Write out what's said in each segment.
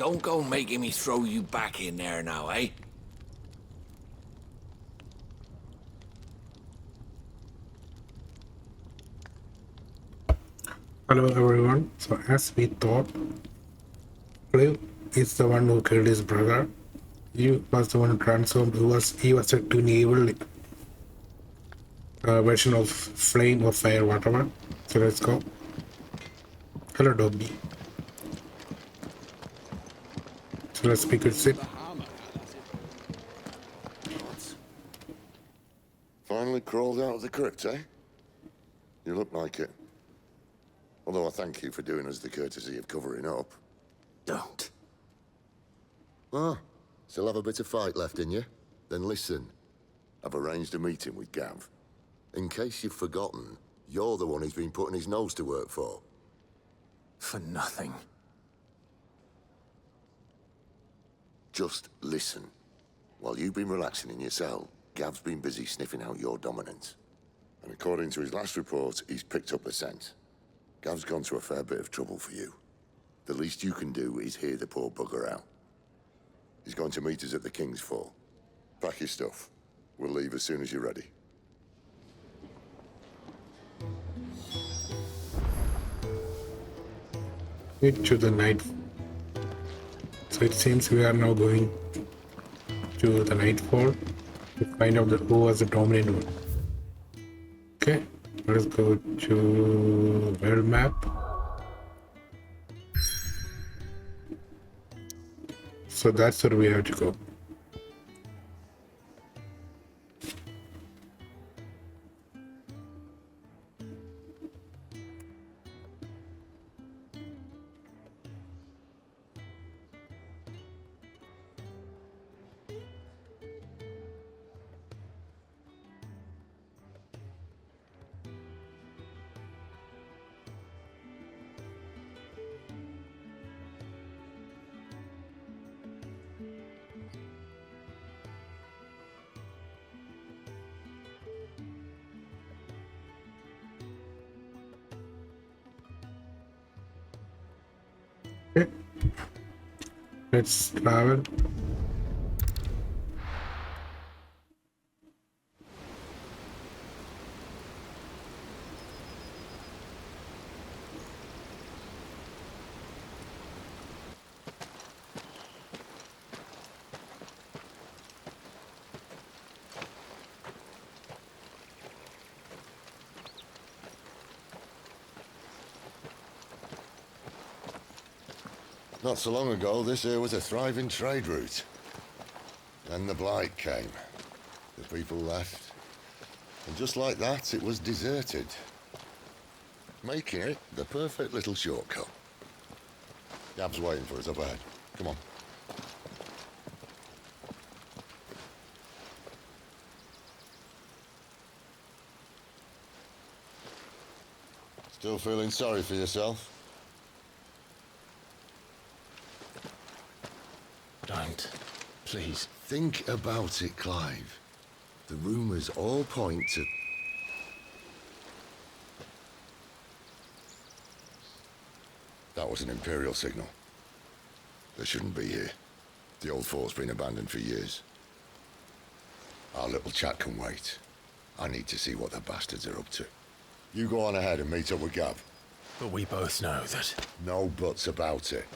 Don't go making me throw you back in there now, eh? Hello everyone. So as we thought, Clive is the one who killed his brother. He was the one who transformed. He was a twin evil version of flame or fire, whatever. So let's go. Hello Dobby. So let's pick it sit. Finally crawled out of the crypt, eh? You look like it. Although I thank you for doing us the courtesy of covering up. Don't. Ah, still have a bit of fight left in you? Then listen. I've arranged a meeting with Gav. In case you've forgotten, you're the one he's been putting his nose to work for. For nothing. Just listen. While you've been relaxing in your cell, Gav's been busy sniffing out your dominance. And according to his last report, he's picked up the scent. Gav's gone to a fair bit of trouble for you. The least you can do is hear the poor bugger out. He's going to meet us at the King's Fall. Pack your stuff. We'll leave as soon as you're ready. To the night. So it seems we are now going to the Nightfall to find out who was the dominant one. Okay, let's go to world map. So that's where we have to go. Okay, let's travel. Not so long ago, this here was a thriving trade route. Then the Blight came. The people left. And just like that, it was deserted. Making it the perfect little shortcut. Gav's waiting for us up ahead. Come on. Still feeling sorry for yourself? Don't. Please. Think about it, Clive. The rumors all point to... That was an Imperial signal. They shouldn't be here. The old fort's been abandoned for years. Our little chat can wait. I need to see what the bastards are up to. You go on ahead and meet up with Gav. But we both know that... No buts about it.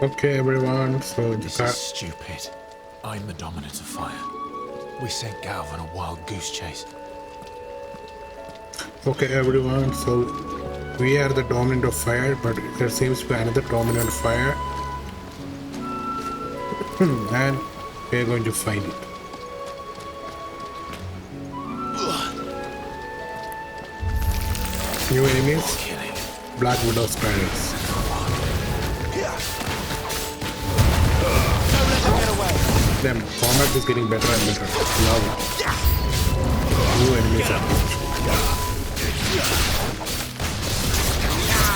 Okay, everyone. So This is stupid. I'm the dominant of fire. We sent Gav on a wild goose chase. okay, everyone. So we are the dominant of fire, but there seems to be another dominant of fire, and we are going to find it. New enemies, Black Widow spiders. Them combat is getting better and better. Love it. New enemies approach.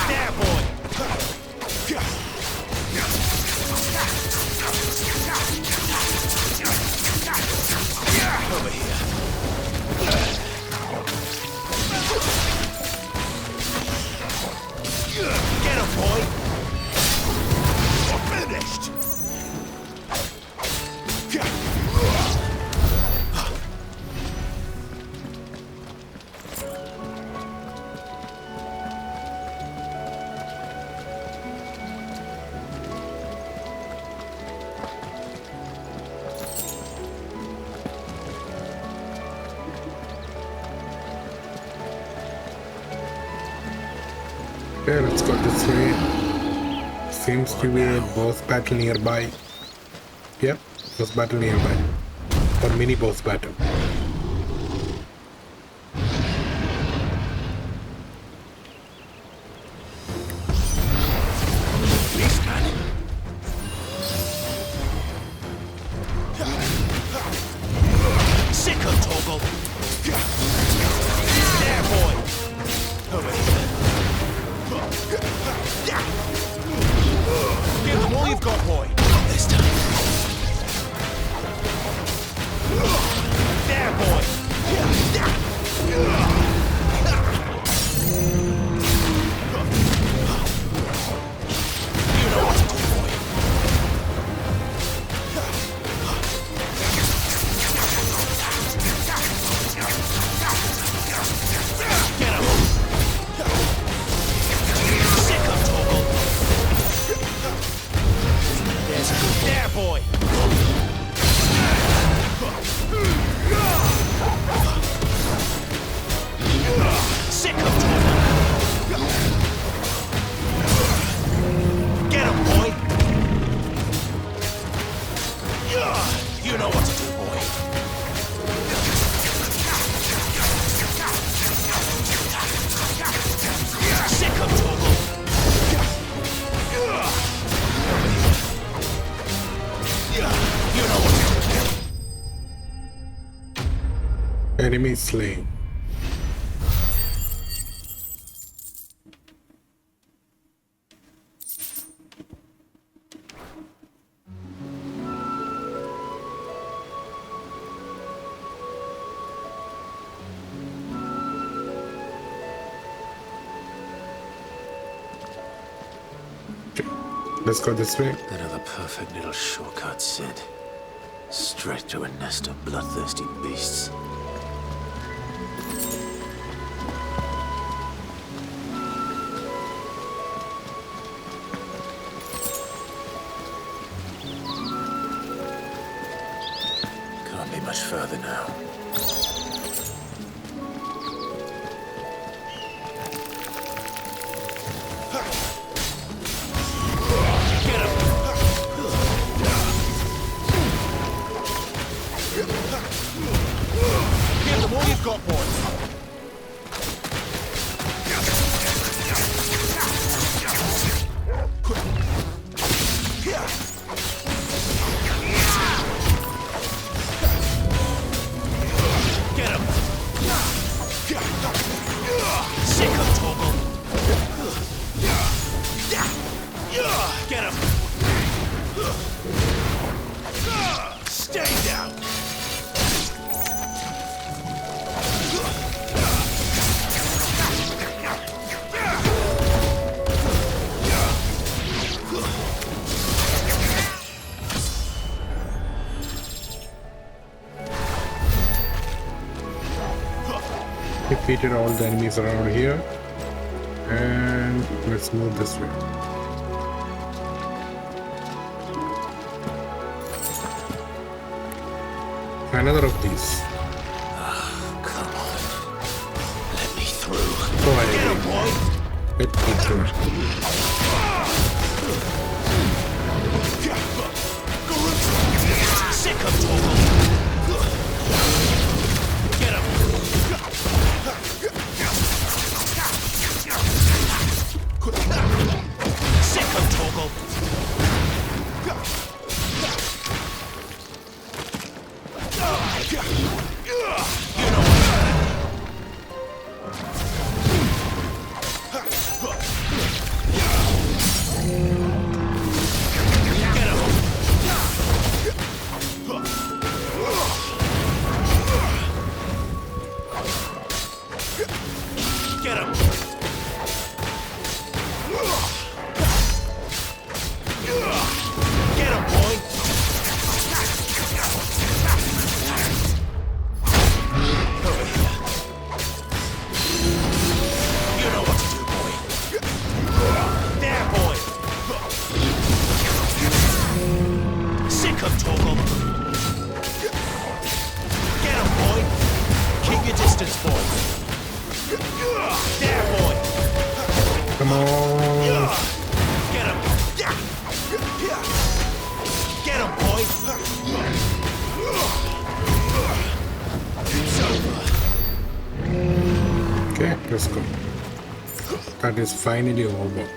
There, boy. Over here. Get him, boy. You're finished. Okay, let's go this way. Seems to be a boss battle nearby. Yep, boss battle nearby. Or mini boss battle. Enemy slain. Let's go this way. Another perfect little shortcut, Sid. Straight to a nest of bloodthirsty beasts. Can't be much further now. Defeated all the enemies around here, and let's move this way. Another of these. Come on. Let me through. Oh, I agree. Let me through. Sick of Toggle. Get him. Sick of Toggle. Come on. Get him! Get him, boys! It's over. Okay, let's go. That is finally over.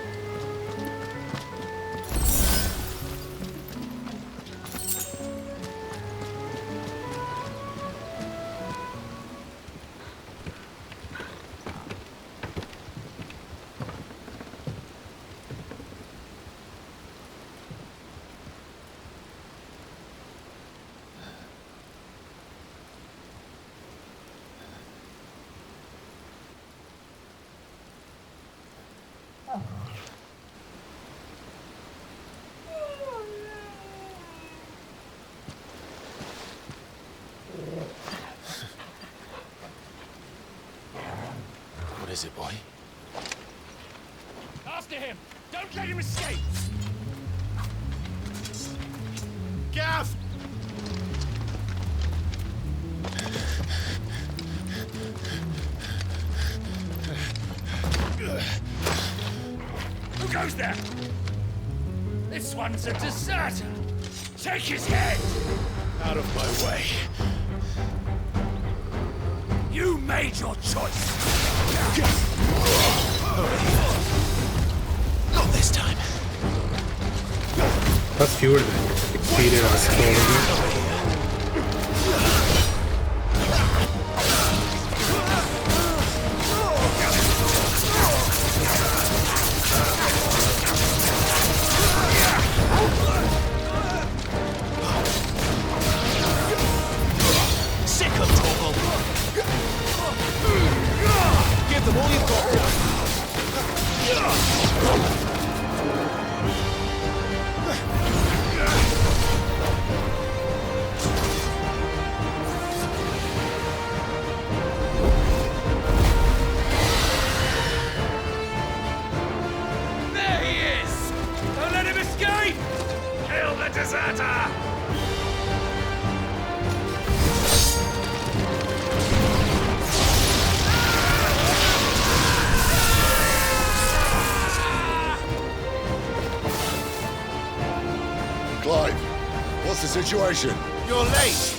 What is it, boy? After him! Don't let him escape! Gav! Who goes there? This one's a deserter! Take his head! Out of my way. You made your choice! Not this time. That's fewer than exceeded us probably. Sick of Torgal! Give them all you've got! There he is! Don't let him escape! Kill the deserter! Clive, what's the situation? You're late!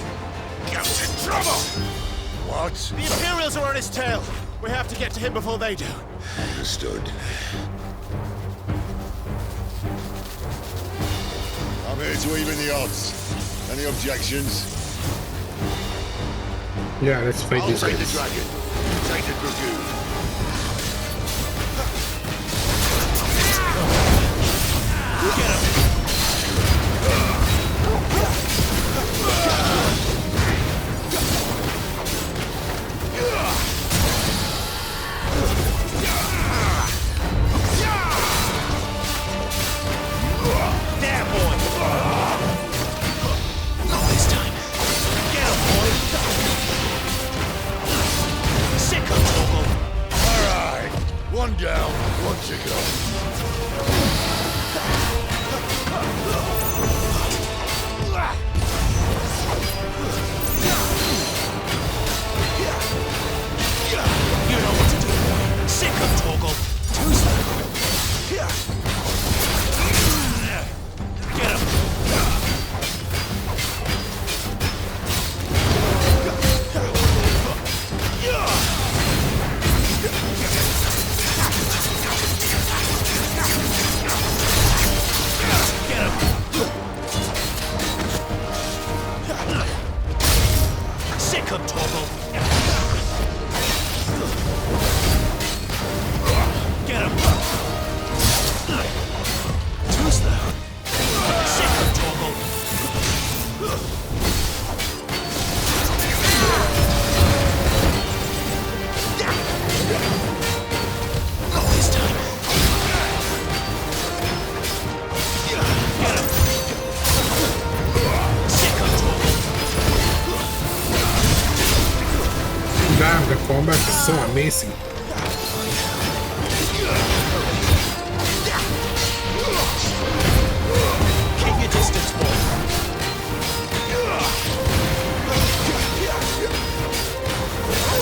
Gamp's in trouble! What? The Imperials are on his tail! We have to get to him before they do. Understood. I'm here to even the odds. Any objections? Yeah, let's fight I'll this take the guy. dragon. You take the dragoon. Get him! There, boy! Not this time. Get him, boy! Sick of Torgal! All right. One down, one to go. You know what to do, boy! Sick of Torgal! Too slow! Get him! Get him! Sick of Torgal! Get him! Too slow! Sick of Torgal! Not this time. Get him! Sick of Torgal! Damn, the combat is so amazing. Keep your distance, boy!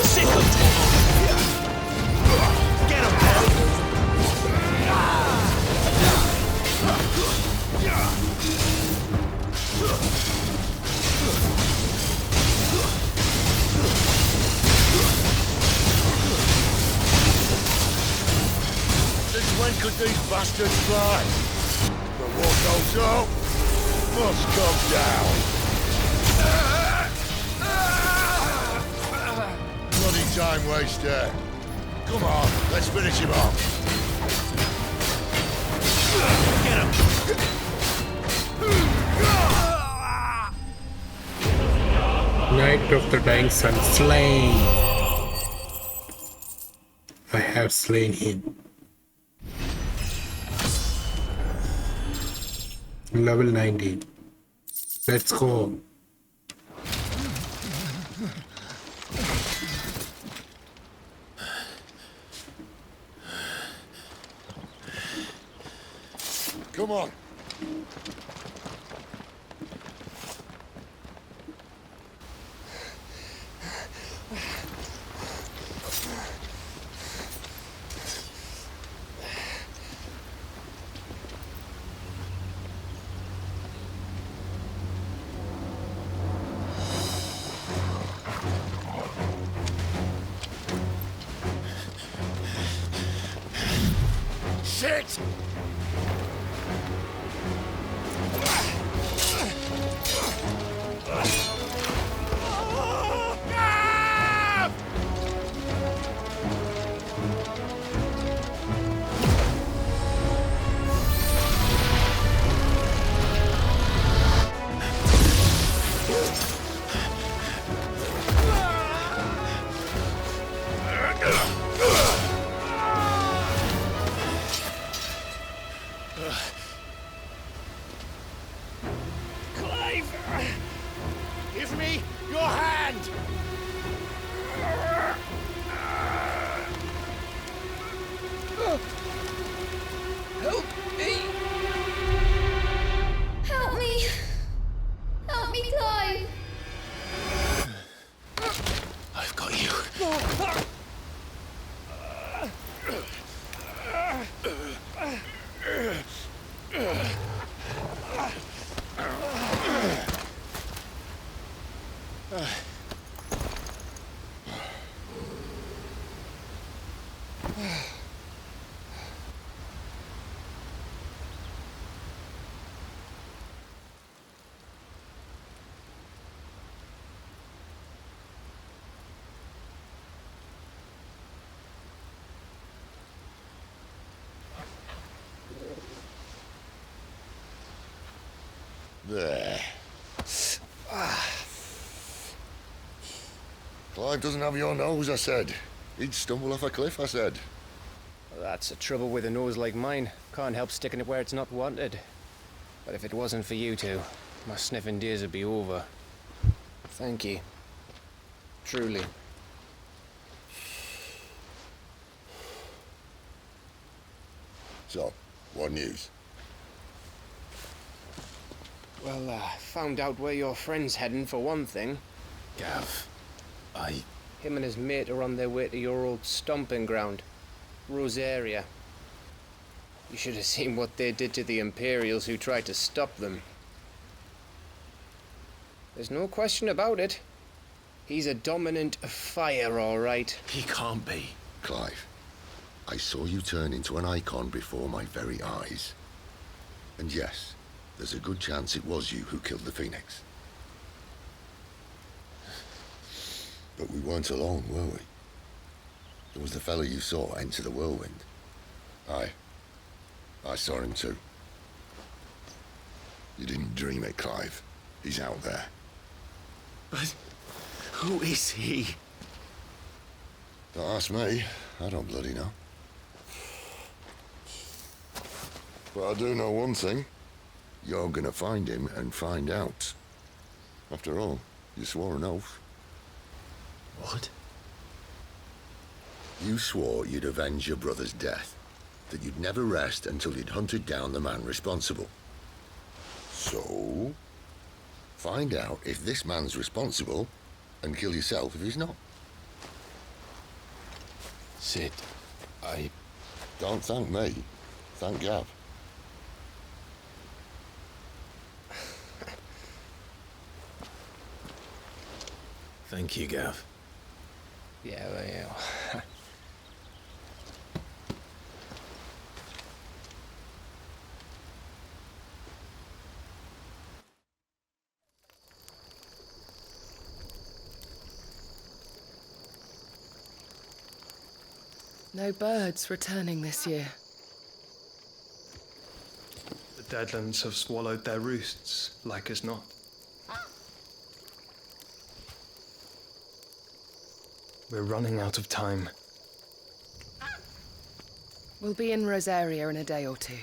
Sick of Torgal! Get him, boy! Since when could these bastards fly? But what goes up must come down. Bloody time waster. Come on, let's finish him off. Get him! Knight of the Dying Sun slain. I have slain him. Level 19. Let's go. Come on. Shit! Give me your hand! Help me! Help me! Help me, Clive! I've got you. There. Clive doesn't have your nose, I said. He'd stumble off a cliff, I said. That's the trouble with a nose like mine. Can't help sticking it where it's not wanted. But if it wasn't for you two, my sniffing days would be over. Thank you. Truly. So, what news? Well, found out where your friend's heading for one thing. Gav, Him and his mate are on their way to your old stomping ground, Rosaria. You should have seen what they did to the Imperials who tried to stop them. There's no question about it. He's a dominant of fire, all right. he can't be. Clive, I saw you turn into an Eikon before my very eyes. And yes, there's a good chance it was you who killed the Phoenix. But we weren't alone, were we? There was the fellow you saw enter the whirlwind. I saw him too. You didn't dream it, Clive. He's out there. But who is he? Don't ask me. I don't bloody know. But I do know one thing. You're gonna find him and find out. After all, you swore an oath. What? You swore you'd avenge your brother's death. That you'd never rest until you'd hunted down the man responsible. So, find out if this man's responsible and kill yourself if he's not. Sid, Don't thank me. Thank Gav. Thank you, Gav. Yeah, well, yeah. No birds returning this year. The Deadlands have swallowed their roosts, like as not. We're running out of time. We'll be in Rosaria in a day or two.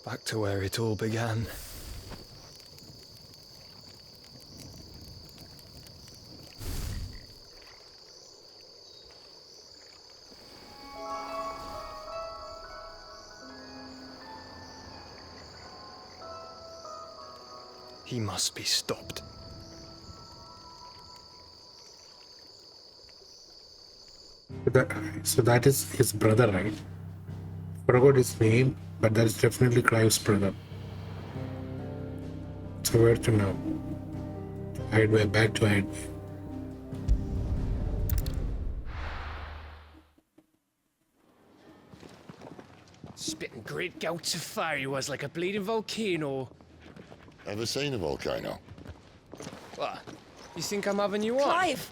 Back to where it all began. He must be stopped. So that is his brother, right? Forgot his name, but that is definitely Clive's brother. So where to now? Hideway, back to Hideway. Spitting great gouts of fire he was, like a bleeding volcano. Ever seen a volcano? What? You think I'm having you on? Clive!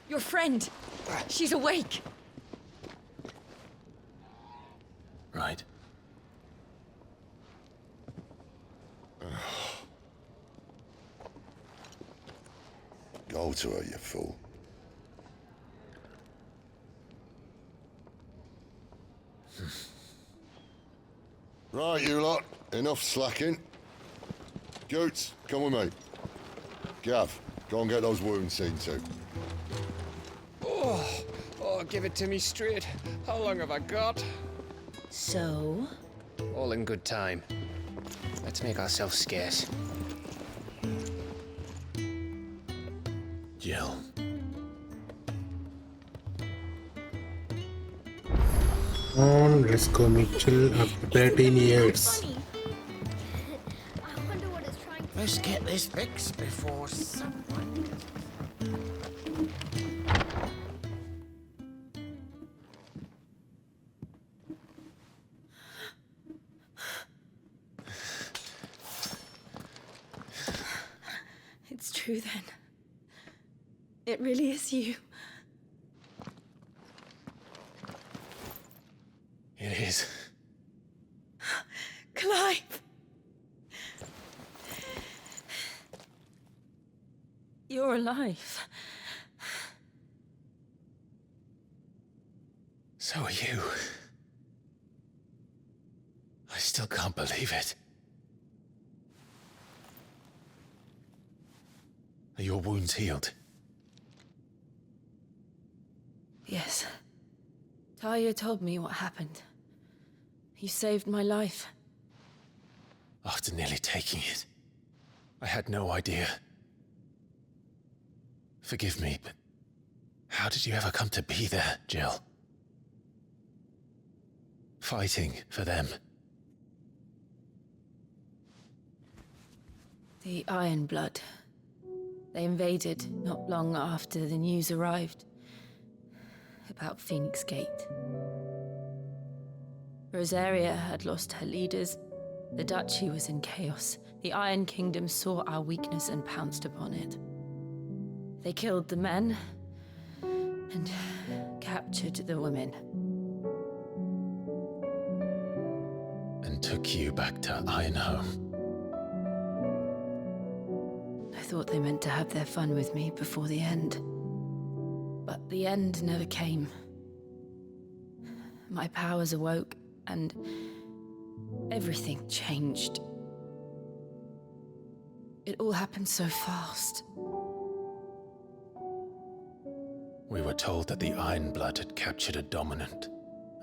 Your friend. She's awake. Right. Go to her, you fool. Right, you lot. Enough slacking. Goots, come with me. Gav, go and get those wounds seen to. Oh, give it to me straight. How long have I got? So? All in good time. Let's make ourselves scarce. Jill. Come on, let's go Mitchell after 13 years. Funny. I wonder what it's trying to Let's get this fixed before someone... It's true then. It really is you. It is. Clive! You're alive. So are you. I still can't believe it. Are your wounds healed? Yes. Talia told me what happened. You saved my life. After nearly taking it, I had no idea. Forgive me, but how did you ever come to be there, Jill? Fighting for them. The Iron Blood. They invaded not long after the news arrived about Phoenix Gate. Rosaria had lost her leaders. The Duchy was in chaos. The Iron Kingdom saw our weakness and pounced upon it. They killed the men and captured the women. And took you back to Ironhome. I thought they meant to have their fun with me before the end. But the end never came. My powers awoke, and everything changed. It all happened so fast. We were told that the Iron Blood had captured a dominant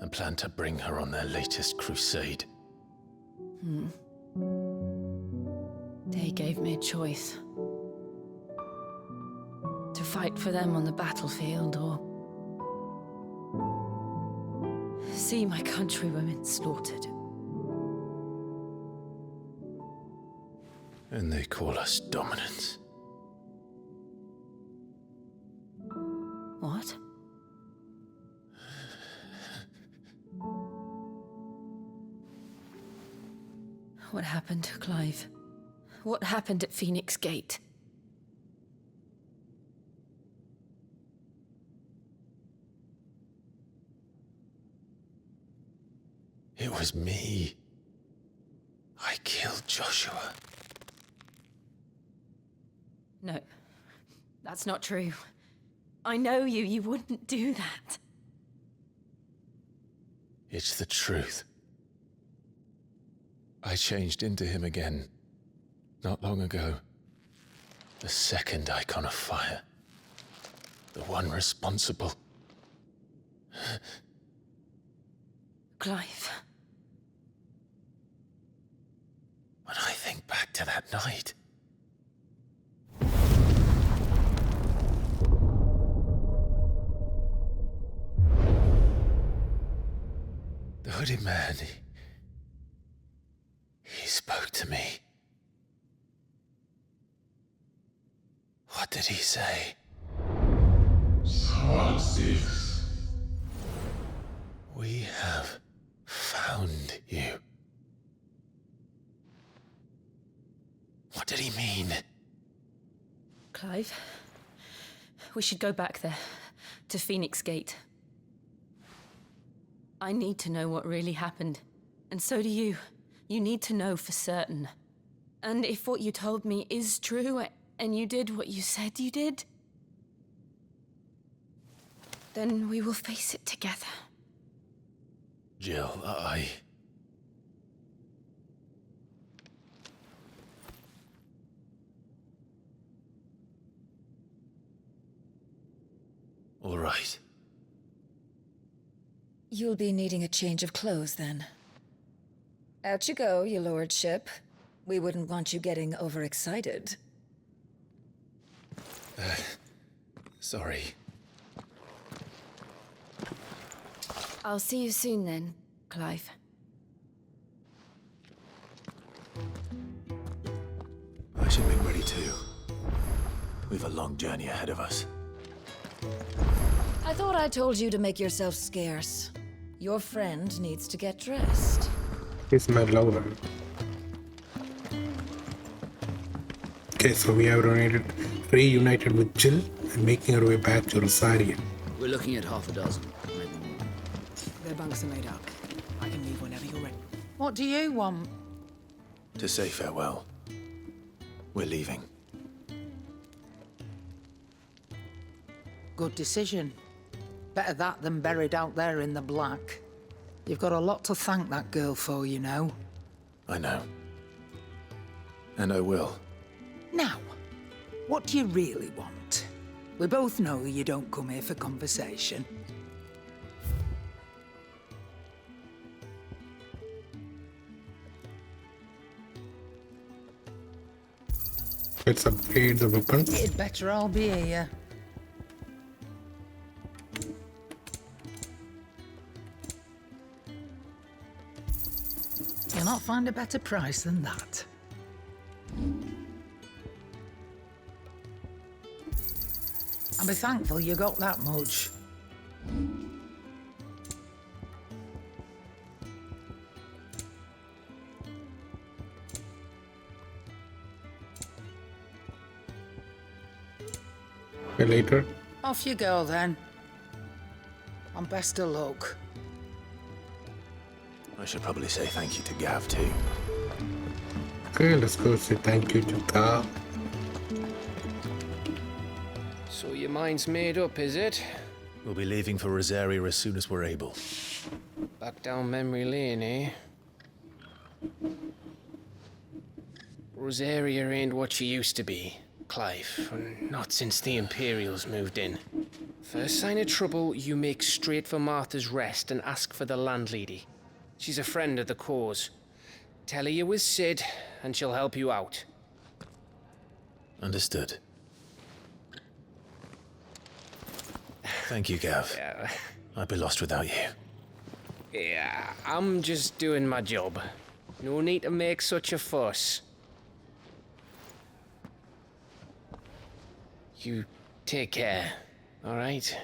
and planned to bring her on their latest crusade. They gave me a choice. To fight for them on the battlefield, or see my countrywomen slaughtered. And they call us dominants. What? happened, Clive? What happened at Phoenix Gate? It was me. I killed Joshua. No, that's not true. I know you. You wouldn't do that. It's the truth. I changed into him again, not long ago. The second icon of fire. The one responsible. Clive. When I think back to that night... The hooded man, he spoke to me. What did he say? We have found you. What did he mean? Clive, we should go back there, to Phoenix Gate. I need to know what really happened. And so do you. You need to know for certain. And if what you told me is true, and you did what you said you did, then we will face it together. Jill, All right. You'll be needing a change of clothes, then. Out you go, your lordship. We wouldn't want you getting overexcited. Sorry. I'll see you soon then, Clive. I should make ready too. We've a long journey ahead of us. I thought I told you to make yourself scarce. Your friend needs to get dressed. It's my louder. Okay, so we have reunited with Jill and making our way back to Rosario. We're looking at half a dozen, maybe more. Their bunks are made up. I can leave whenever you're ready. What do you want? To say farewell. We're leaving. Good decision. Better that than buried out there in the black. You've got a lot to thank that girl for, you know. I know. And I will. Now, what do you really want? We both know you don't come here for conversation. Let's upgrade the weapons. It'd better all be here. You'll not find a better price than that. I'll be thankful you got that much. Okay, later. Off you go then. And best of luck. I should probably say thank you to Gav too. Okay, let's go say thank you to Gav. So your mind's made up, is it? We'll be leaving for Rosaria as soon as we're able. Back down memory lane, eh? Rosaria ain't what she used to be, Clive. Not since the Imperials moved in. First sign of trouble, you make straight for Martha's Rest and ask for the landlady. She's a friend of the cause. Tell her you was Sid, and she'll help you out. Understood. Thank you, Gav. Yeah. I'd be lost without you. Yeah, I'm just doing my job. No need to make such a fuss. You take care, all right?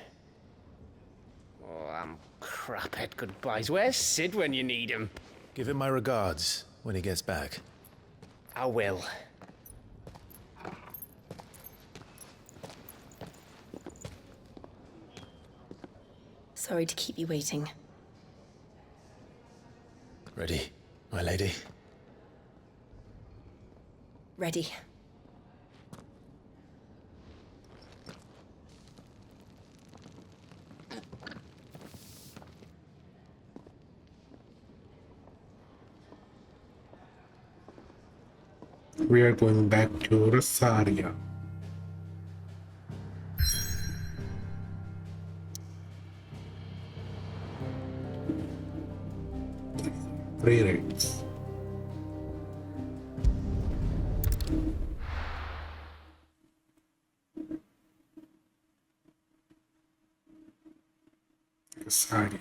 Oh, I'm crap at goodbyes. Where's Sid when you need him? Give him my regards when he gets back. I will. Sorry to keep you waiting. Ready, my lady? Ready. We are going back to Rosaria. Free rates. Rosaria.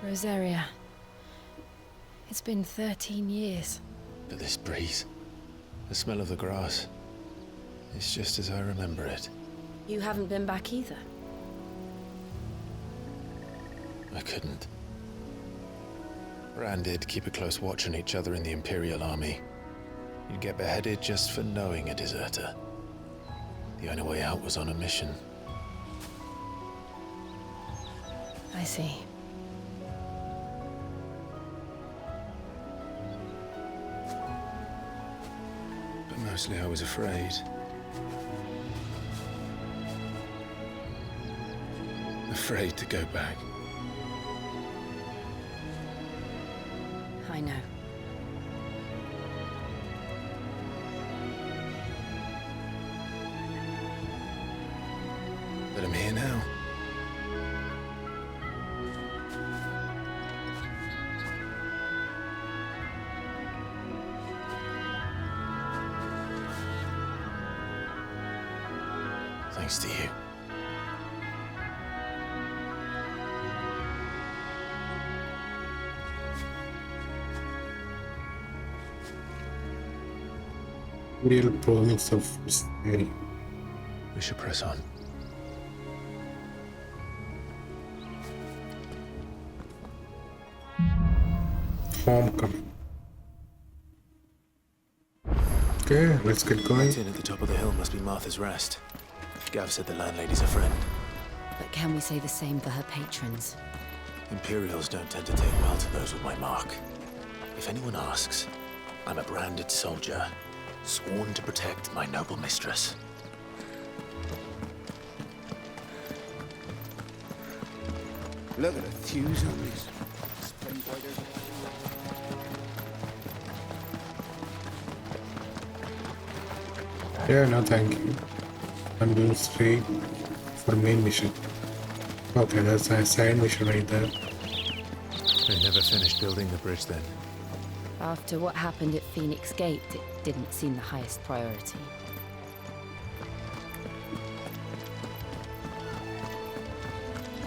Rosaria. It's been 13 years. But this breeze, the smell of the grass, it's just as I remember it. You haven't been back either. I couldn't. Bran did keep a close watch on each other in the Imperial Army. You'd get beheaded just for knowing a deserter. The only way out was on a mission. I see. But mostly I was afraid. Afraid to go back. I know. But I'm here now. Thanks to you. Real province of Rosaria. We should press on. Homecoming. Okay, let's get going. That inn at the top of the hill must be Martha's Rest. Gav said the landlady's a friend. But can we say the same for her patrons? Imperials don't tend to take well to those with my mark. If anyone asks, I'm a branded soldier, sworn to protect my noble mistress. Look at the fuse on this. Yeah, no thank you. I'm going straight for main mission. Okay, that's a side mission right there. They never finished building the bridge then. After what happened at Phoenix Gate, it didn't seem the highest priority.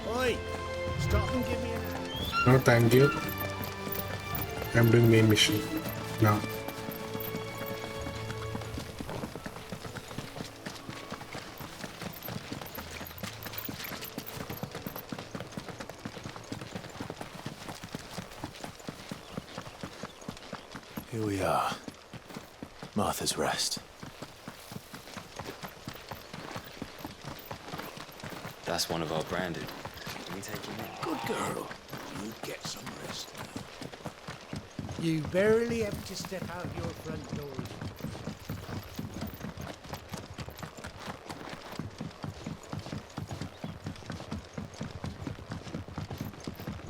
Oi! Stop and give me a hand. No thank you. I'm doing main mission now. Here we are. Martha's Rest. That's one of our branded. Can we take him in? Good girl. You get some rest now. You barely have to step out your front door.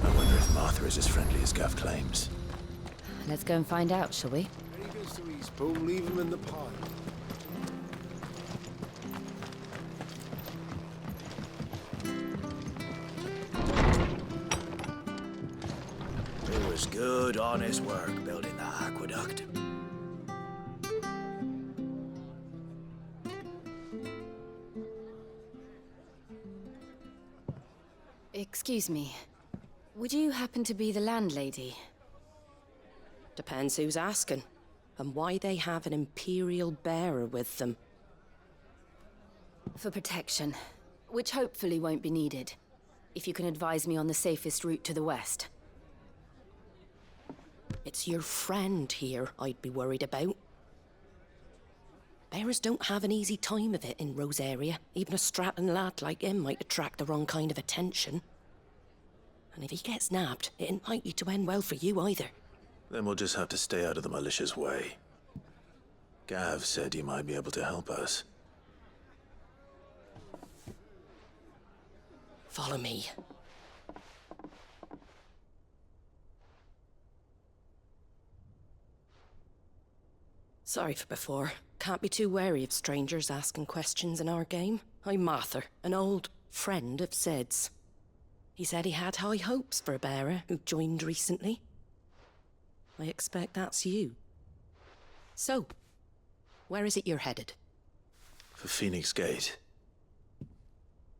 I wonder if Martha is as friendly as Gav claims. Let's go and find out, shall we? When he goes to his pool, leave him in the pile. It was good, honest work building that aqueduct. Excuse me. Would you happen to be the landlady? Depends who's asking, and why they have an Imperial bearer with them. For protection, which hopefully won't be needed. If you can advise me on the safest route to the west. It's your friend here I'd be worried about. Bearers don't have an easy time of it in Rose area. Even a Stratton lad like him might attract the wrong kind of attention. And if he gets nabbed, it ain't likely to end well for you either. Then we'll just have to stay out of the malicious way. Gav said he might be able to help us. Follow me. Sorry for before. Can't be too wary of strangers asking questions in our game. I'm Martha, an old friend of Sid's. He said he had high hopes for a bearer who joined recently. I expect that's you. So, where is it you're headed? For Phoenix Gate.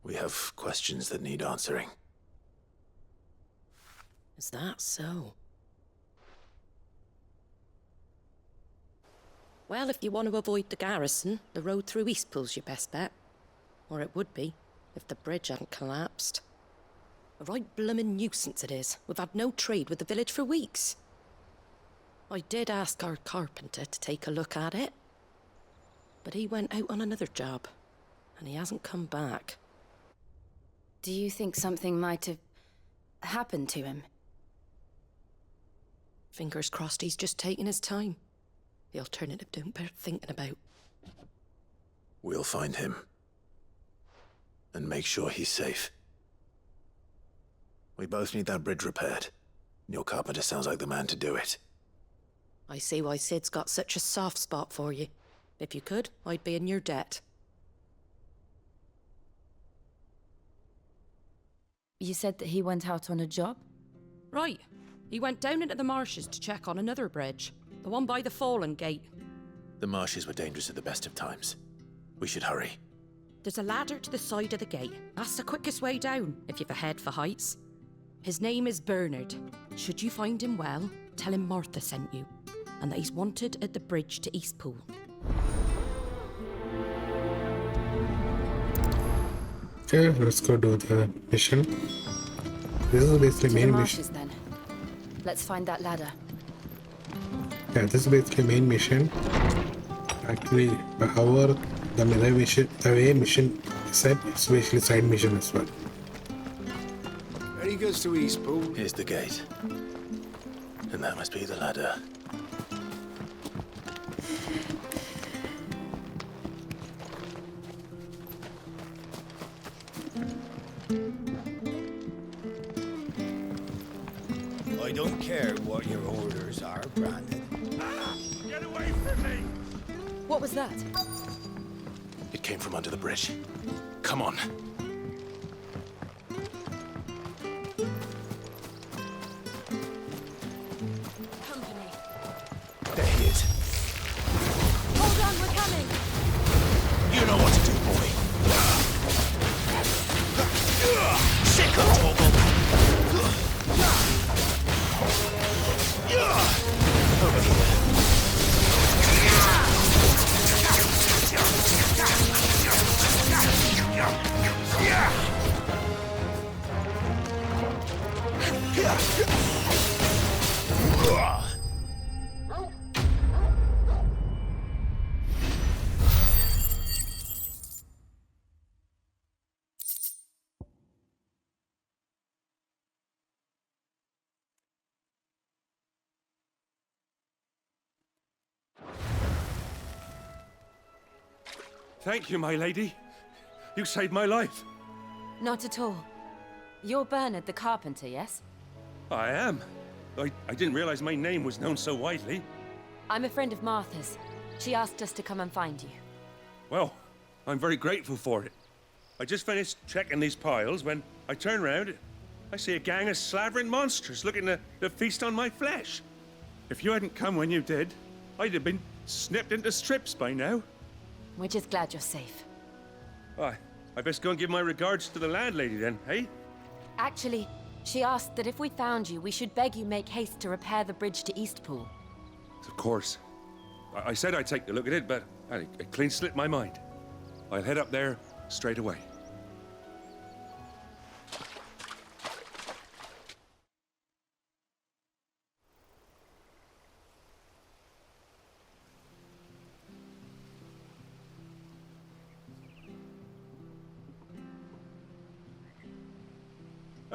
We have questions that need answering. Is that so? Well, if you want to avoid the garrison, the road through Eastpool's your best bet. Or it would be, if the bridge hadn't collapsed. A right bloomin' nuisance it is. We've had no trade with the village for weeks. I did ask our carpenter to take a look at it. But he went out on another job, and he hasn't come back. Do you think something might have happened to him? Fingers crossed he's just taking his time. The alternative don't bear thinking about. We'll find him. And make sure he's safe. We both need that bridge repaired. Your carpenter sounds like the man to do it. I see why Sid's got such a soft spot for you. If you could, I'd be in your debt. You said that he went out on a job? Right. He went down into the marshes to check on another bridge. The one by the Fallen Gate. The marshes were dangerous at the best of times. We should hurry. There's a ladder to the side of the gate. That's the quickest way down, if you've a head for heights. His name is Bernard. Should you find him well, tell him Martha sent you. And that he's wanted at the bridge to Eastpool. Okay, let's go do the mission. This is basically main mission. Then. Let's find that ladder. Yeah, this is basically main mission. Actually, however, the way mission is set, it's basically side mission as well. Ready goes to Eastpool. Here's the gate. And that must be the ladder. I don't care what your orders are, Brandon. Get away from me! What was that? It came from under the bridge. Come on. Company. There he is. Hold on, we're coming! You know what to do, boy. Sick of trouble. Over here. Thank you, my lady. You saved my life. Not at all. You're Bernard the carpenter, yes? I am. I didn't realize my name was known so widely. I'm a friend of Martha's. She asked us to come and find you. Well, I'm very grateful for it. I just finished checking these piles when I turn round. I see a gang of slavering monsters looking to feast on my flesh. If you hadn't come when you did, I'd have been snipped into strips by now. We're just glad you're safe. I best go and give my regards to the landlady then, hey? Actually, she asked that if we found you, we should beg you make haste to repair the bridge to Eastpool. Of course. I said I'd take a look at it, but it clean slipped my mind. I'll head up there straight away.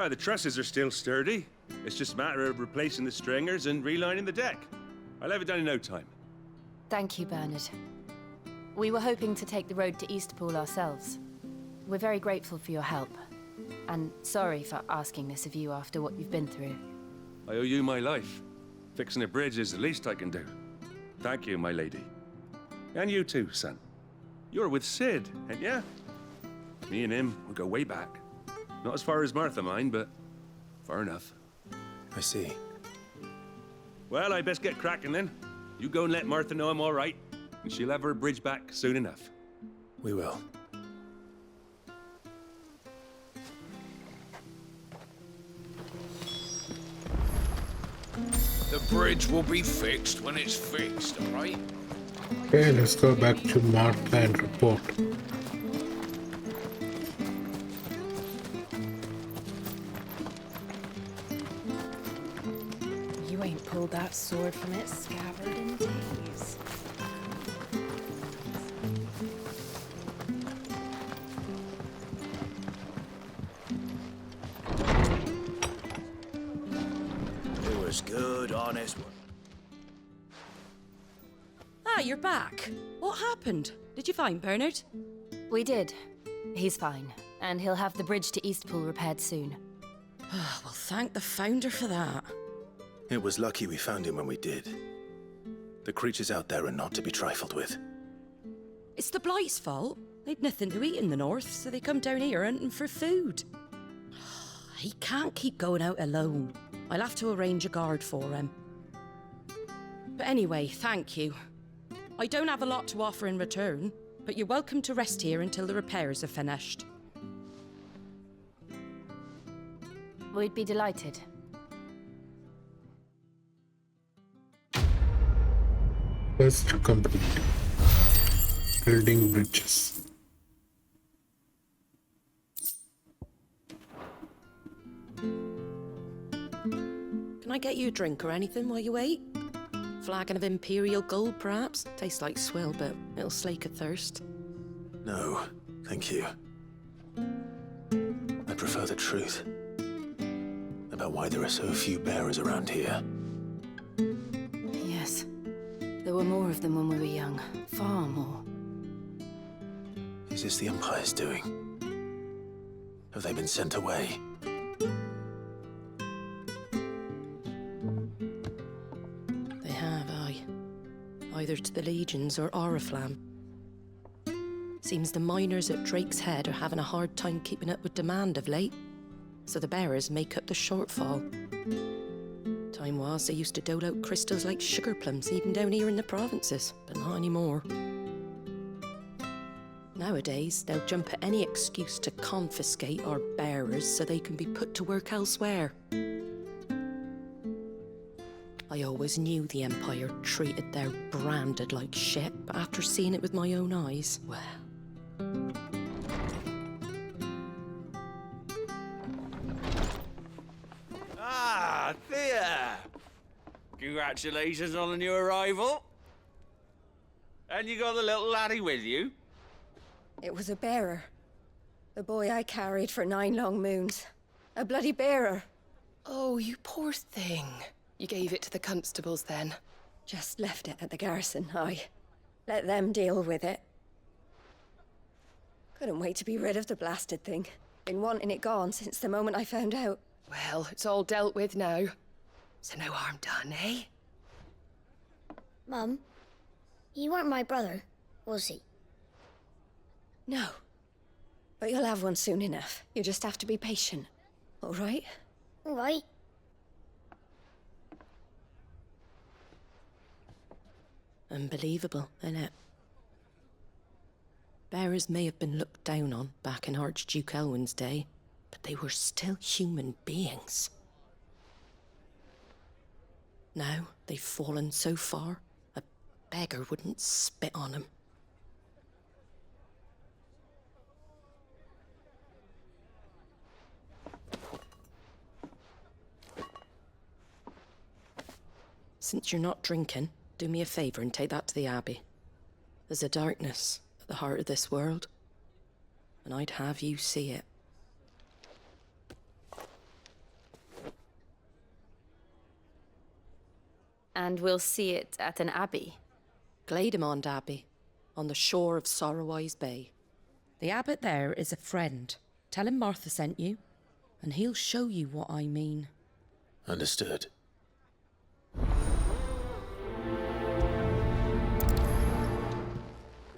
The trusses are still sturdy. It's just a matter of replacing the stringers and relining the deck. I'll have it done in no time. Thank you, Bernard. We were hoping to take the road to Eastpool ourselves. We're very grateful for your help. And sorry for asking this of you after what you've been through. I owe you my life. Fixing a bridge is the least I can do. Thank you, my lady. And you too, son. You're with Sid, ain't ya? Me and him, we go way back. Not as far as Martha, mind, but far enough. I see. Well, I best get cracking then. You go and let Martha know I'm all right, and she'll have her bridge back soon enough. We will. The bridge will be fixed when it's fixed, alright? Okay, let's go back to Martha and report. You ain't pulled that sword from its scabbard in days. It was good, honest work. Ah, you're back. What happened? Did you find Bernard? We did. He's fine, and he'll have the bridge to Eastpool repaired soon. Well, thank the Founder for that. It was lucky we found him when we did. The creatures out there are not to be trifled with. It's the Blight's fault. They'd nothing to eat in the north, so they come down here hunting for food. He can't keep going out alone. I'll have to arrange a guard for him. But anyway, thank you. I don't have a lot to offer in return, but you're welcome to rest here until the repairs are finished. We'd be delighted. Quest complete. Building bridges. Can I get you a drink or anything while you wait? Flagon of Imperial Gold, perhaps? Tastes like swill, but it'll slake a thirst. No, thank you. I prefer the truth. About why there are so few bearers around here. Yes. There were more of them when we were young. Far more. Is this the Empire's doing? Have they been sent away? They have, aye. Either to the Legions or Oriflamme. Seems the miners at Drake's Head are having a hard time keeping up with demand of late, so the bearers make up the shortfall. Time was they used to dole out crystals like sugar plums even down here in the provinces, but not anymore. Nowadays, they'll jump at any excuse to confiscate our bearers so they can be put to work elsewhere. I always knew the Empire treated their branded like shit, but after seeing it with my own eyes, well... Ah, Thea! Congratulations on the new arrival. And you got the little laddie with you? It was a bearer. The boy I carried for 9 long moons. A bloody bearer. Oh, you poor thing. You gave it to the constables then? Just left it at the garrison, aye. Let them deal with it. Couldn't wait to be rid of the blasted thing. Been wanting it gone since the moment I found out. Well, it's all dealt with now. So no harm done, eh? Mum, you weren't my brother, was he? No. But you'll have one soon enough. You just have to be patient. All right? All right. Unbelievable, innit? Bearers may have been looked down on back in Archduke Elwin's day, but they were still human beings. Now they've fallen so far, a beggar wouldn't spit on them. Since you're not drinking, do me a favour and take that to the Abbey. There's a darkness at the heart of this world, and I'd have you see it. And we'll see it at an abbey. Glaidemond Abbey, on the shore of Sorrowwise Bay. The abbot there is a friend. Tell him Martha sent you, and he'll show you what I mean. Understood.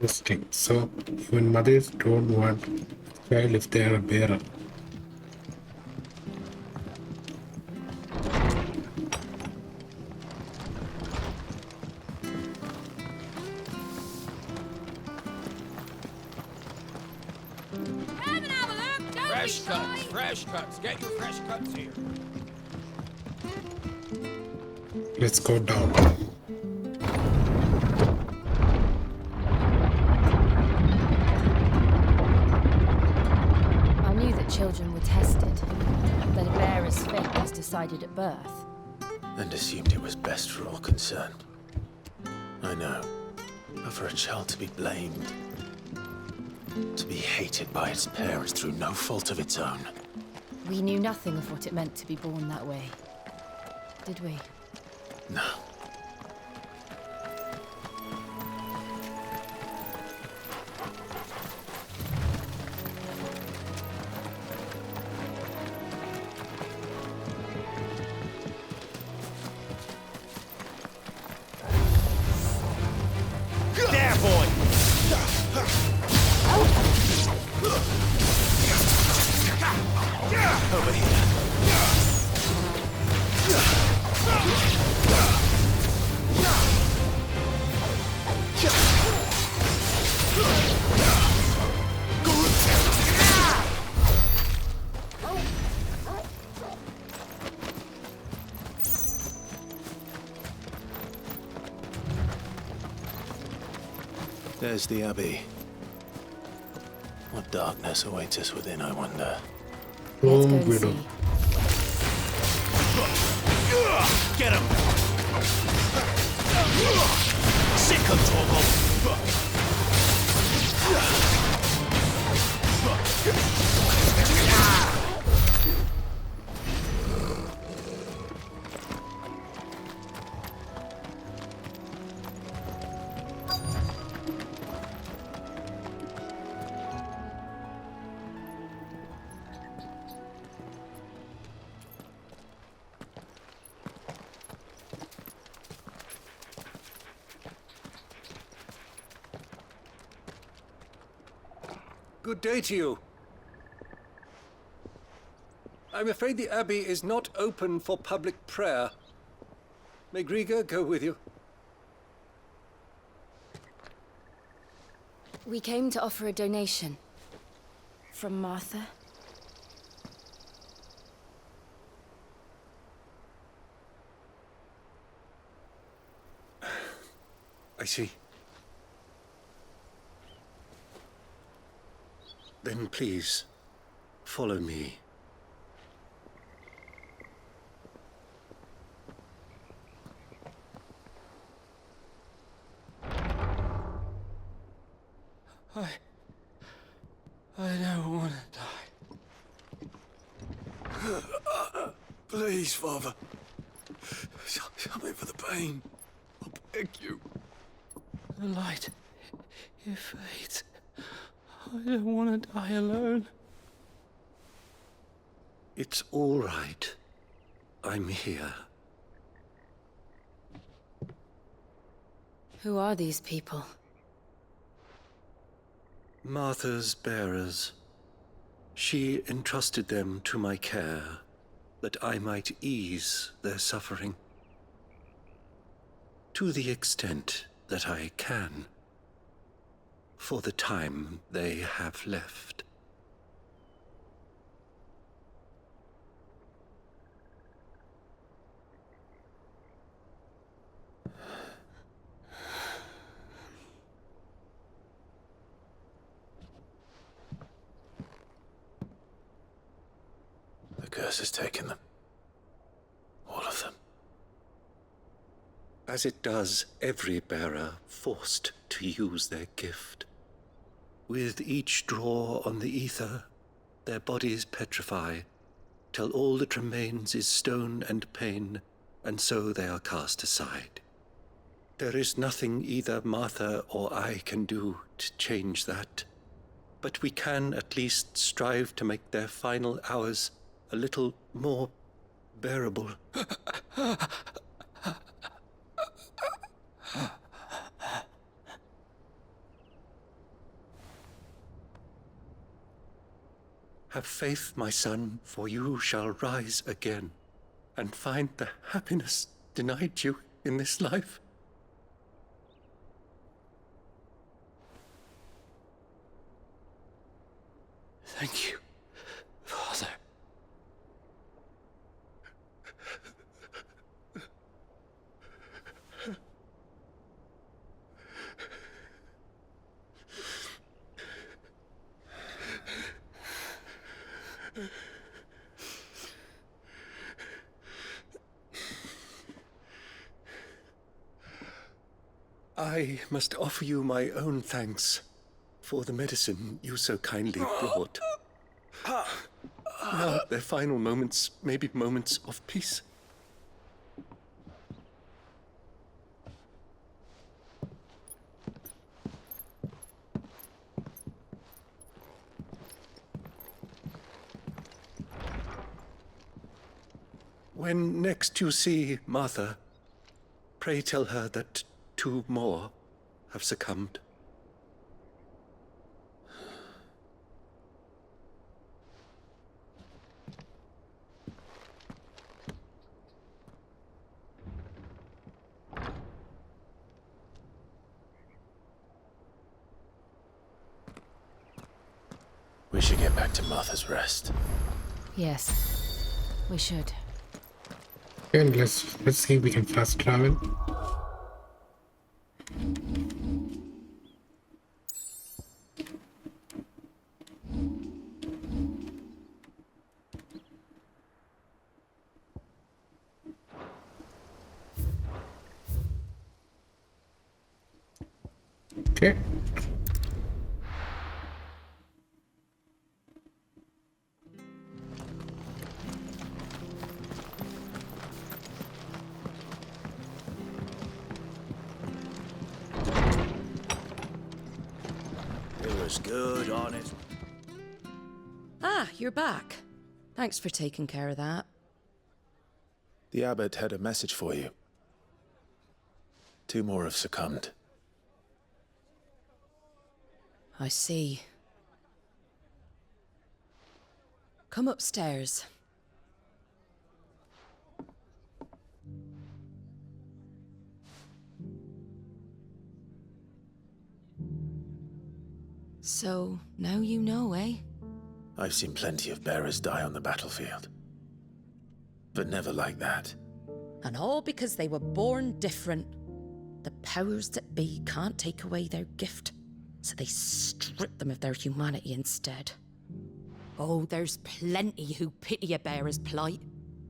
Interesting. So, even mothers don't want a child if they are a bearer. Fresh cuts. Get your fresh cuts here. Let's go down. I knew that children were tested, that a bearer's fate was decided at birth. And assumed it was best for all concerned. I know. But for a child to be blamed, to be hated by its parents through no fault of its own. We knew nothing of what it meant to be born that way, did we? No. There, boy! Over here. There's the Abbey. What darkness awaits us within, I wonder. Let's go and see. Get him! Sick of trouble! Good day to you. I'm afraid the Abbey is not open for public prayer. May Griga go with you? We came to offer a donation. From Martha. I see. Then please, follow me. I don't want to die. Please, Father. Something for the pain. I beg you. The light, it fades. I don't want to die alone. It's all right. I'm here. Who are these people? Martha's bearers. She entrusted them to my care, that I might ease their suffering. To the extent that I can. For the time they have left. curse has taken them. All of them. As it does every bearer forced to use their gift. With each draw on the ether, their bodies petrify, till all that remains is stone and pain, and so they are cast aside. There is nothing either Martha or I can do to change that, but we can at least strive to make their final hours a little more bearable. Have faith, my son, for you shall rise again, and find the happiness denied you in this life. Thank you, Father. I must offer you my own thanks for the medicine you so kindly brought. Now their final moments may be moments of peace. When next you see Martha, pray tell her that 2 more have succumbed. We should get back to Martha's Rest. Yes, we should. And let's see if we can fast travel. Okay. Good, honest. Ah, you're back. Thanks for taking care of that. The abbot had a message for you. 2 more have succumbed. I see. Come upstairs. So, now you know, eh? I've seen plenty of bearers die on the battlefield. But never like that. And all because they were born different. The powers that be can't take away their gift, so they strip them of their humanity instead. Oh, there's plenty who pity a bearer's plight.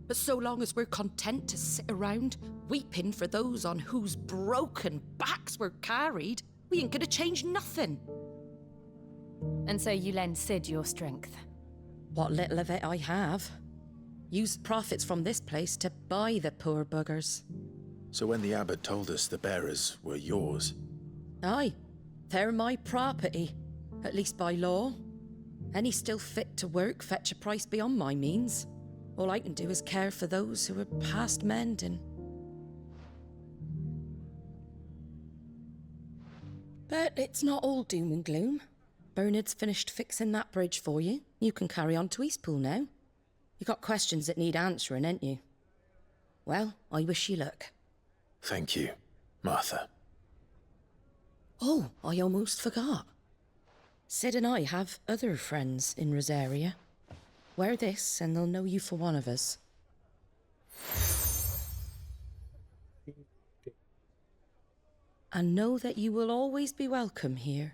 But so long as we're content to sit around, weeping for those on whose broken backs we're carried, we ain't gonna change nothing. And so you lend Sid your strength? What little of it I have. Used profits from this place to buy the poor buggers. So when the abbot told us the bearers were yours... Aye, they're my property, at least by law. Any still fit to work fetch a price beyond my means. All I can do is care for those who are past mending. But it's not all doom and gloom. Bernard's finished fixing that bridge for you. You can carry on to Eastpool now. You got questions that need answering, ain't you? Well, I wish you luck. Thank you, Martha. Oh, I almost forgot. Sid and I have other friends in Rosaria. Wear this and they'll know you for one of us. And know that you will always be welcome here.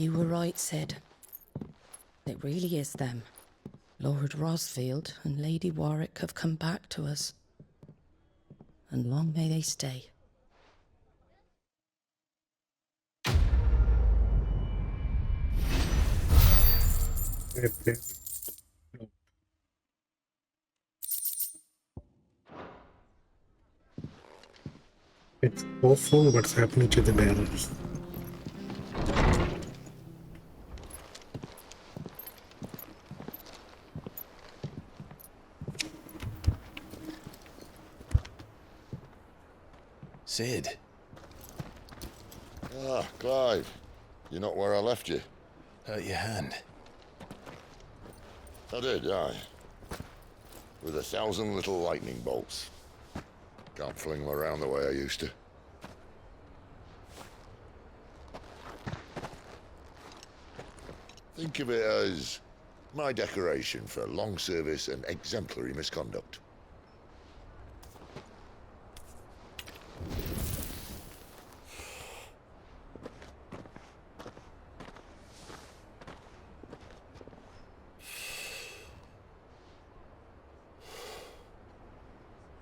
You were right, Sid. It really is them. Lord Rosfield and Lady Warwick have come back to us. And long may they stay. It's awful what's happening to the bearers. Sid. Ah, Clive. You're not where I left you. Hurt your hand. I did, aye. With 1,000 little lightning bolts. Can't fling them around the way I used to. Think of it as my decoration for long service and exemplary misconduct.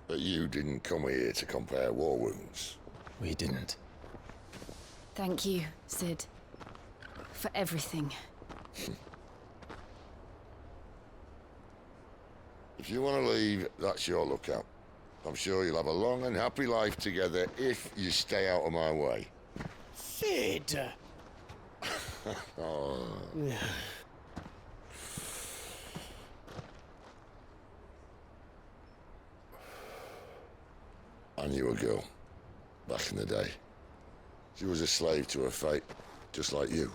But you didn't come here to compare war wounds. We didn't. Thank you, Sid. For everything. If you want to leave, that's your lookout. I'm sure you'll have a long and happy life together if you stay out of my way. Sid! Oh. I knew a girl, back in the day. She was a slave to her fate, just like you.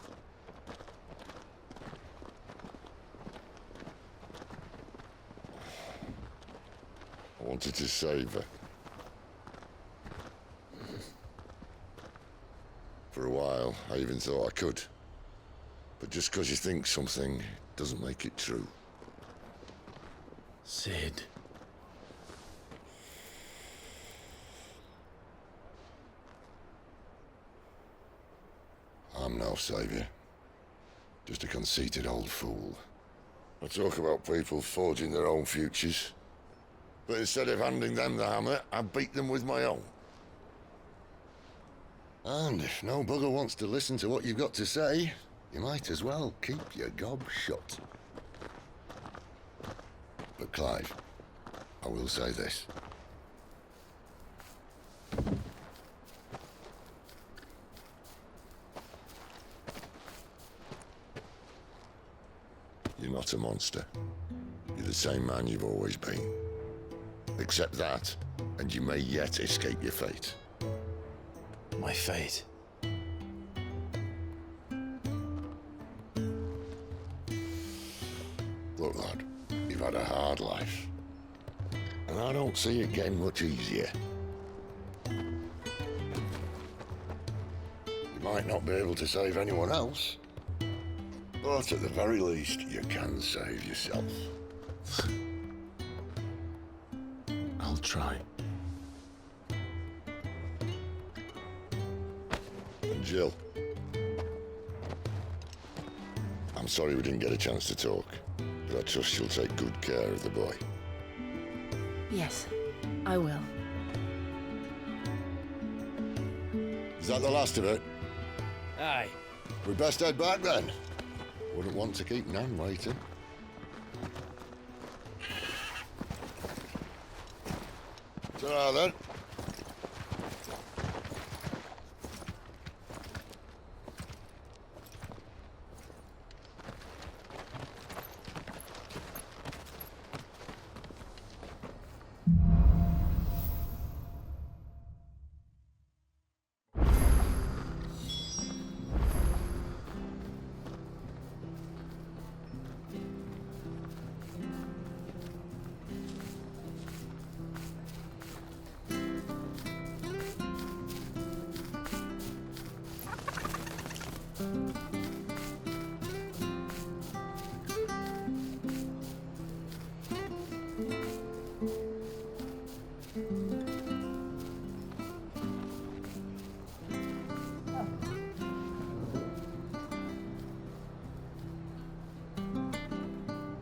I wanted to save her. For a while, I even thought I could. But just because you think something doesn't make it true. Sid. I'm no savior. Just a conceited old fool. I talk about people forging their own futures. But instead of handing them the hammer, I beat them with my own. And if no bugger wants to listen to what you've got to say, you might as well keep your gob shut. But Clive, I will say this. You're not a monster. You're the same man you've always been. Accept that, and you may yet escape your fate. My fate. Look, lad, you've had a hard life. And I don't see it getting much easier. You might not be able to save anyone else, but at the very least, you can save yourself. I'll try. And Jill, I'm sorry we didn't get a chance to talk, but I trust she'll take good care of the boy. Yes, I will. Is that the last of it? Aye. We best head back then. Wouldn't want to keep Nan waiting. Ta-ra then.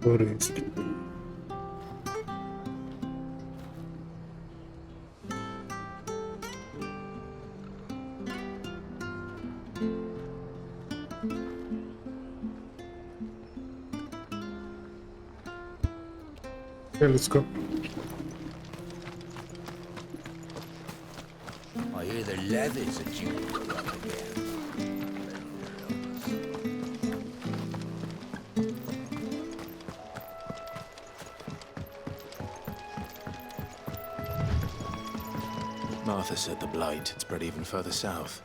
Or east. Okay, let's go. I hear the levies are due to come up again. Martha said the blight had spread even further south,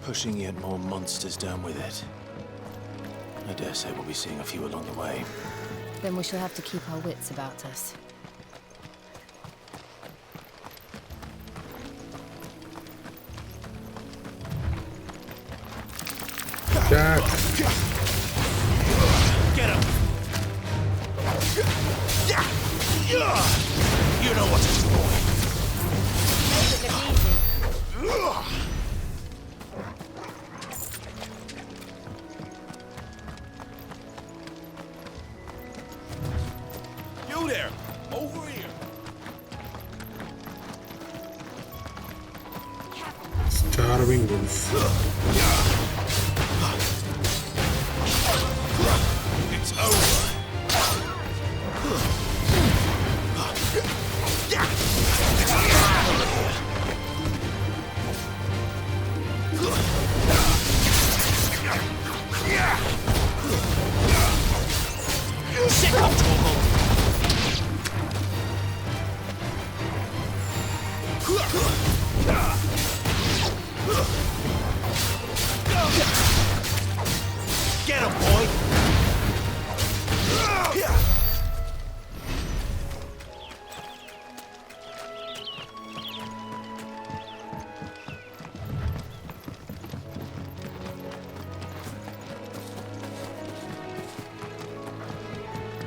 pushing yet more monsters down with it. I dare say we'll be seeing a few along the way. Then we shall have to keep our wits about us. Jack! Get him! You know what to do, boy. You there! Over here! Starving wolf. It's over! Sick of trouble! Get him, boy!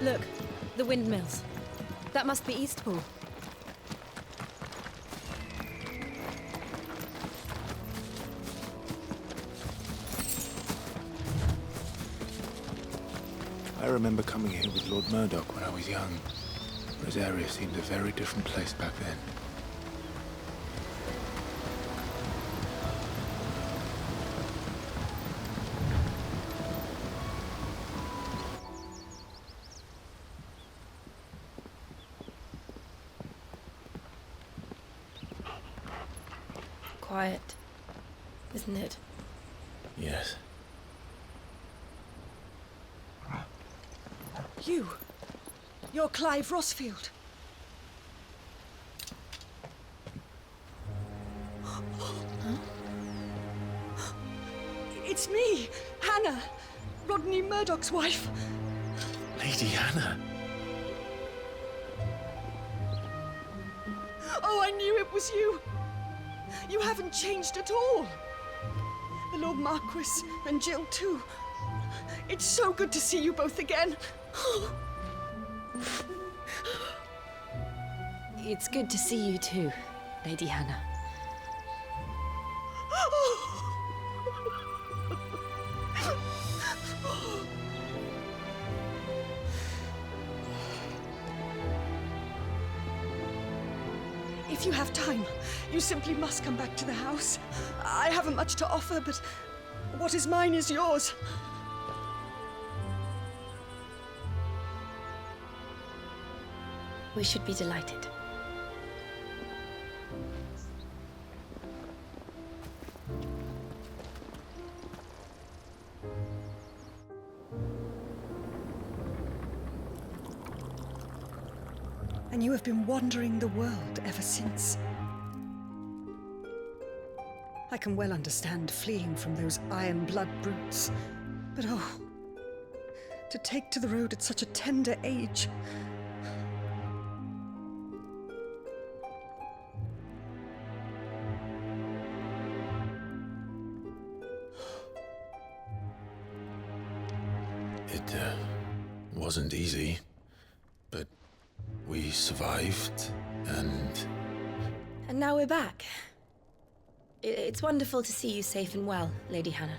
Look, the windmills. That must be Eastpool. I remember coming here with Lord Murdoch when I was young. Rosaria seemed a very different place back then. Quiet, isn't it? Yes. You're Clive Rossfield. It's me, Hannah, Rodney Murdoch's wife. Lady Hannah. Oh, I knew it was you. You haven't changed at all. The Lord Marquis and Jill too. It's so good to see you both again. It's good to see you too, Lady Hannah. If you have time, you simply must come back to the house. I haven't much to offer, but what is mine is yours. We should be delighted. And you have been wandering the world ever since. I can well understand fleeing from those iron blood brutes, but oh, to take to the road at such a tender age. It wasn't easy, but we survived, and now we're back. It's wonderful to see you safe and well, Lady Hannah.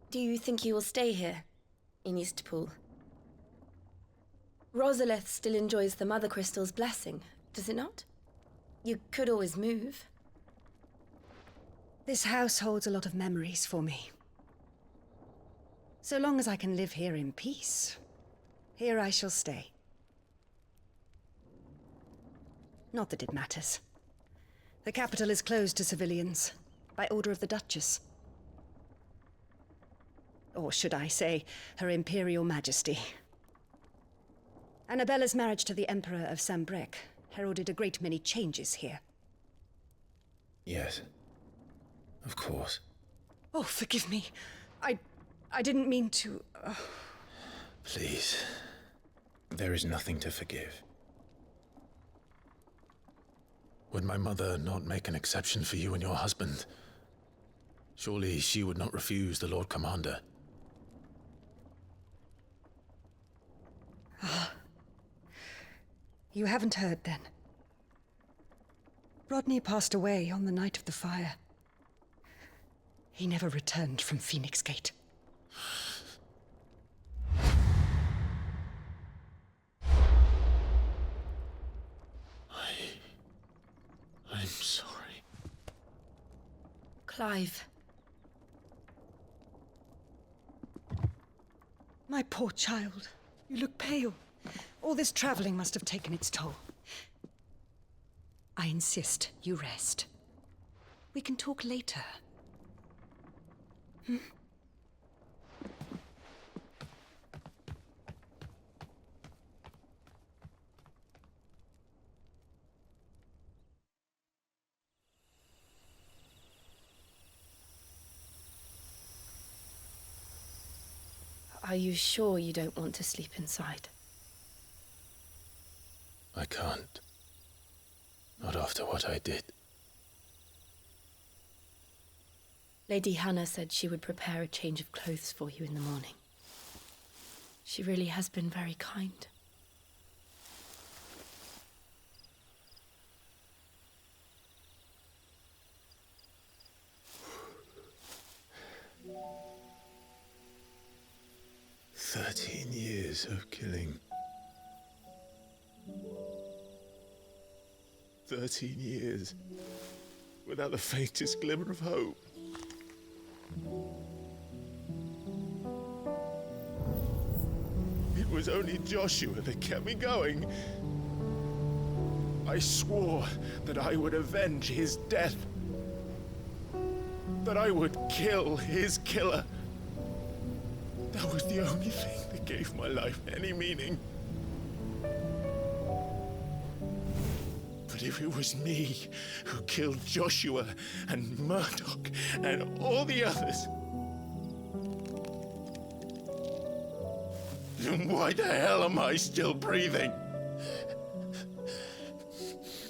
Do you think you will stay here, in Eastpool? Rosalith still enjoys the Mother Crystal's blessing, does it not? You could always move. This house holds a lot of memories for me. So long as I can live here in peace, here I shall stay. Not that it matters. The capital is closed to civilians, by order of the Duchess. Or should I say, Her Imperial Majesty. Annabella's marriage to the Emperor of Sambrec heralded a great many changes here. Yes. Of course. Oh, forgive me. I didn't mean to... Please. There is nothing to forgive. Would my mother not make an exception for you and your husband? Surely she would not refuse the Lord Commander. You haven't heard, then. Rodney passed away on the night of the fire. He never returned from Phoenix Gate. I'm sorry. Clive. My poor child. You look pale. All this traveling must have taken its toll. I insist you rest. We can talk later. Hmm? Are you sure you don't want to sleep inside? I can't. Not after what I did. Lady Hannah said she would prepare a change of clothes for you in the morning. She really has been very kind. Years of killing. 13 years without the faintest glimmer of hope. It was only Joshua that kept me going. I swore that I would avenge his death. That I would kill his killer. That was the only thing that gave my life any meaning. But if it was me who killed Joshua and Murdoch and all the others, then why the hell am I still breathing?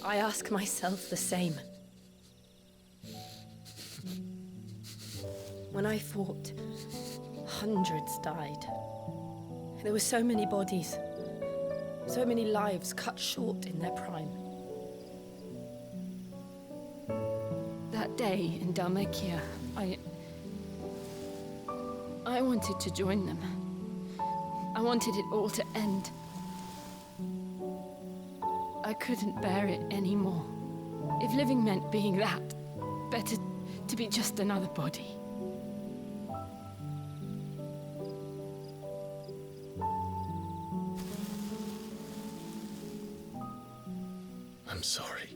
I ask myself the same. When I fought, hundreds died. There were so many bodies, so many lives cut short in their prime. That day in Dalmekia, I wanted to join them. I wanted it all to end. I couldn't bear it anymore. If living meant being that, better to be just another body. I'm sorry.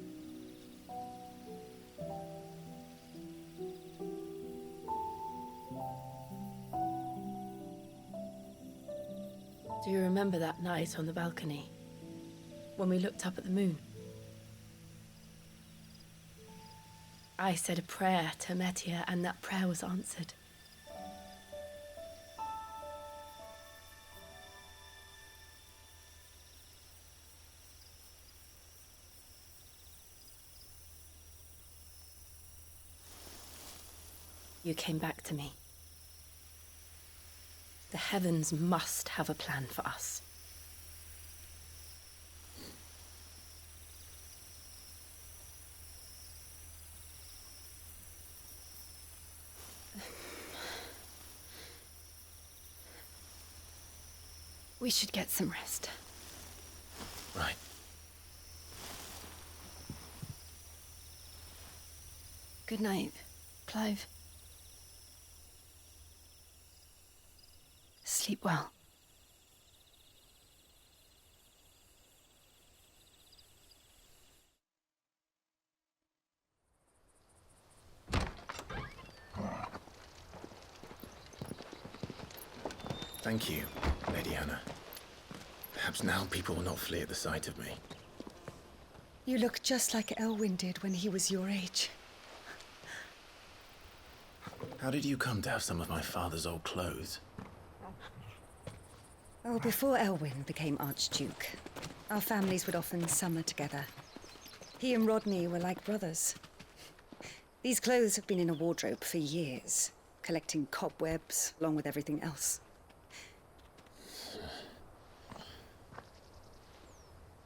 Do you remember that night on the balcony, when we looked up at the moon? I said a prayer to Metia, and that prayer was answered. You came back to me. The heavens must have a plan for us. We should get some rest. Right. Good night, Clive. Sleep well. Thank you, Lady Hannah. Perhaps now people will not flee at the sight of me. You look just like Elwyn did when he was your age. How did you come to have some of my father's old clothes? Oh, before Elwyn became Archduke, our families would often summer together. He and Rodney were like brothers. These clothes have been in a wardrobe for years, collecting cobwebs along with everything else.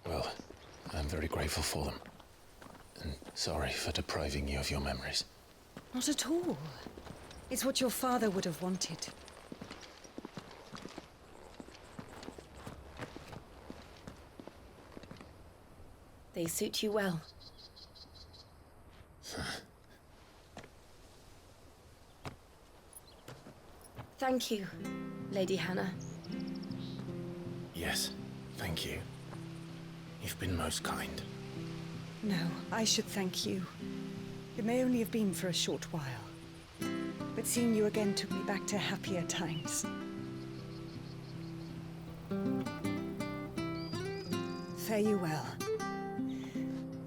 Well, I'm very grateful for them. And sorry for depriving you of your memories. Not at all. It's what your father would have wanted. They suit you well. Thank you, Lady Hannah. Yes, thank you. You've been most kind. No, I should thank you. It may only have been for a short while, but seeing you again took me back to happier times. Fare you well,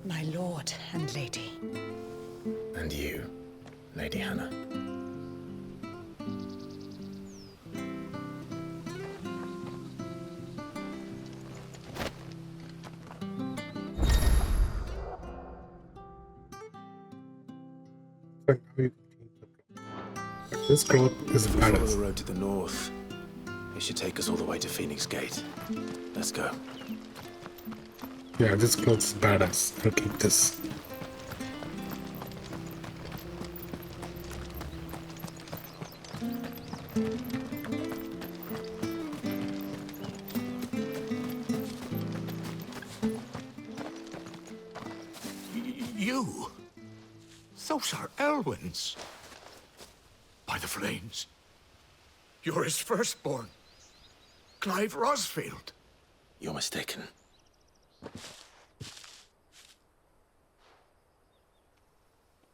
my lord and lady. And you, Lady Hannah. This cloth is If we follow badass. the road to the north, it should take us all the way to Phoenix Gate. Let's go. Yeah, this cloth is badass. I'll keep this. You? Those are Elwyn's. By the flames. You're his firstborn. Clive Rosfield. You're mistaken.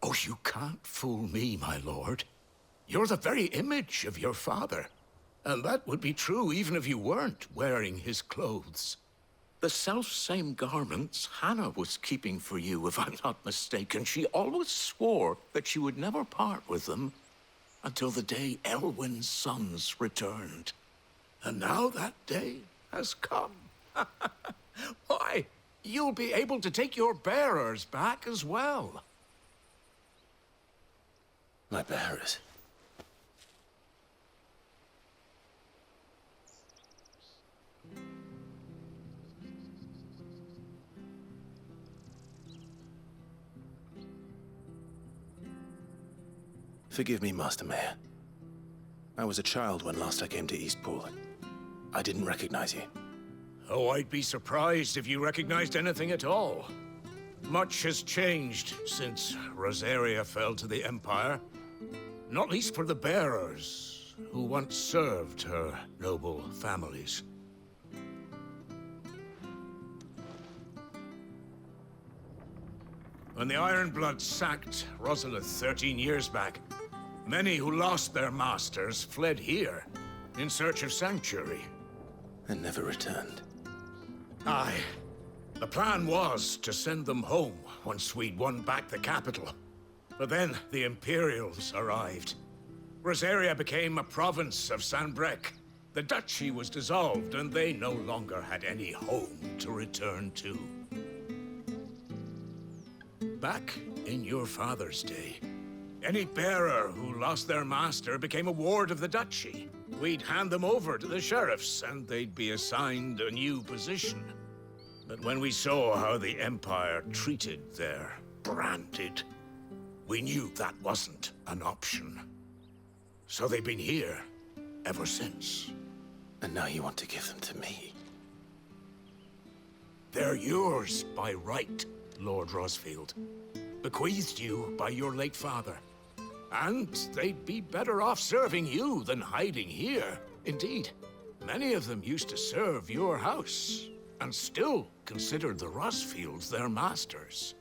Oh, you can't fool me, my lord. You're the very image of your father. And that would be true even if you weren't wearing his clothes. The self-same garments Hannah was keeping for you, if I'm not mistaken. She always swore that she would never part with them until the day Elwyn's sons returned. And now that day has come. Why, you'll be able to take your bearers back as well. My bearers. Forgive me, Master Mayor. I was a child when last I came to Eastpool. I didn't recognize you. Oh, I'd be surprised if you recognized anything at all. Much has changed since Rosaria fell to the Empire. Not least for the bearers, who once served her noble families. When the Ironbloods sacked Rosalith 13 years back, many who lost their masters fled here in search of sanctuary. And never returned. Aye. The plan was to send them home once we'd won back the capital. But then the Imperials arrived. Rosaria became a province of Sanbreque. The duchy was dissolved, and they no longer had any home to return to. Back in your father's day, any bearer who lost their master became a ward of the duchy. We'd hand them over to the sheriffs, and they'd be assigned a new position. But when we saw how the Empire treated their branded, we knew that wasn't an option. So they've been here ever since. And now you want to give them to me? They're yours by right, Lord Rosfield. Bequeathed you by your late father. And they'd be better off serving you than hiding here. Indeed, many of them used to serve your house, and still considered the Rosfields their masters.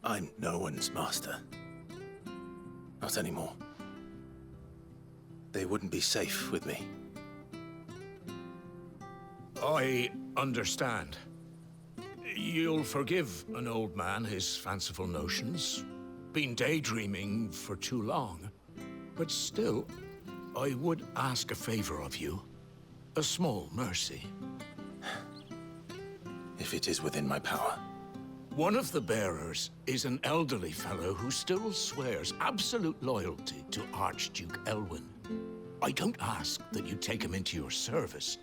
I'm no one's master. Not anymore. They wouldn't be safe with me. I understand. You'll forgive an old man his fanciful notions. Been daydreaming for too long. But still, I would ask a favor of you. A small mercy. If it is within my power. One of the bearers is an elderly fellow who still swears absolute loyalty to Archduke Elwyn. I don't ask that you take him into your service,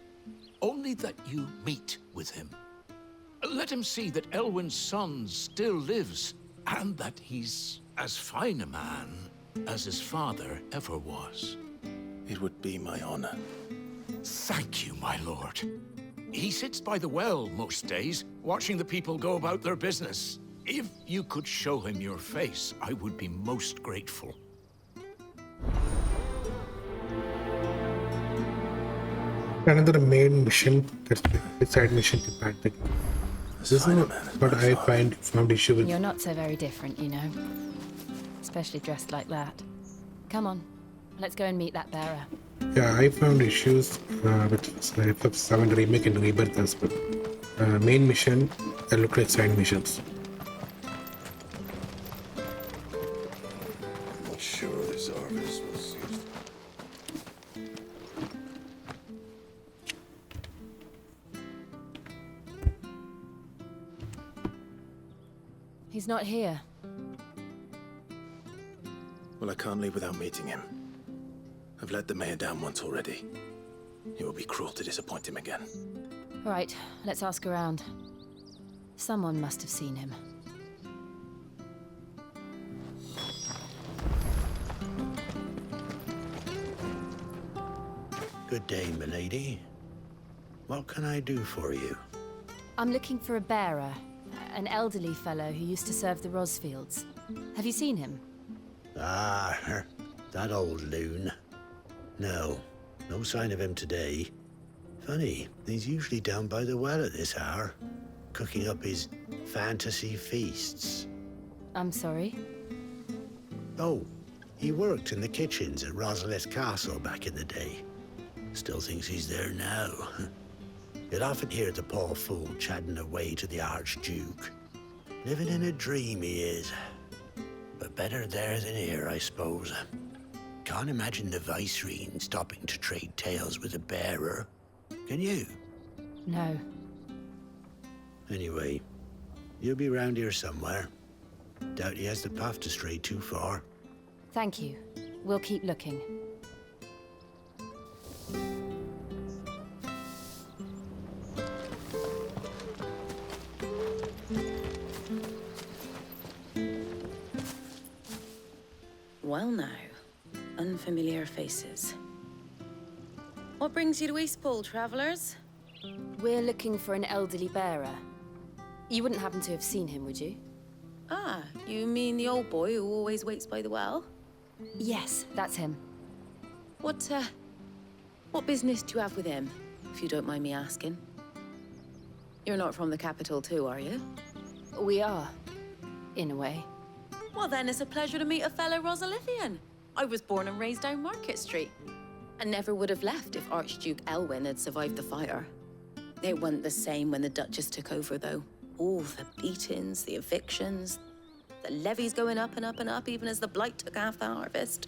only that you meet with him. Let him see that Elwyn's son still lives, and that he's as fine a man as his father ever was. It would be my honor. Thank you, my lord. He sits by the well most days, watching the people go about their business. If you could show him your face, I would be most grateful. Another main mission, that's the side mission to pack the game. This is what I found issue with. You're not so very different, you know. Especially dressed like that. Come on, let's go and meet that bearer. Yeah, I found issues with FF7 remake and rebirth as well. Main mission, they look like side missions. I'm not sure this harvest was used. He's not here. Well, I can't leave without meeting him. I've let the mayor down once already. It would be cruel to disappoint him again. All right, let's ask around. Someone must have seen him. Good day, milady. What can I do for you? I'm looking for a bearer, an elderly fellow who used to serve the Rosfields. Have you seen him? Ah, that old loon. No sign of him today. Funny, he's usually down by the well at this hour, cooking up his fantasy feasts. I'm sorry? Oh, he worked in the kitchens at Rosalith Castle back in the day. Still thinks he's there now. You'll often hear the poor fool chatting away to the Archduke. Living in a dream he is. But better there than here, I suppose. Can't imagine the Vicereine stopping to trade tales with a bearer. Can you? No. Anyway, you'll be round here somewhere. Doubt he has the path to stray too far. Thank you. We'll keep looking. Well now, unfamiliar faces. What brings you to Eastpool, travelers? We're looking for an elderly bearer. You wouldn't happen to have seen him, would you? Ah, you mean the old boy who always waits by the well? Yes, that's him. What business do you have with him, if you don't mind me asking? You're not from the capital too, are you? We are, in a way. Well then, it's a pleasure to meet a fellow Rosalithian. I was born and raised down Market Street. And never would have left if Archduke Elwyn had survived the fire. It wasn't the same when the Duchess took over, though. All the beatings, the evictions, the levies going up and up and up, even as the blight took half the harvest.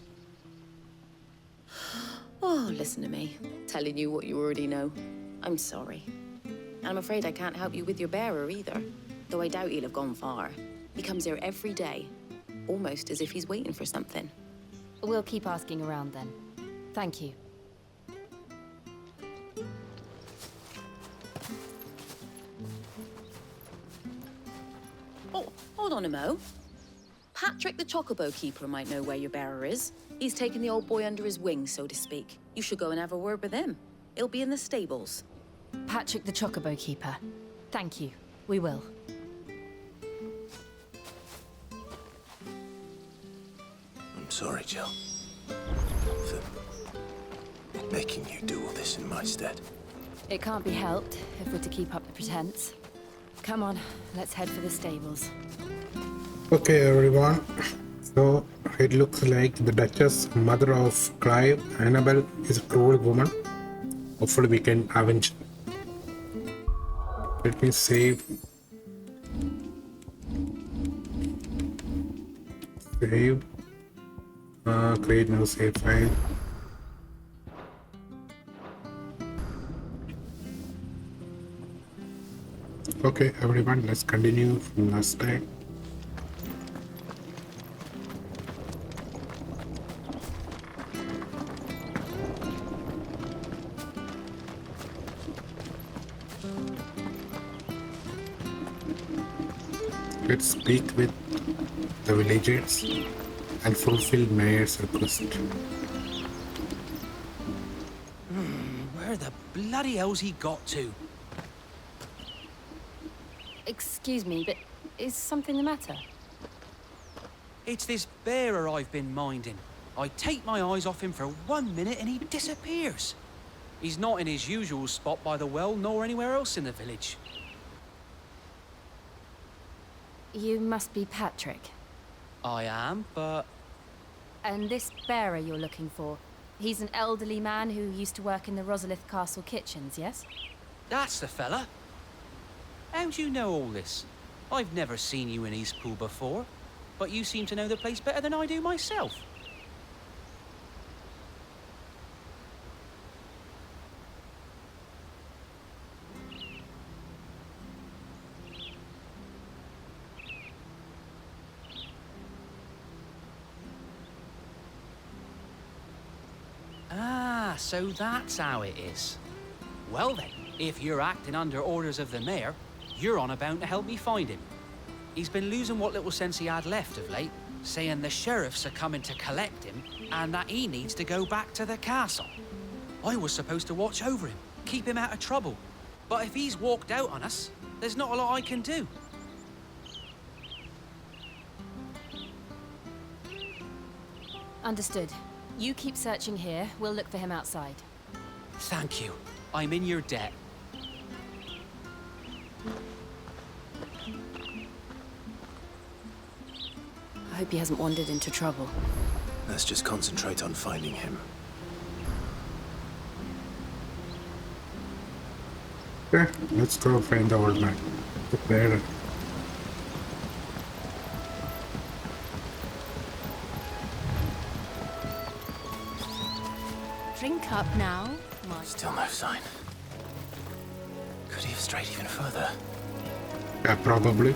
Oh, listen to me, telling you what you already know. I'm sorry. And I'm afraid I can't help you with your bearer either, though I doubt he'll have gone far. He comes here every day, almost as if he's waiting for something. We'll keep asking around then. Thank you. Oh, hold on a mo. Patrick the Chocobo Keeper might know where your bearer is. He's taken the old boy under his wing, so to speak. You should go and have a word with him. It'll be in the stables. Patrick the Chocobo Keeper. Thank you. We will. I'm sorry, Jill. For making you do all this in my stead. It can't be helped if we're to keep up the pretense. Come on, let's head for the stables. Okay, everyone. So it looks like the Duchess, mother of Clive, Annabelle, is a cruel woman. Hopefully we can avenge. Let me save. Save. Create new save file. Okay, everyone, let's continue from last time. Let's speak with the villagers and fulfill Mayor's request. Where the bloody hell's he got to? Excuse me, but is something the matter? It's this bearer I've been minding. I take my eyes off him for 1 minute and he disappears. He's not in his usual spot by the well, nor anywhere else in the village. You must be Patrick. I am, but... And this bearer you're looking for, he's an elderly man who used to work in the Rosalith Castle kitchens, yes? That's the fella. How do you know all this? I've never seen you in Eastpool before, but you seem to know the place better than I do myself. Ah, so that's how it is. Well then, if you're acting under orders of the mayor, you're on about to help me find him. He's been losing what little sense he had left of late, saying the sheriffs are coming to collect him and that he needs to go back to the castle. I was supposed to watch over him, keep him out of trouble. But if he's walked out on us, there's not a lot I can do. Understood. You keep searching here, we'll look for him outside. Thank you. I'm in your debt. I hope he hasn't wandered into trouble. Let's just concentrate on finding him. Okay, let's go find the old man. The bearer. Drink up now, my... Still no sign. Could he have strayed even further? Yeah, probably.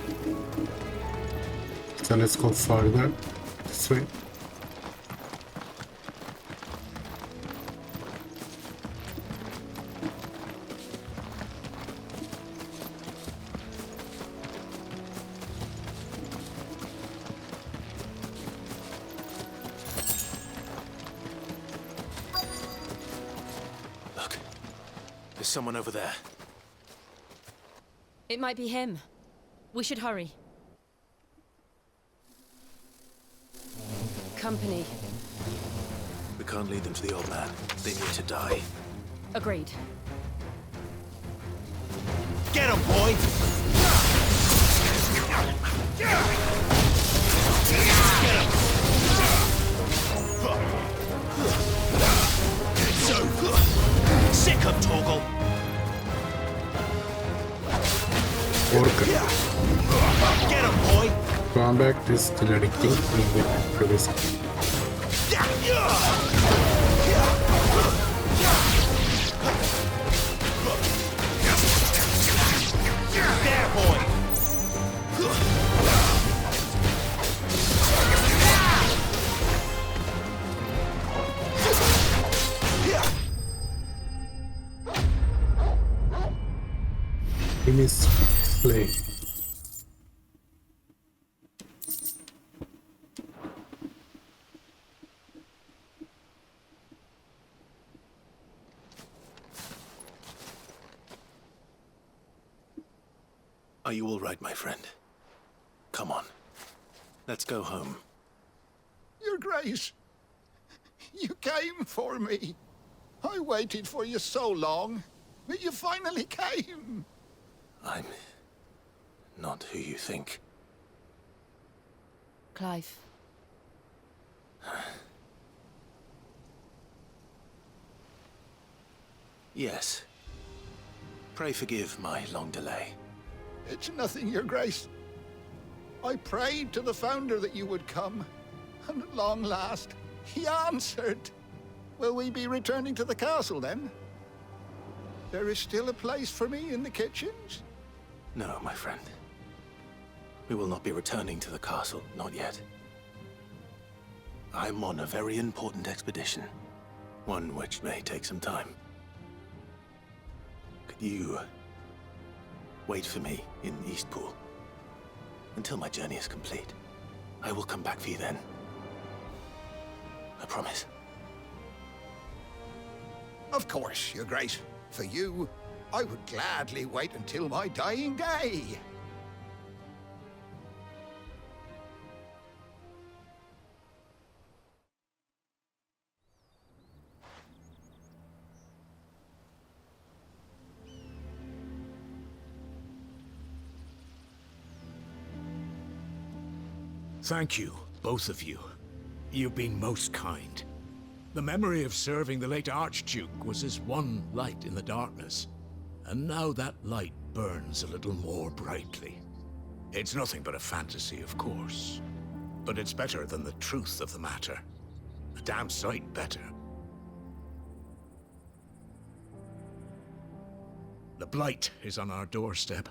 So let's go further this way. Look, there's someone over there. It might be him. We should hurry. Company. We can't lead them to the old man. They need to die. Agreed. Get him, boy! Sick of Torgal! Get him, boy! Combat is still addicting with progressive. There, boy! He is slain. Are you all right, my friend? Come on. Let's go home. Your Grace, you came for me. I waited for you so long, but you finally came. I'm not who you think. Clive. Yes. Pray forgive my long delay. It's nothing, Your Grace. I prayed to the Founder that you would come, and at long last, he answered. Will we be returning to the castle, then? There is still a place for me in the kitchens? No, my friend. We will not be returning to the castle, not yet. I'm on a very important expedition, one which may take some time. Could you wait for me in Eastpool until my journey is complete? I will come back for you then. I promise. Of course, Your Grace. For you, I would gladly wait until my dying day. Thank you, both of you. You've been most kind. The memory of serving the late Archduke was as one light in the darkness, and now that light burns a little more brightly. It's nothing but a fantasy, of course, but it's better than the truth of the matter. A damn sight better. The blight is on our doorstep.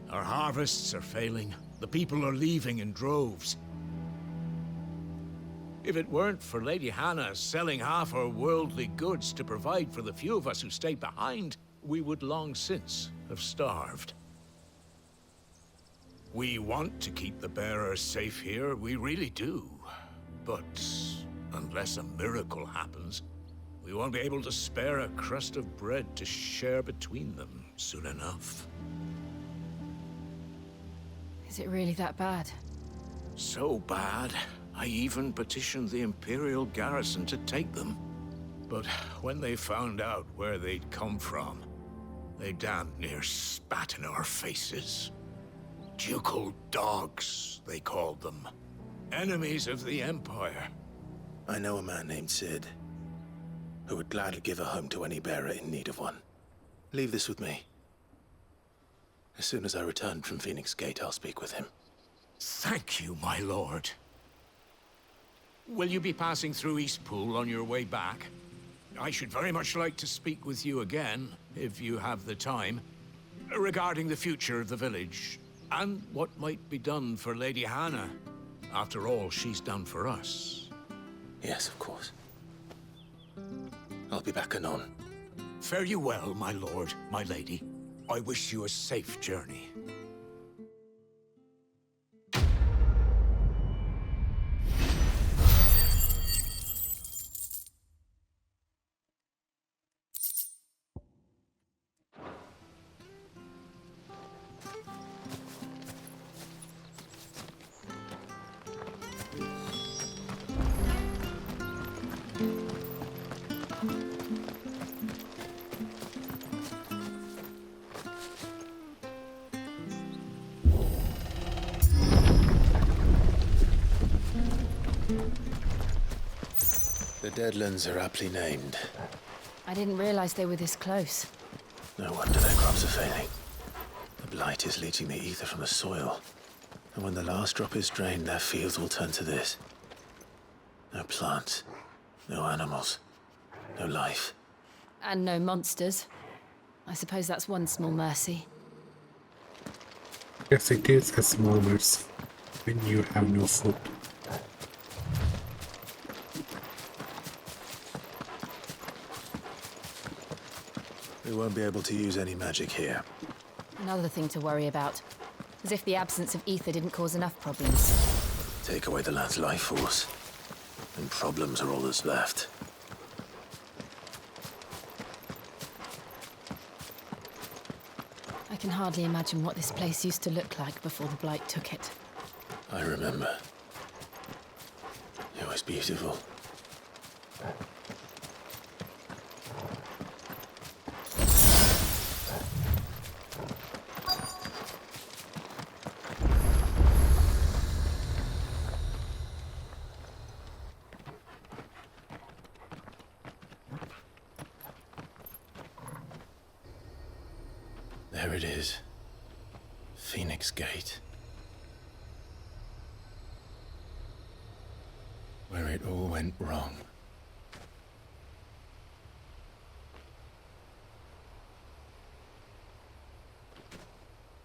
Our harvests are failing. The people are leaving in droves. If it weren't for Lady Hannah selling half our worldly goods to provide for the few of us who stayed behind, we would long since have starved. We want to keep the bearers safe here, we really do. But unless a miracle happens, we won't be able to spare a crust of bread to share between them soon enough. Is it really that bad? So bad, I even petitioned the Imperial garrison to take them. But when they found out where they'd come from, they damn near spat in our faces. Ducal dogs, they called them. Enemies of the Empire. I know a man named Sid, who would gladly give a home to any bearer in need of one. Leave this with me. As soon as I return from Phoenix Gate, I'll speak with him. Thank you, my lord. Will you be passing through Eastpool on your way back? I should very much like to speak with you again, if you have the time, regarding the future of the village, and what might be done for Lady Hannah, after all she's done for us. Yes, of course. I'll be back anon. Fare you well, my lord, my lady. I wish you a safe journey. The Deadlands are aptly named. I didn't realize they were this close. No wonder their crops are failing. The blight is leaching the ether from the soil. And when the last drop is drained, their fields will turn to this. No plants, no animals, no life. And no monsters. I suppose that's one small mercy. Yes, it is a small mercy when you have no food. We won't be able to use any magic here. Another thing to worry about. As if the absence of ether didn't cause enough problems. Take away the lad's life force, and problems are all that's left. I can hardly imagine what this place used to look like before the Blight took it. I remember. It was beautiful. There it is. Phoenix Gate. Where it all went wrong.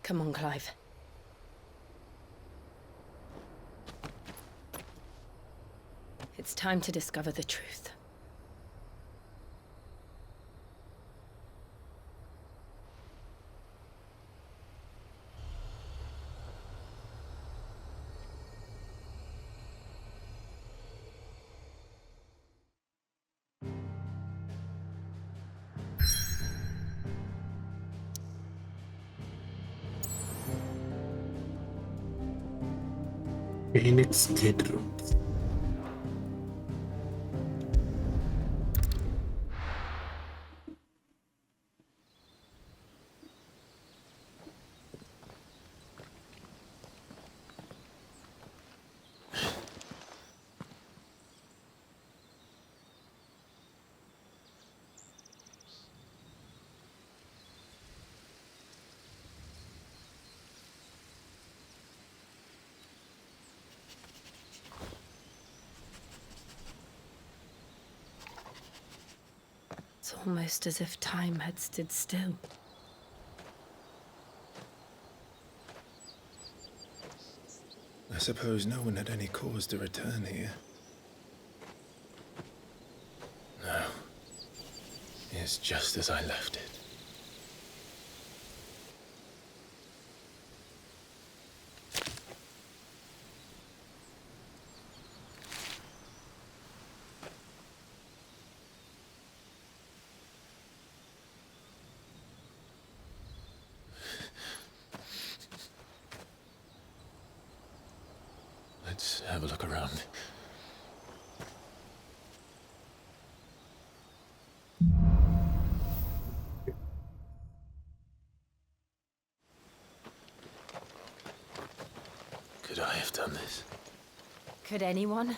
Come on, Clive. It's time to discover the truth. Phoenix Gate Roads. It's almost as if time had stood still. I suppose no one had any cause to return here. No. It's just as I left it. Let's have a look around. Could I have done this? Could anyone?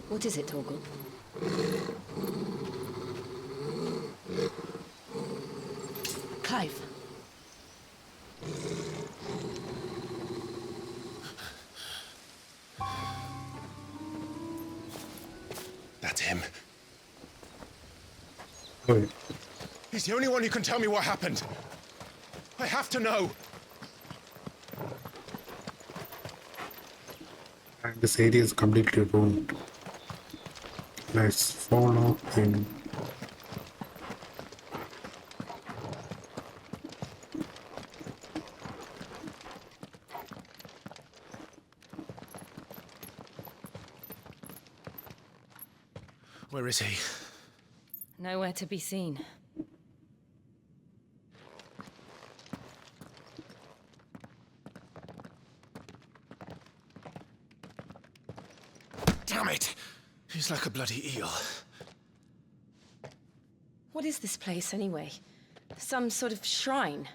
What is it, Torgal? Clive. That's him. Oh, He's the only one who can tell me what happened. I have to know. and this area is completely ruined. Let's follow him. Where is he? Nowhere to be seen. Damn it! He's like a bloody eel. What is this place, anyway? Some sort of shrine?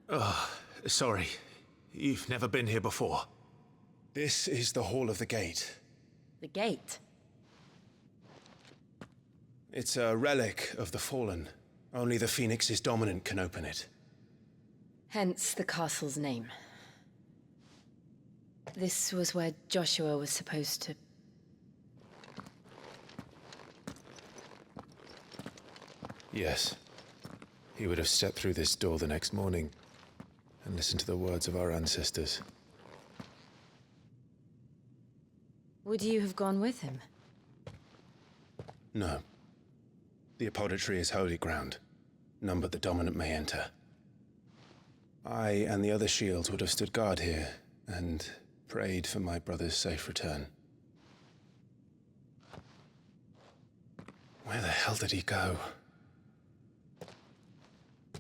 Oh, sorry. You've never been here before. This is the Hall of the Gate. The gate? It's a relic of the Fallen. Only the Phoenix's dominant can open it. Hence the castle's name. This was where Joshua was supposed to... Yes. He would have stepped through this door the next morning, and listen to the words of our ancestors. Would you have gone with him? No. The apodatory is holy ground. None but the dominant may enter. I and the other shields would have stood guard here and prayed for my brother's safe return. Where the hell did he go?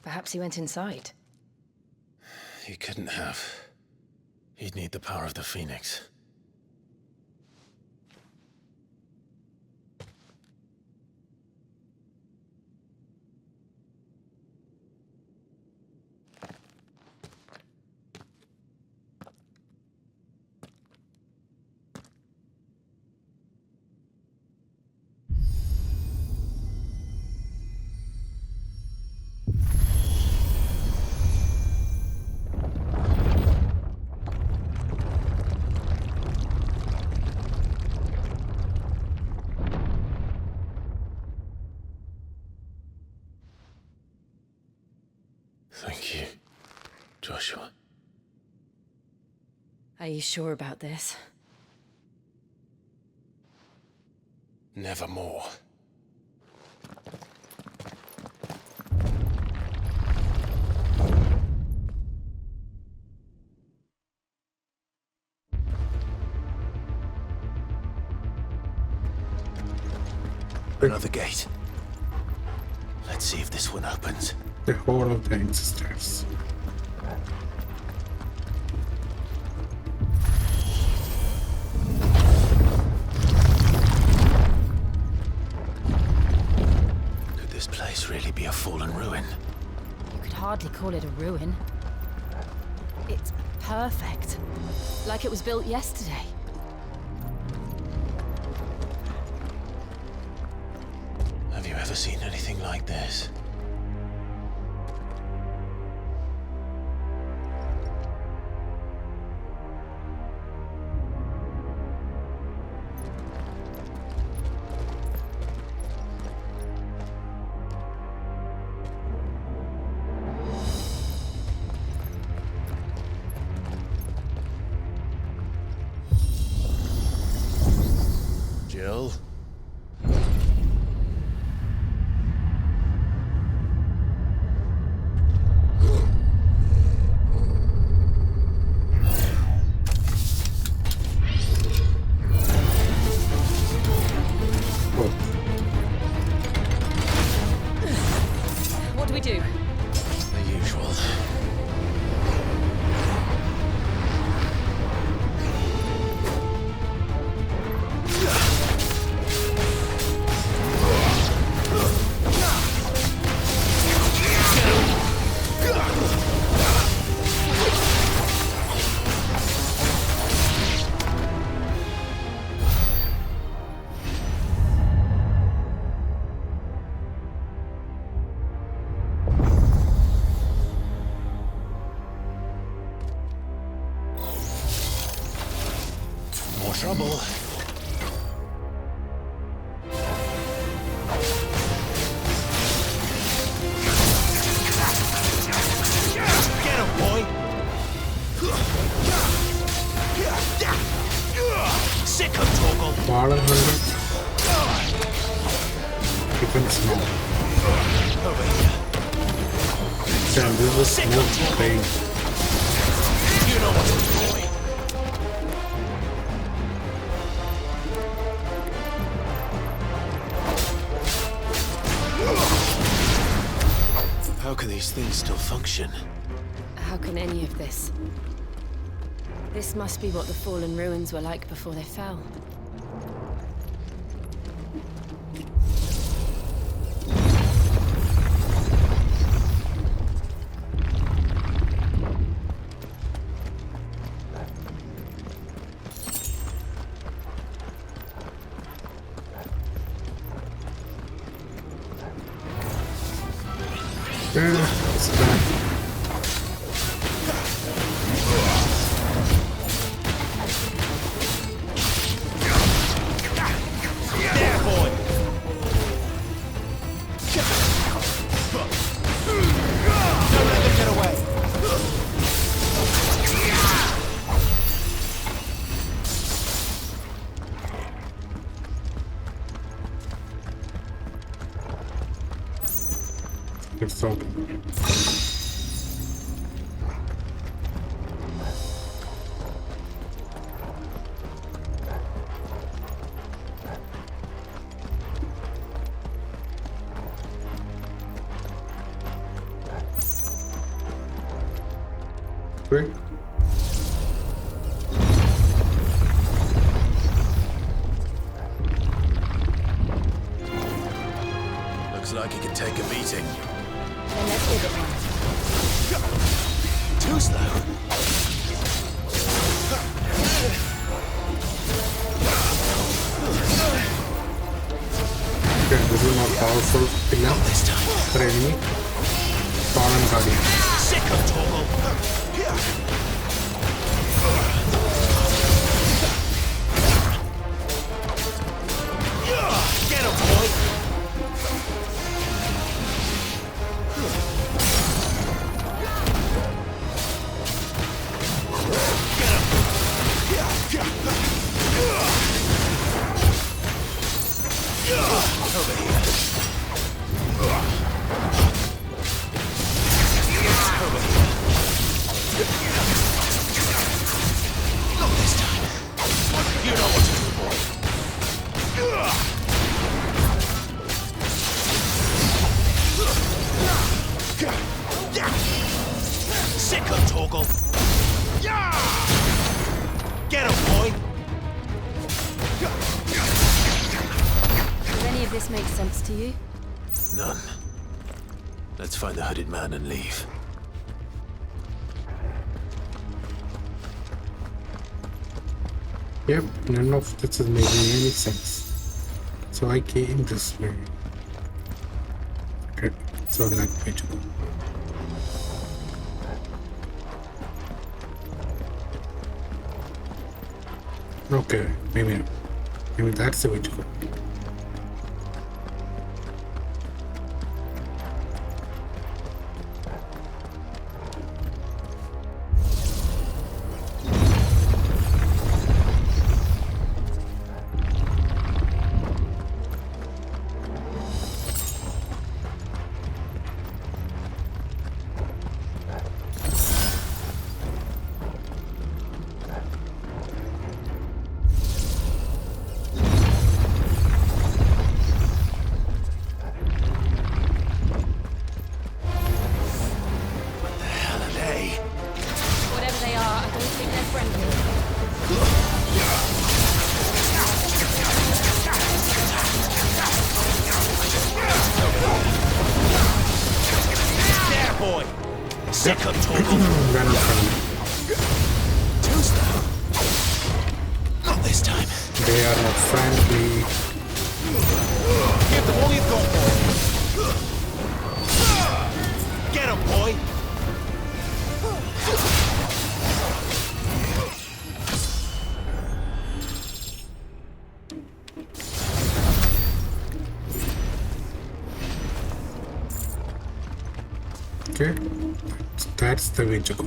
Perhaps he went inside. He couldn't have. He'd need the power of the Phoenix. Thank you, Joshua. Are you sure about this? Nevermore. Another gate. Let's see if this one opens. The whole of the ancestors. Could this place really be a fallen ruin? You could hardly call it a ruin. It's perfect. Like it was built yesterday. Have you ever seen anything like this? Jill? What do we do? The usual. More trouble. Get him, boy! Sick of Toggle! Fallen building. Even small. Damn, this is smooth pain. You know what to do, boy. How can these things still function? How can any of this? This must be what the fallen ruins were like before they fell. It's back. There, boy! Don't let them get away! problem. Great. Looks like he could take a beating. Then let's give it one. Too slow. Okay, this is more powerful pillar for enemy. Fallen Guardian. Sick of Torgal. Get him, boy. Over here. Not this time. You know what to do, boy. Sick of Torgal. Get him, boy. Does any of this make sense to you? None. Let's find the hooded man and leave. Yep, none of this is making any sense. So I came this way. Okay, so that way to go. Okay, maybe that's the way to go. Too slow. Not this time. They are not friendly. Give them all you've got, boy. Get him, boy. Okay, that's the way to go.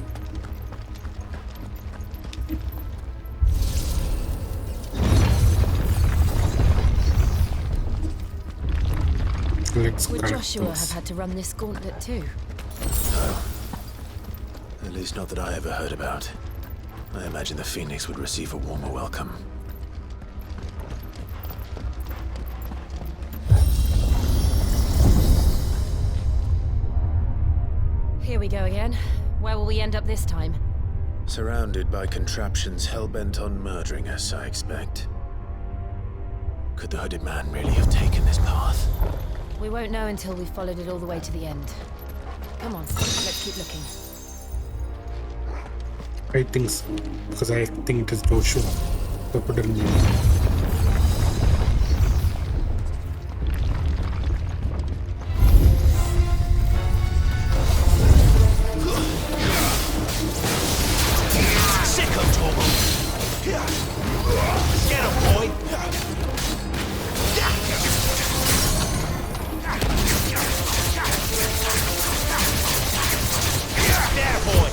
Would Joshua have had to run this gauntlet too? No. At least not that I ever heard about. I imagine the Phoenix would receive a warmer welcome. Here we go again. Where will we end up this time? Surrounded by contraptions hell-bent on murdering us, I expect. Could the hooded man really have taken this path? We won't know until we've followed it all the way to the end. Come on, let's keep looking. I think so, because I think it is Joshua. So put it in Sick of Torgal. Get him, boy. There, boy.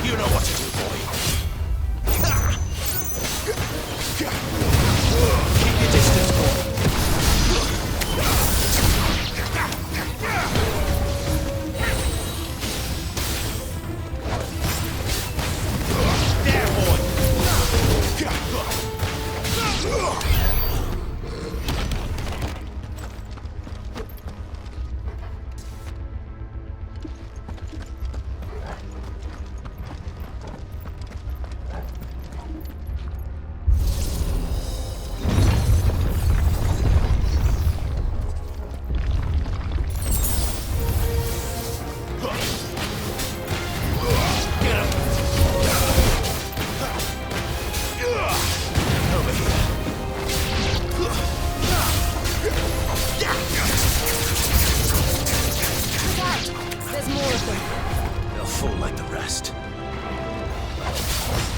You know what to do, boy. Keep your distance, boy. There, boy.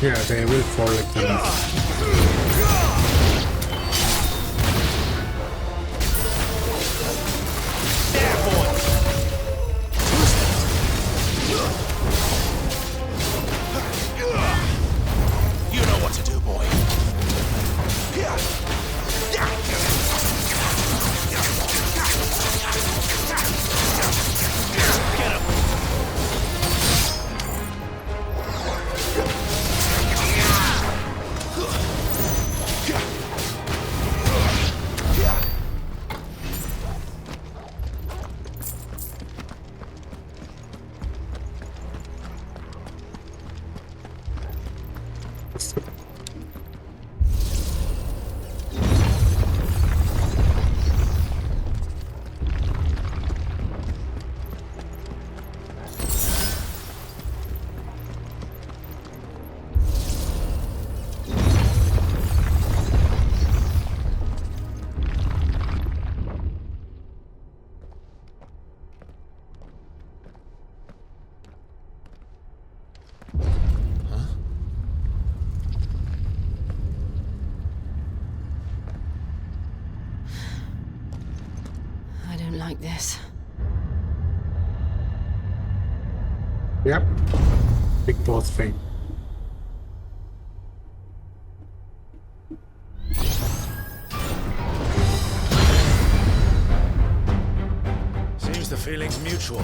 Yeah, they will fall like the rest. You know what to do, boy. Get him. Like this. Yep. Big boss thing. Seems the feeling's mutual.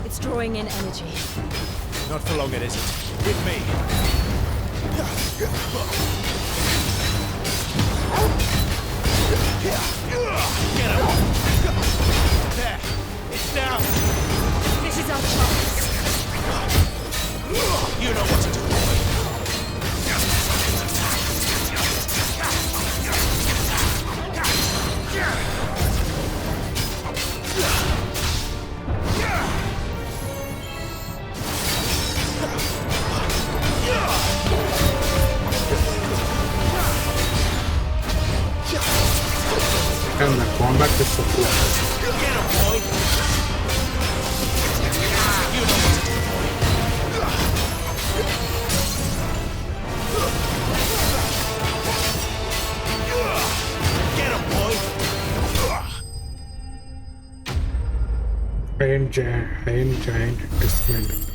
It's drawing in energy. Not for long, it isn't. With me. Get him! There! It's down! This is our chance! You know what to do, boy. And the combat is so cool. Get him, boy! You know what to do, boy. Get him, boy! Iron Giant dismantled.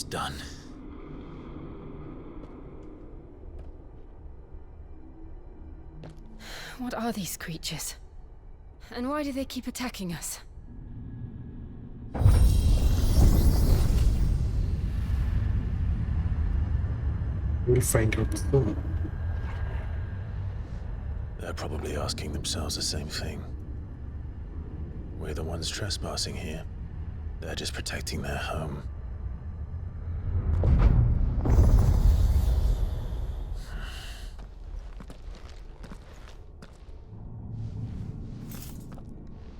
almost done. What are these creatures? And why do they keep attacking us? We'll find out soon. They're probably asking themselves the same thing. We're the ones trespassing here. They're just protecting their home.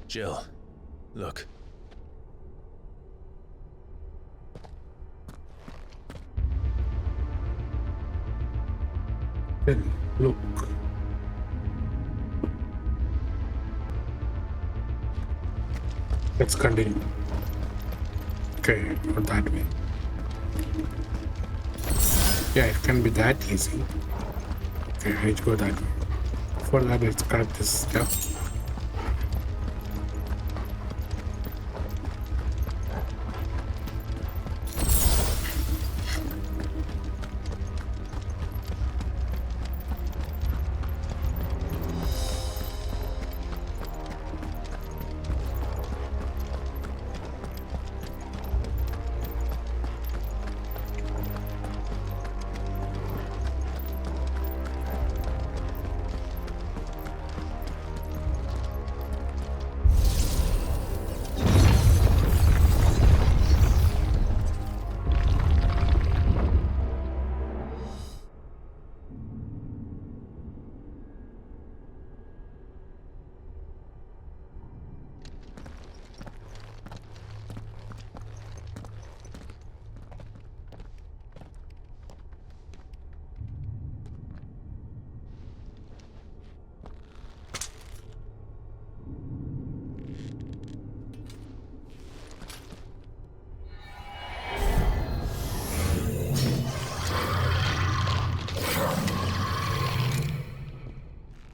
Jill, look. Then look. Let's continue. Okay, not that way. Yeah, it can be that easy. Okay, let's go that way. For that, let's correct this stuff.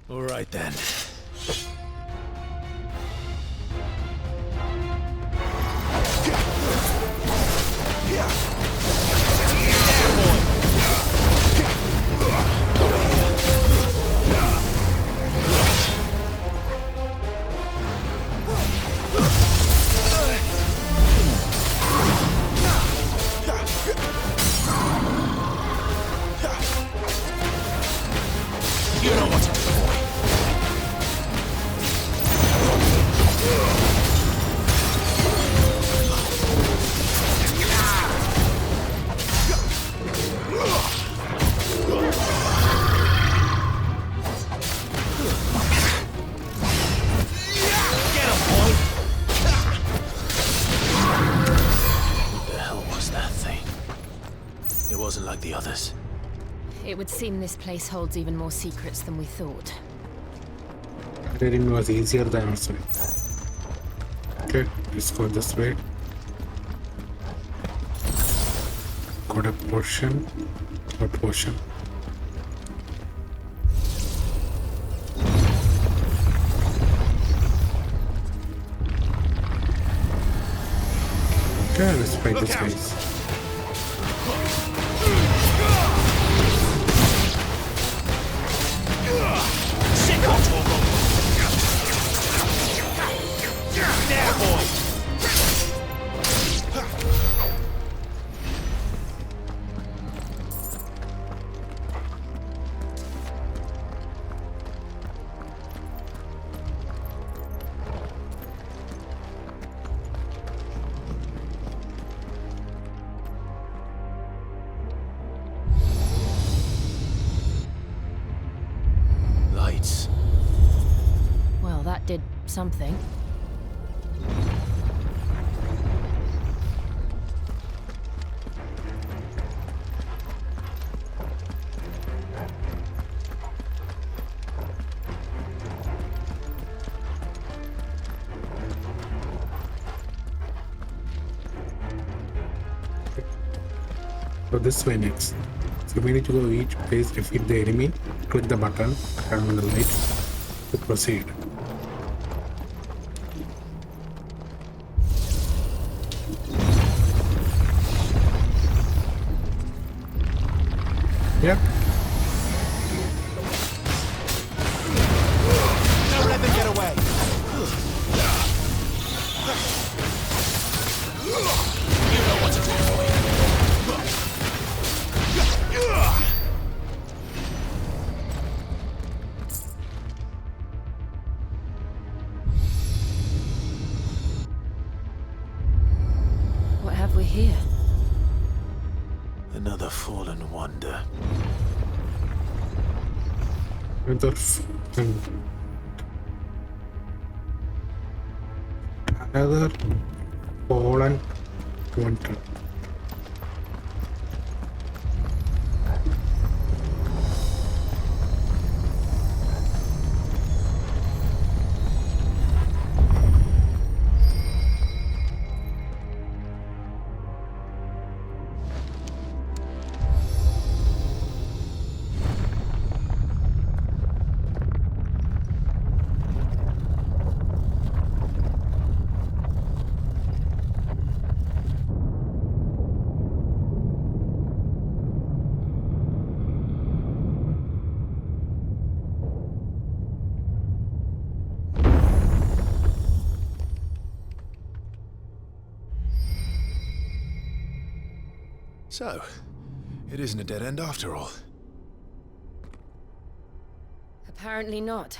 All right then. You know what to do, boy. What the hell was that thing? It wasn't like the others. It would seem this place holds even more secrets than we thought. Reading was easier than answering. Okay, let's go this way. Got a potion. What potion? Okay, let's fight this guys. There, boy! Lights. Well, that did something. So this way next. So we need to go each place, defeat the enemy, click the button, turn on the light to proceed. Yep. Don't let them get away. You know what to do, boy. What have we here? Another fallen wonder. Another fallen wonder. So, it isn't a dead end after all. Apparently not.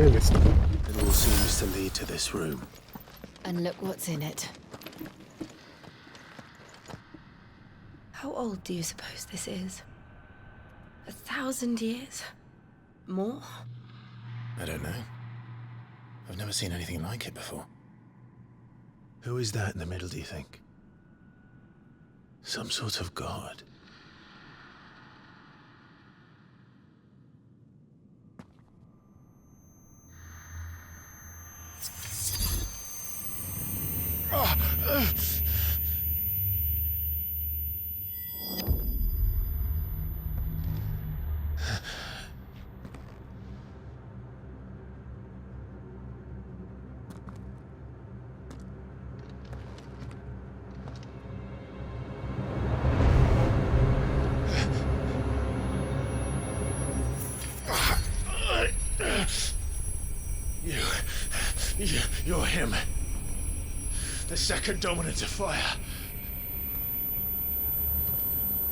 It all seems to lead to this room. And look what's in it. How old do you suppose this is? 1,000 years? More? I don't know. I've never seen anything like it before. Who is that in the middle, do you think? Some sort of god? You're him. The second dominant of fire.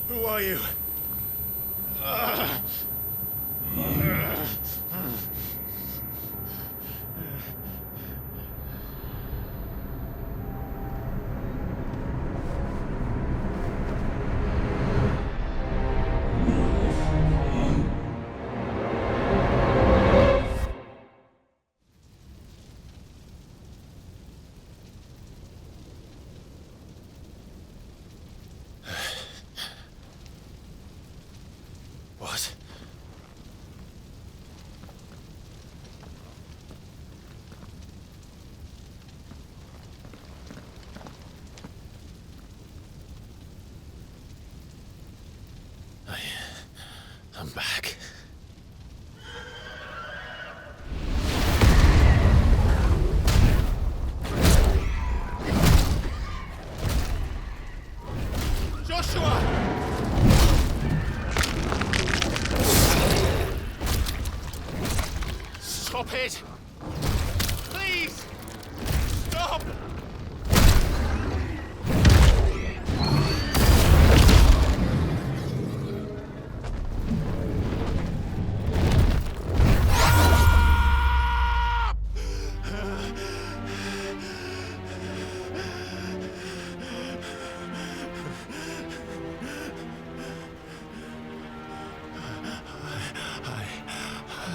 Who are you? What? I'm back. Joshua! Stop it! Please! Stop!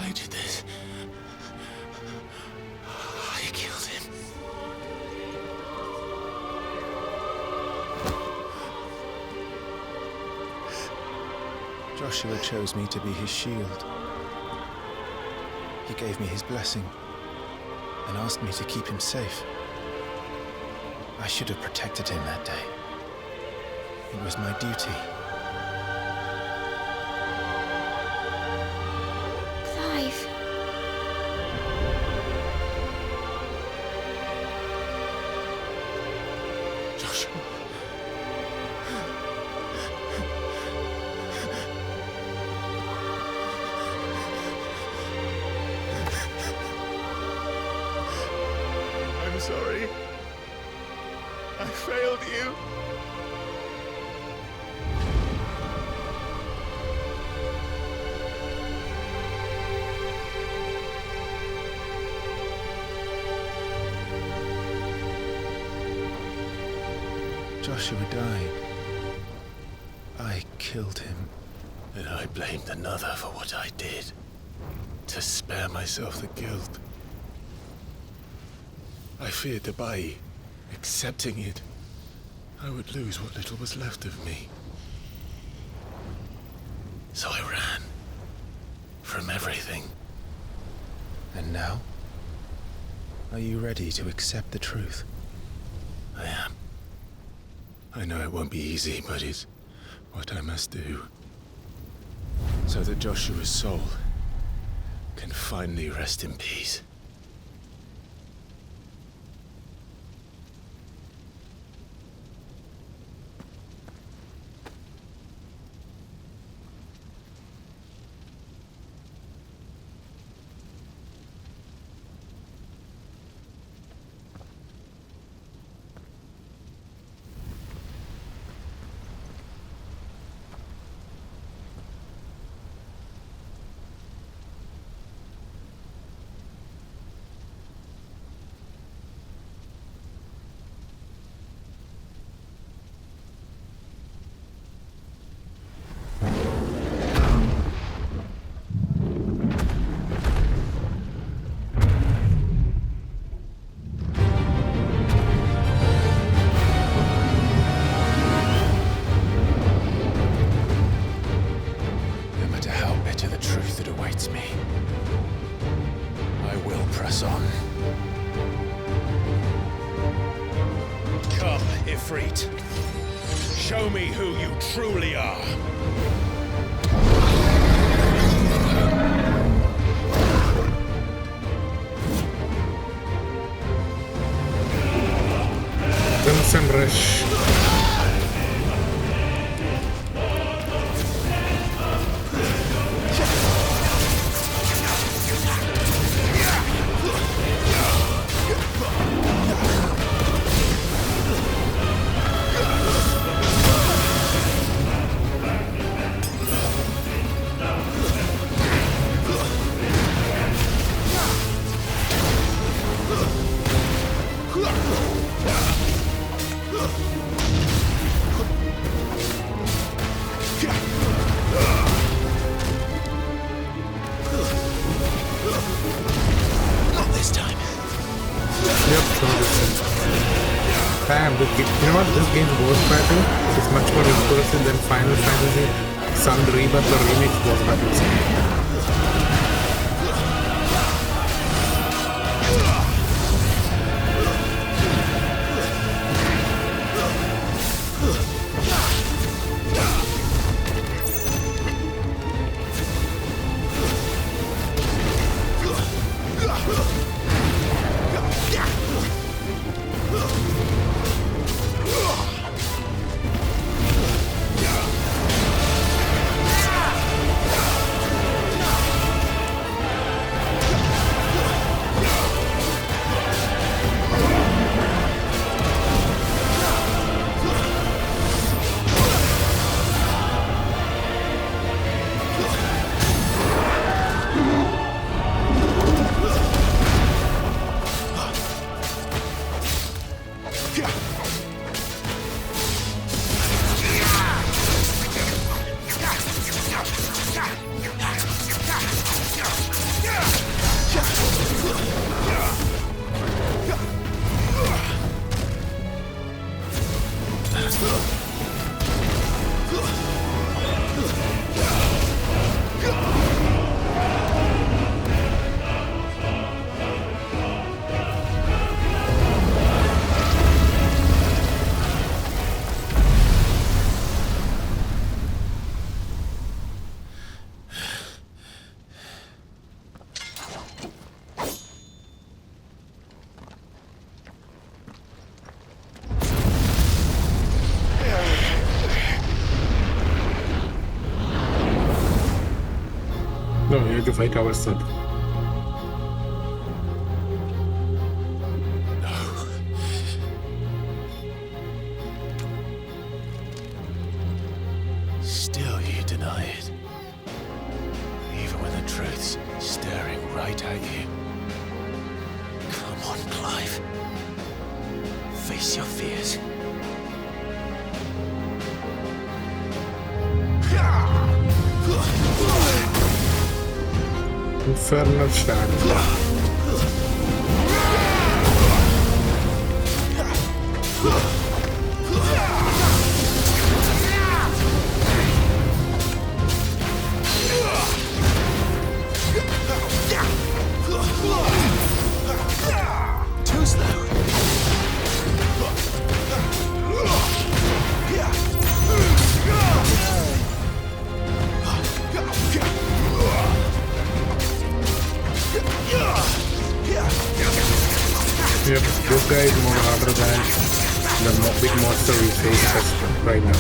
I did this. I killed him. Joshua chose me to be his shield. He gave me his blessing and asked me to keep him safe. I should have protected him that day. It was my duty. Clive. Joshua. I'm sorry. I failed you. Joshua died. I killed him. And I blamed another for what I did. To spare myself the guilt. I feared that by accepting it, I would lose what little was left of me. So I ran. From everything. And now? Are you ready to accept the truth? I am. I know it won't be easy, but it's what I must do. So that Joshua's soul can finally rest in peace. Show me who you truly are. Crimson Rush. Damn, you know what? This game's boss battle is much more impressive than Final Fantasy Sun Rebirth or Remake boss battles. We have to fight ourselves. Still you deny it. Even when the truth's staring right at you. Come on, Clive. Face your fears. Infernal Shadow. Too slow. Yep, this guy is more harder than the big monster we face right now.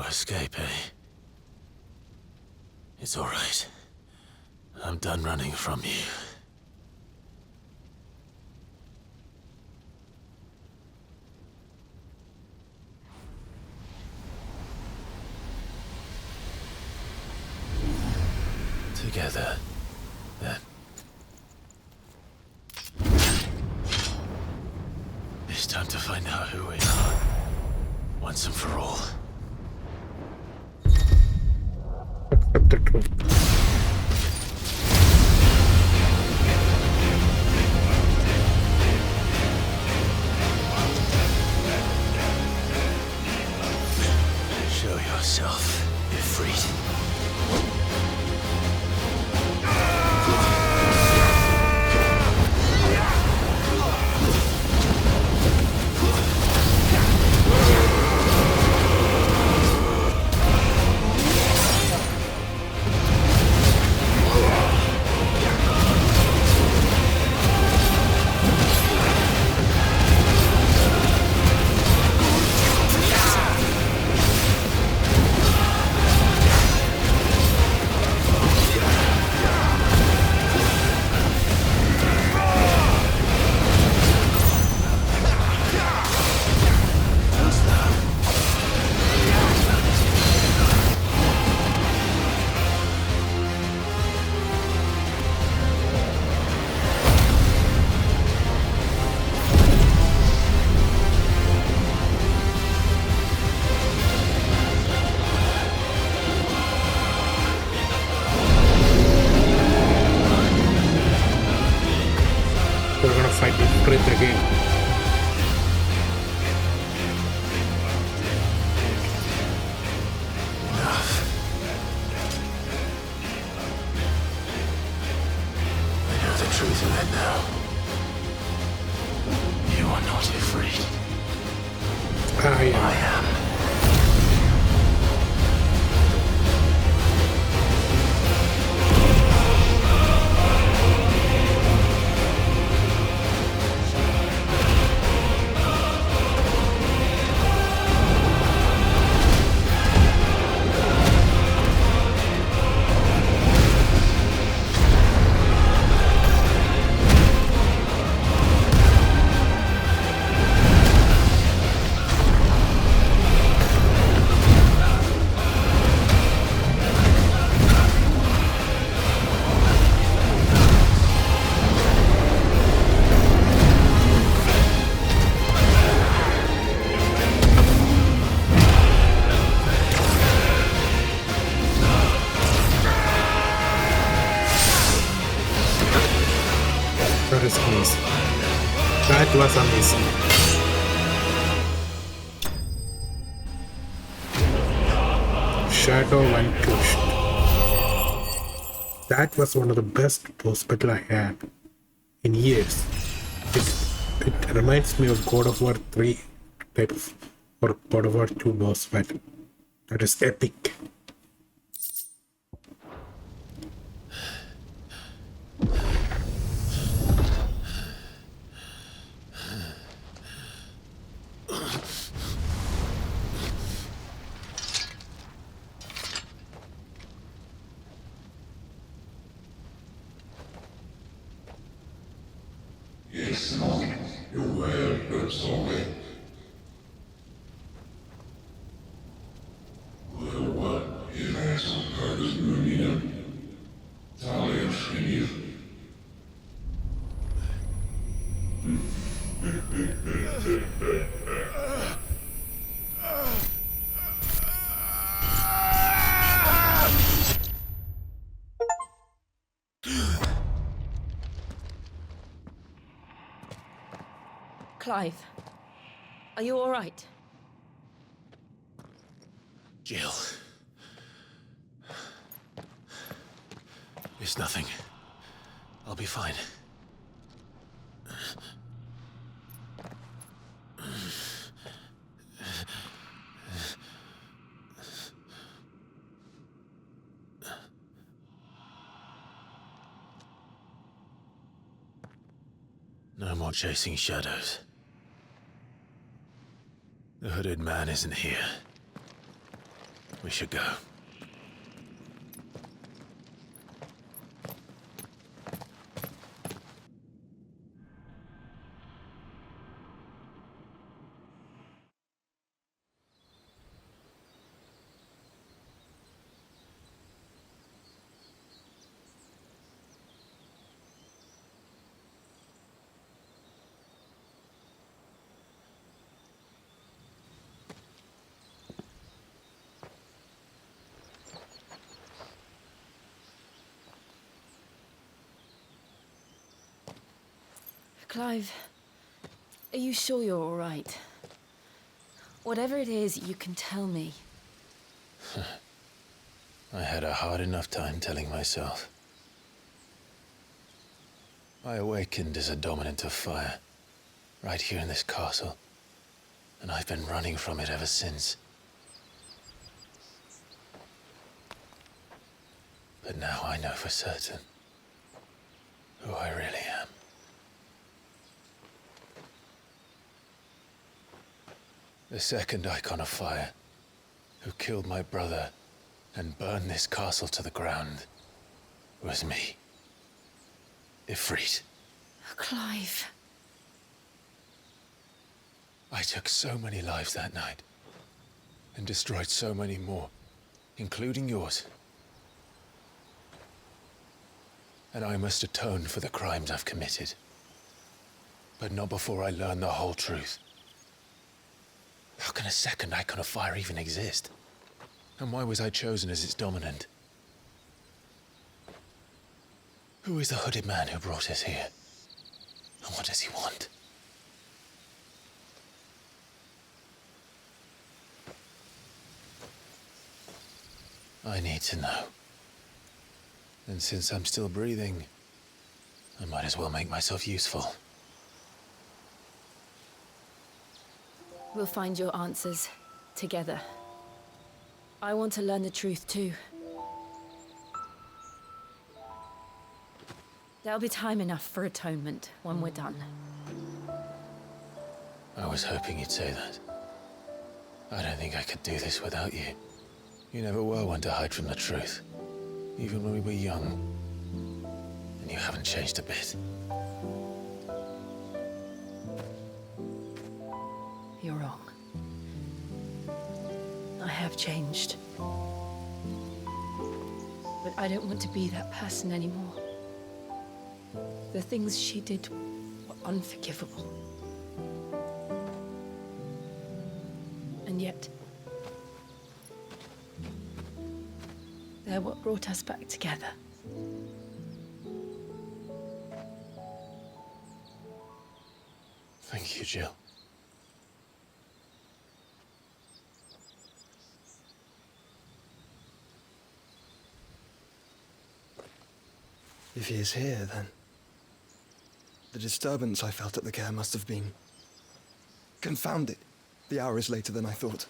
Escape, eh? It's all right. I'm done running from you. Together, then. It's time to find out who we are, once and for all. Accept the truth. Show yourself, Ifrit. I am. That is amazing. That was amazing. Shadow Vanquished. That was one of the best boss battle I had in years. It reminds me of God of War 3 type of, or God of War 2 boss battle. That is epic. Clive, are you all right? Jill. It's nothing. I'll be fine. No more chasing shadows. The hooded man isn't here. We should go. Clive, are you sure you're all right? Whatever it is, you can tell me. I had a hard enough time telling myself. I awakened as a dominant of fire, right here in this castle, and I've been running from it ever since. But now I know for certain who I really am. The second Icon of Fire, who killed my brother and burned this castle to the ground, was me. Ifrit. Clive. I took so many lives that night, and destroyed so many more, including yours. And I must atone for the crimes I've committed. But not before I learn the whole truth. How can a second Icon of Fire even exist? And why was I chosen as its dominant? Who is the hooded man who brought us here? And what does he want? I need to know. And since I'm still breathing, I might as well make myself useful. We'll find your answers together. I want to learn the truth too. There'll be time enough for atonement when we're done. I was hoping you'd say that. I don't think I could do this without you. You never were one to hide from the truth, even when we were young. And you haven't changed a bit. You're wrong. I have changed. But I don't want to be that person anymore. The things she did were unforgivable. And yet, they're what brought us back together. Thank you, Jill. If he is here, then the disturbance I felt at the care must have been confounded. The hour is later than I thought.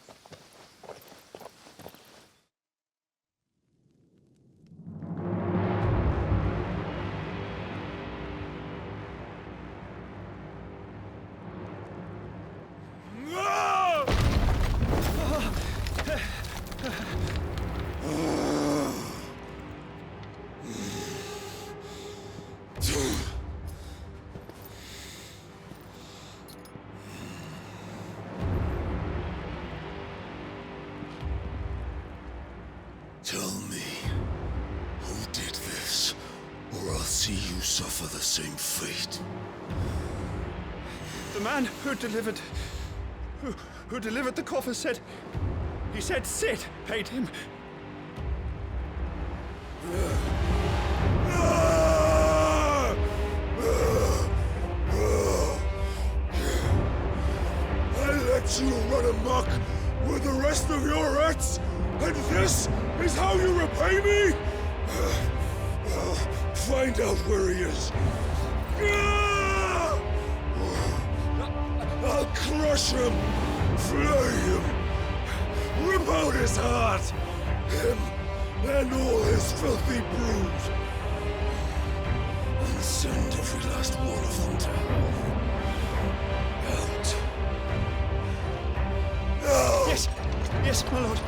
Tell me, who did this, or I'll see you suffer the same fate. The man who delivered the coffer said, he said Sid paid him. I let you run amok with the rest of your rats, and this is how you repay me? Find out where he is. I'll crush him, flay him, rip out his heart, him and all his filthy brood, and send every last one of them to hell. Out. Yes, yes, my lord.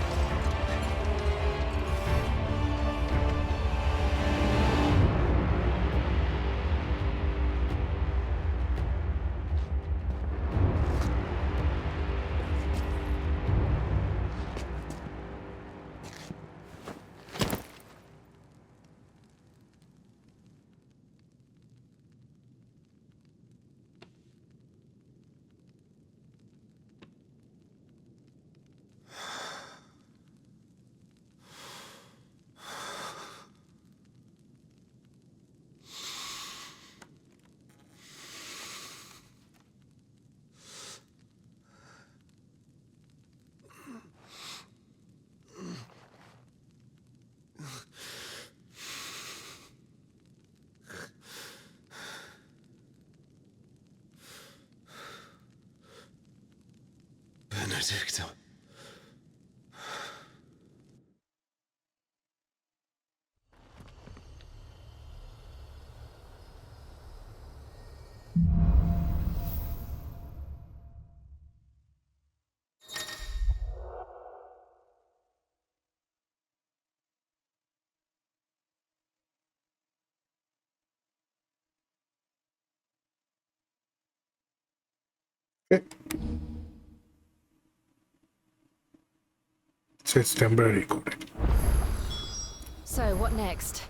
Benedicta. So it's temporary coding. So, what next?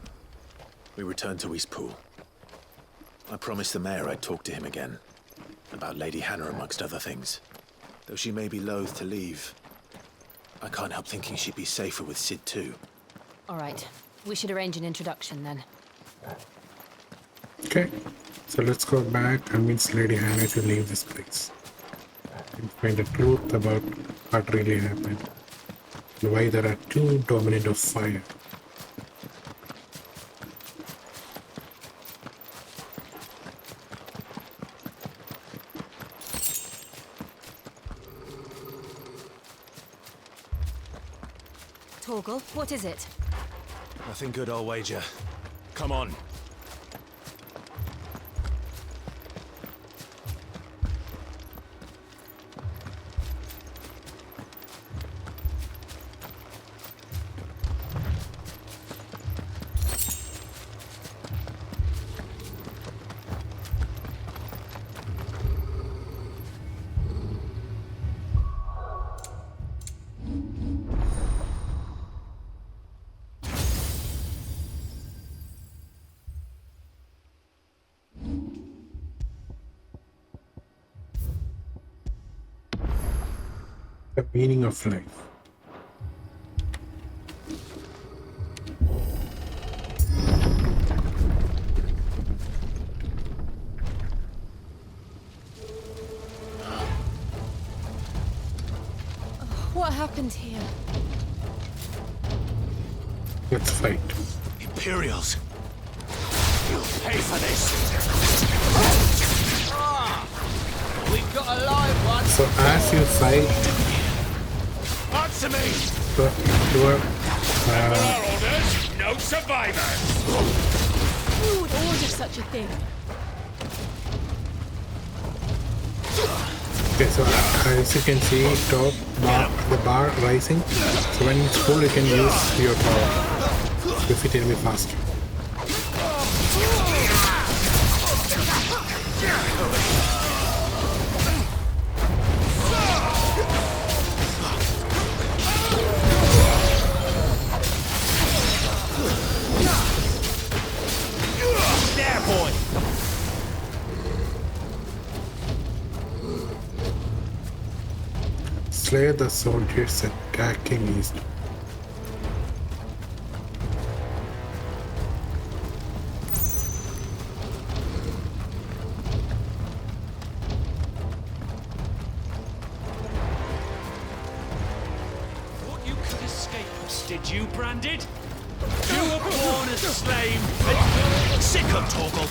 We return to Eastpool. I promised the mayor I'd talk to him again. About Lady Hannah, amongst other things. Though she may be loath to leave, I can't help thinking she'd be safer with Sid too. All right. We should arrange an introduction then. Okay, so let's go back and convince Lady Hannah to leave this place. And find the truth about what really happened. And why there are two dominant of fire. Torgal, what is it? Nothing good, I'll wager. Come on. The meaning of life. What happened here? Let's fight. Imperials. You'll pay for this. We've got a live one. So as you fight, Answer me. you are orders, no survivors. Who would order such a thing? okay. So as you can see, top bar, the bar rising. So when it's full, you can use your power. Defeat enemy faster. There, boy. Slay the soldiers attacking east. Thought you could escape us, did you, Branded? You were born a slave, and Sick of Torgal.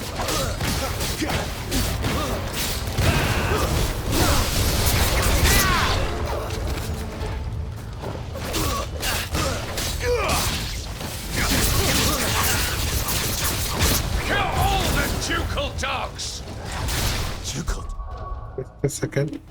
Kill all the ducal dogs. Ducal. Just a second.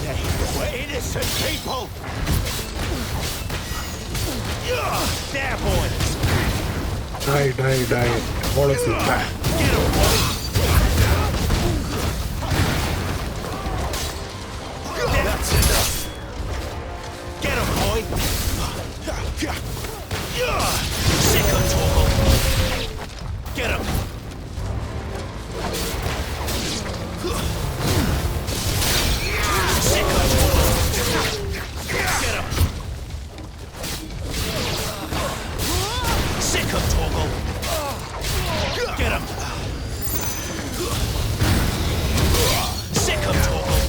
They were innocent people. There, boy. Die. All of you. Get him, boy. That's enough. Get him, boy. Sick of Torgal. Get him. Sick of Torgal. Get him. Sick of Torgal. Get him. Sick of Torgal.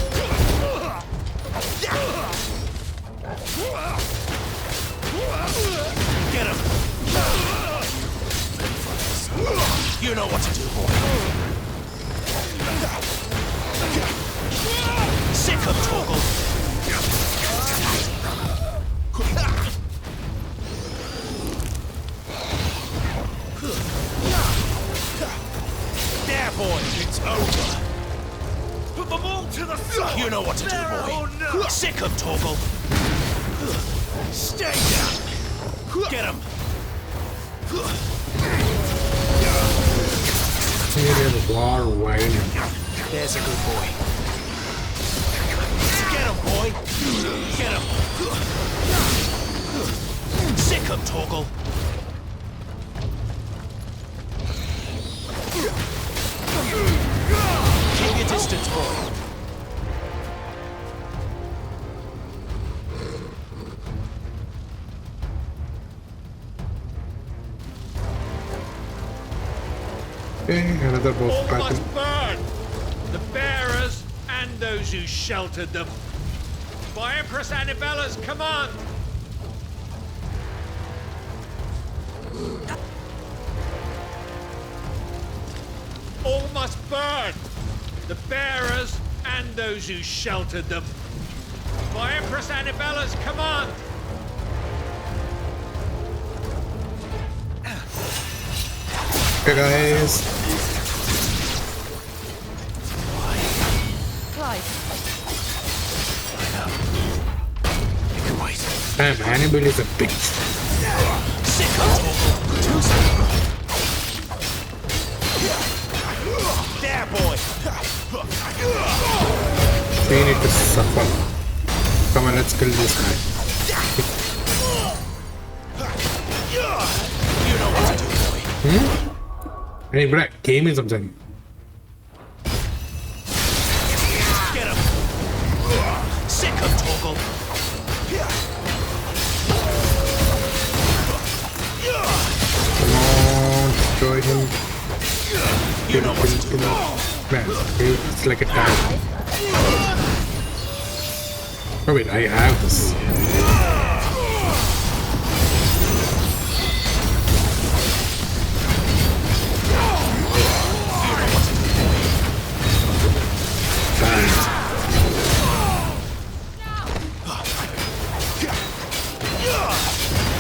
Get him. You know what to do, boy. Sick of Torgal. There, boy. It's over. Put them all to the side. You know what to do, boy. No. Sick of Torgal. Stay down. Get him. Serial war whining. There's a good boy. Get him, boy. Get him. Sick of Torgal. Okay, another boss All battle. must burn! The bearers and those who sheltered them. By Empress Annibella's command! All must burn! The bearers and those who sheltered them. By Empress Annibella's command! Hey guys. Clive. Damn, Hannibal is a bitch. There, boy! We need to suffer. Come on, let's kill this guy. You know what to do, boy. Hey, bro, game is something. Get him! Sick of Toggle! Come on, destroy him. You know what to do. Man, it's like a tank. Oh wait, I have this.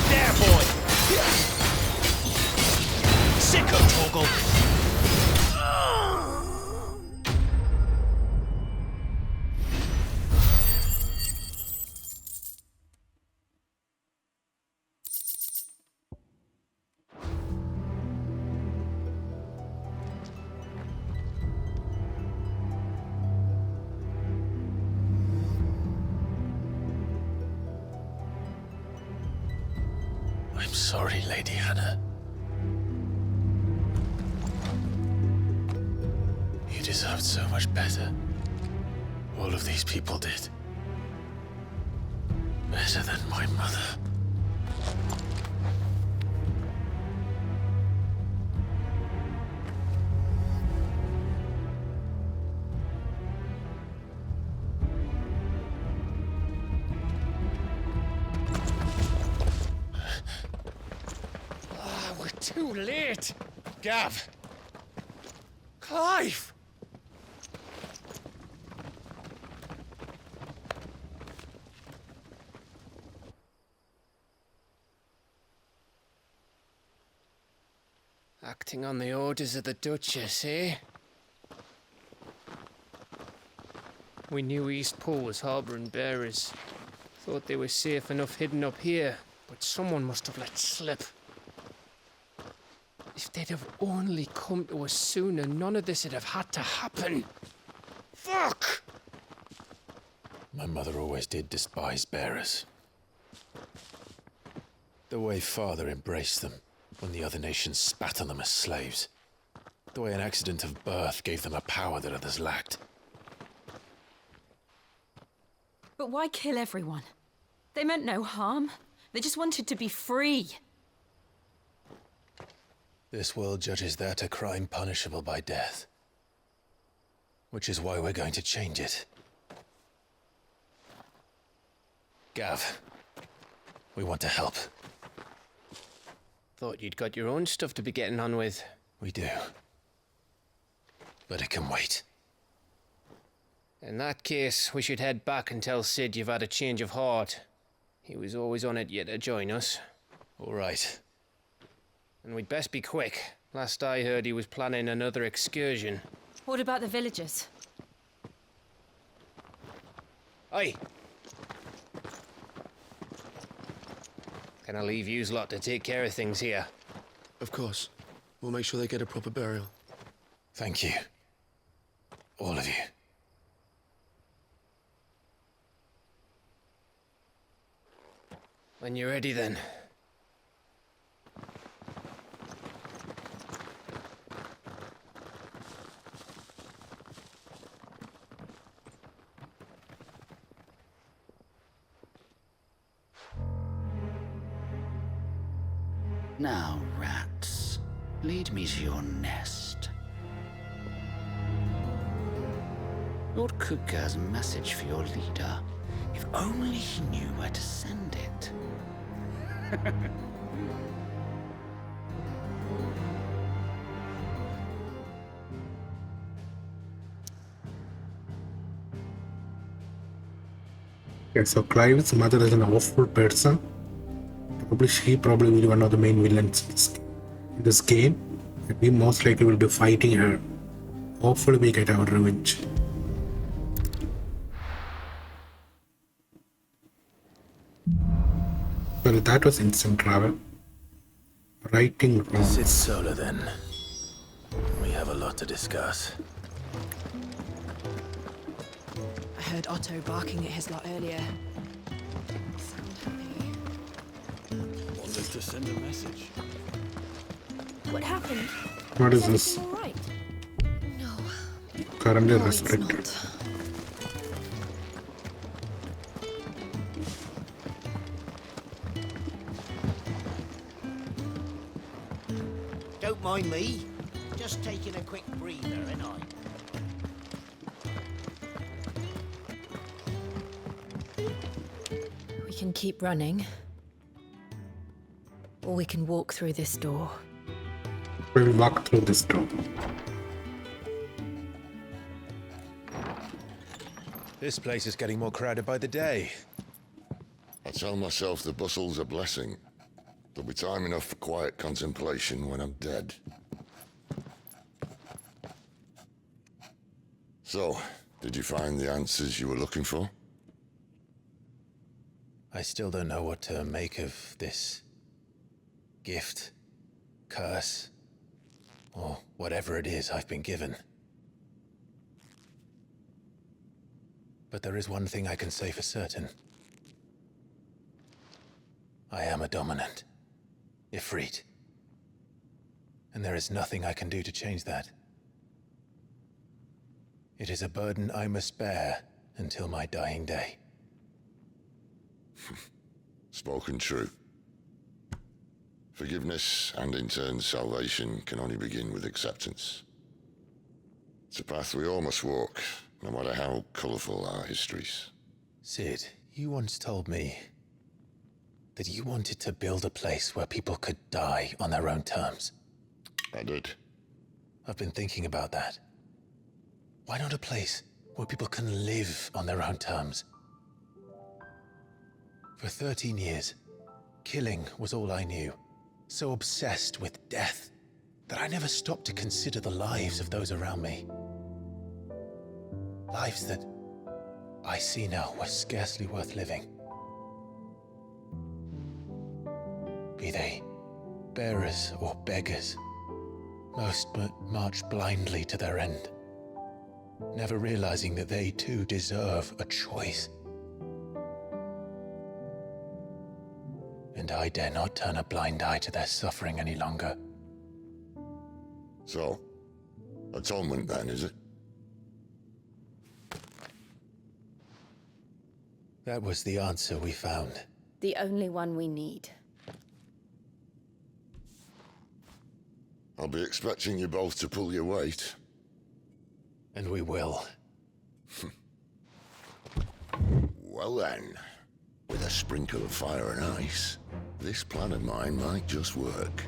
There, boy! Sick of Toggle! I'm sorry, Lady Hannah. You deserved so much better. All of these people did. Better than my mother. We're too late. Gav. Clive. Acting on the orders of the Duchess, eh? We knew East Pole was harbouring bearers. Thought they were safe enough hidden up here, but someone must have let slip. If they'd have only come to us sooner, none of this would have had to happen. Fuck! My mother always did despise bearers. The way Father embraced them when the other nations spat on them as slaves. The way an accident of birth gave them a power that others lacked. But why kill everyone? They meant no harm. They just wanted to be free. This world judges that a crime punishable by death. Which is why we're going to change it. Gav, we want to help. Thought you'd got your own stuff to be getting on with. We do. But it can wait. In that case, we should head back and tell Sid you've had a change of heart. He was always on it yet to join us. All right. And we'd best be quick. Last I heard, he was planning another excursion. What about the villagers? Aye. Can I leave yous lot to take care of things here? Of course. We'll make sure they get a proper burial. Thank you. All of you. When you're ready, then. Now, rats, lead me to your nest. Lord Kuka has a message for your leader. If only he knew where to send it. Okay, so Clive's mother is an awful person. She probably will be one of the main villains in this game. And we most likely will be fighting her. Hopefully we get our revenge. Well, that was instant travel. Writing wrongs. Sit solo then. We have a lot to discuss. I heard Otto barking at his lot earlier. Want us to send a message? What happened? What is this? All right. No. Currently No, it's restricted. not. Don't mind me. Just taking a quick breather, ain't I? We can keep running. Or we can walk through this door. We'll walk through this door. This place is getting more crowded by the day. I tell myself the bustle's a blessing. There'll be time enough for quiet contemplation when I'm dead. So, did you find the answers you were looking for? I still don't know what to make of this gift, curse, or whatever it is I've been given. But there is one thing I can say for certain. I am a dominant, Ifrit. And there is nothing I can do to change that. It is a burden I must bear until my dying day. Spoken true. Forgiveness, and in turn salvation, can only begin with acceptance. It's a path we all must walk, no matter how colourful our histories. Sid, you once told me that you wanted to build a place where people could die on their own terms. I did. I've been thinking about that. Why not a place where people can live on their own terms? For 13 years, killing was all I knew. So obsessed with death that I never stopped to consider the lives of those around me. Lives that I see now were scarcely worth living. Be they bearers or beggars, most march blindly to their end, never realizing that they too deserve a choice. And I dare not turn a blind eye to their suffering any longer. So, atonement then, is it? That was the answer we found. The only one we need. I'll be expecting you both to pull your weight. And we will. Well then, with a sprinkle of fire and ice, this plan of mine might just work.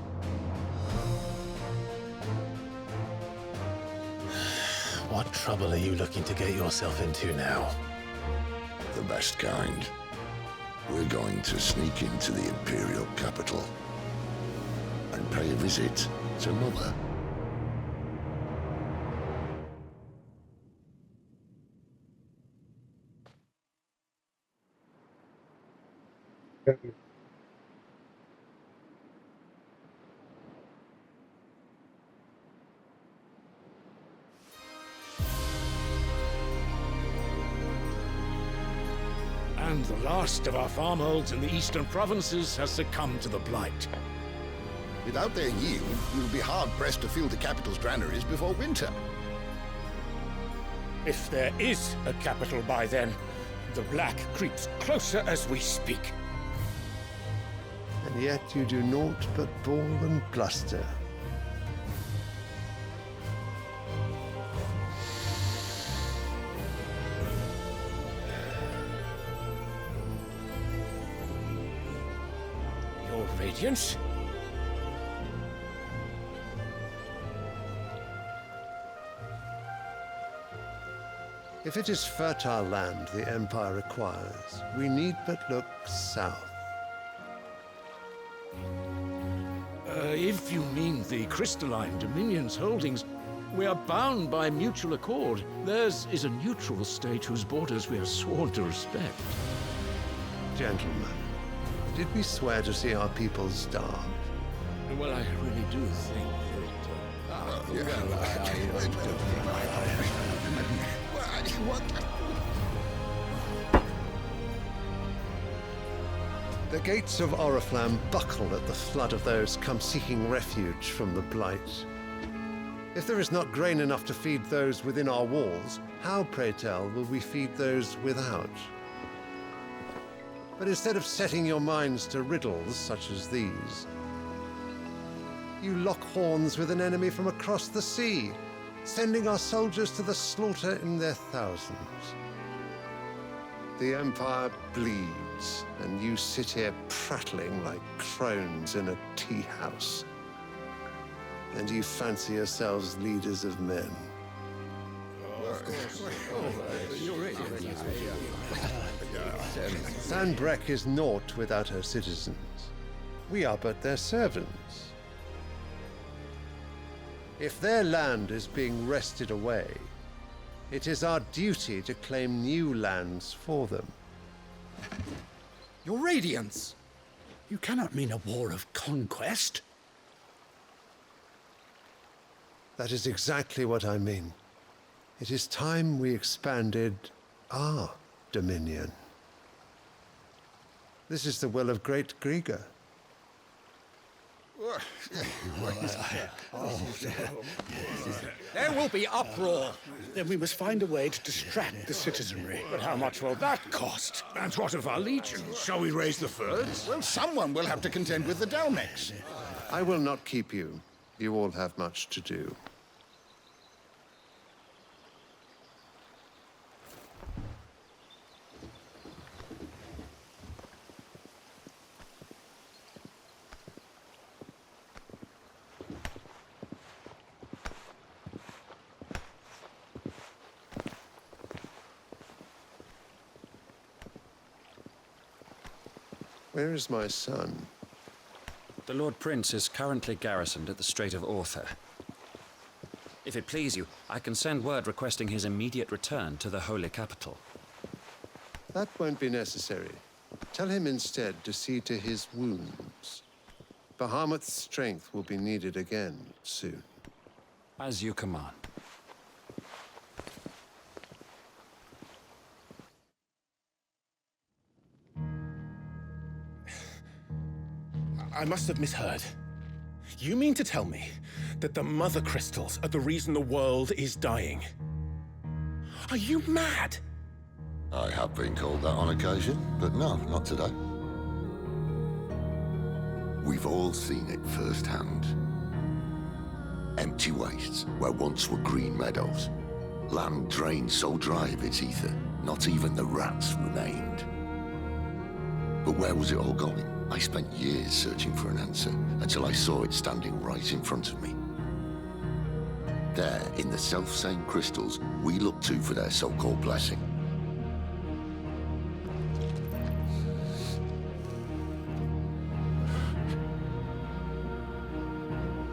What trouble are you looking to get yourself into now? The best kind. We're going to sneak into the Imperial capital and pay a visit to Mother. And the last of our farmholds in the eastern provinces has succumbed to the blight. Without their yield, we'll be hard-pressed to fill the capital's granaries before winter. If there is a capital by then, the black creeps closer as we speak. And yet you do naught but bawl and bluster. Radiance. If it is fertile land the Empire requires, we need but look south. If you mean the crystalline Dominion's holdings, we are bound by mutual accord. Theirs is a neutral state whose borders we are sworn to respect. Gentlemen, did we swear to see our people starve? Well, I really do think The gates of Oriflamme buckle at the flood of those come seeking refuge from the Blight. If there is not grain enough to feed those within our walls, how, pray tell, will we feed those without? But instead of setting your minds to riddles such as these, you lock horns with an enemy from across the sea, sending our soldiers to the slaughter in their thousands. The Empire bleeds, and you sit here prattling like crones in a tea house. And you fancy yourselves leaders of men. Sanbreque is naught without her citizens. We are but their servants. If their land is being wrested away, it is our duty to claim new lands for them. Your Radiance! You cannot mean a war of conquest. That is exactly what I mean. It is time we expanded our dominion. This is the will of great Grieger. There will be uproar. Then we must find a way to distract the citizenry. But how much will that cost? And what of our legions? Shall we raise the furs? Well, someone will have to contend with the Dalmex. I will not keep you. You all have much to do. Where is my son? The Lord Prince is currently garrisoned at the Strait of Author. If it please you, I can send word requesting his immediate return to the Holy Capital. That won't be necessary. Tell him instead to see to his wounds. Bahamut's strength will be needed again soon. As you command. I must have misheard. You mean to tell me that the Mother Crystals are the reason the world is dying? Are you mad? I have been called that on occasion, but no, not today. We've all seen it firsthand. Empty wastes where once were green meadows. Land drained so dry of its ether, not even the rats remained. But where was it all going? I spent years searching for an answer until I saw it standing right in front of me. There, in the self-same crystals we look to for their so-called blessing.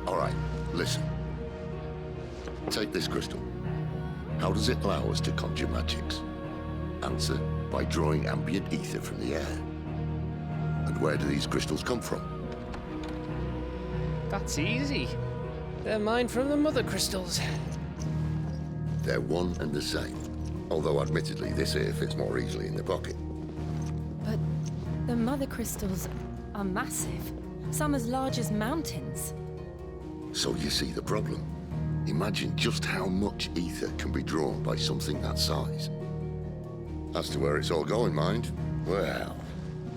All right, listen. Take this crystal. How does it allow us to conjure magics? Answer, by drawing ambient ether from the air. And where do these crystals come from? That's easy. They're mined from the Mother Crystals. They're one and the same. Although admittedly this here fits more easily in the pocket. But the Mother Crystals are massive. Some as large as mountains. So you see the problem. Imagine just how much ether can be drawn by something that size. As to where it's all going, mind, well,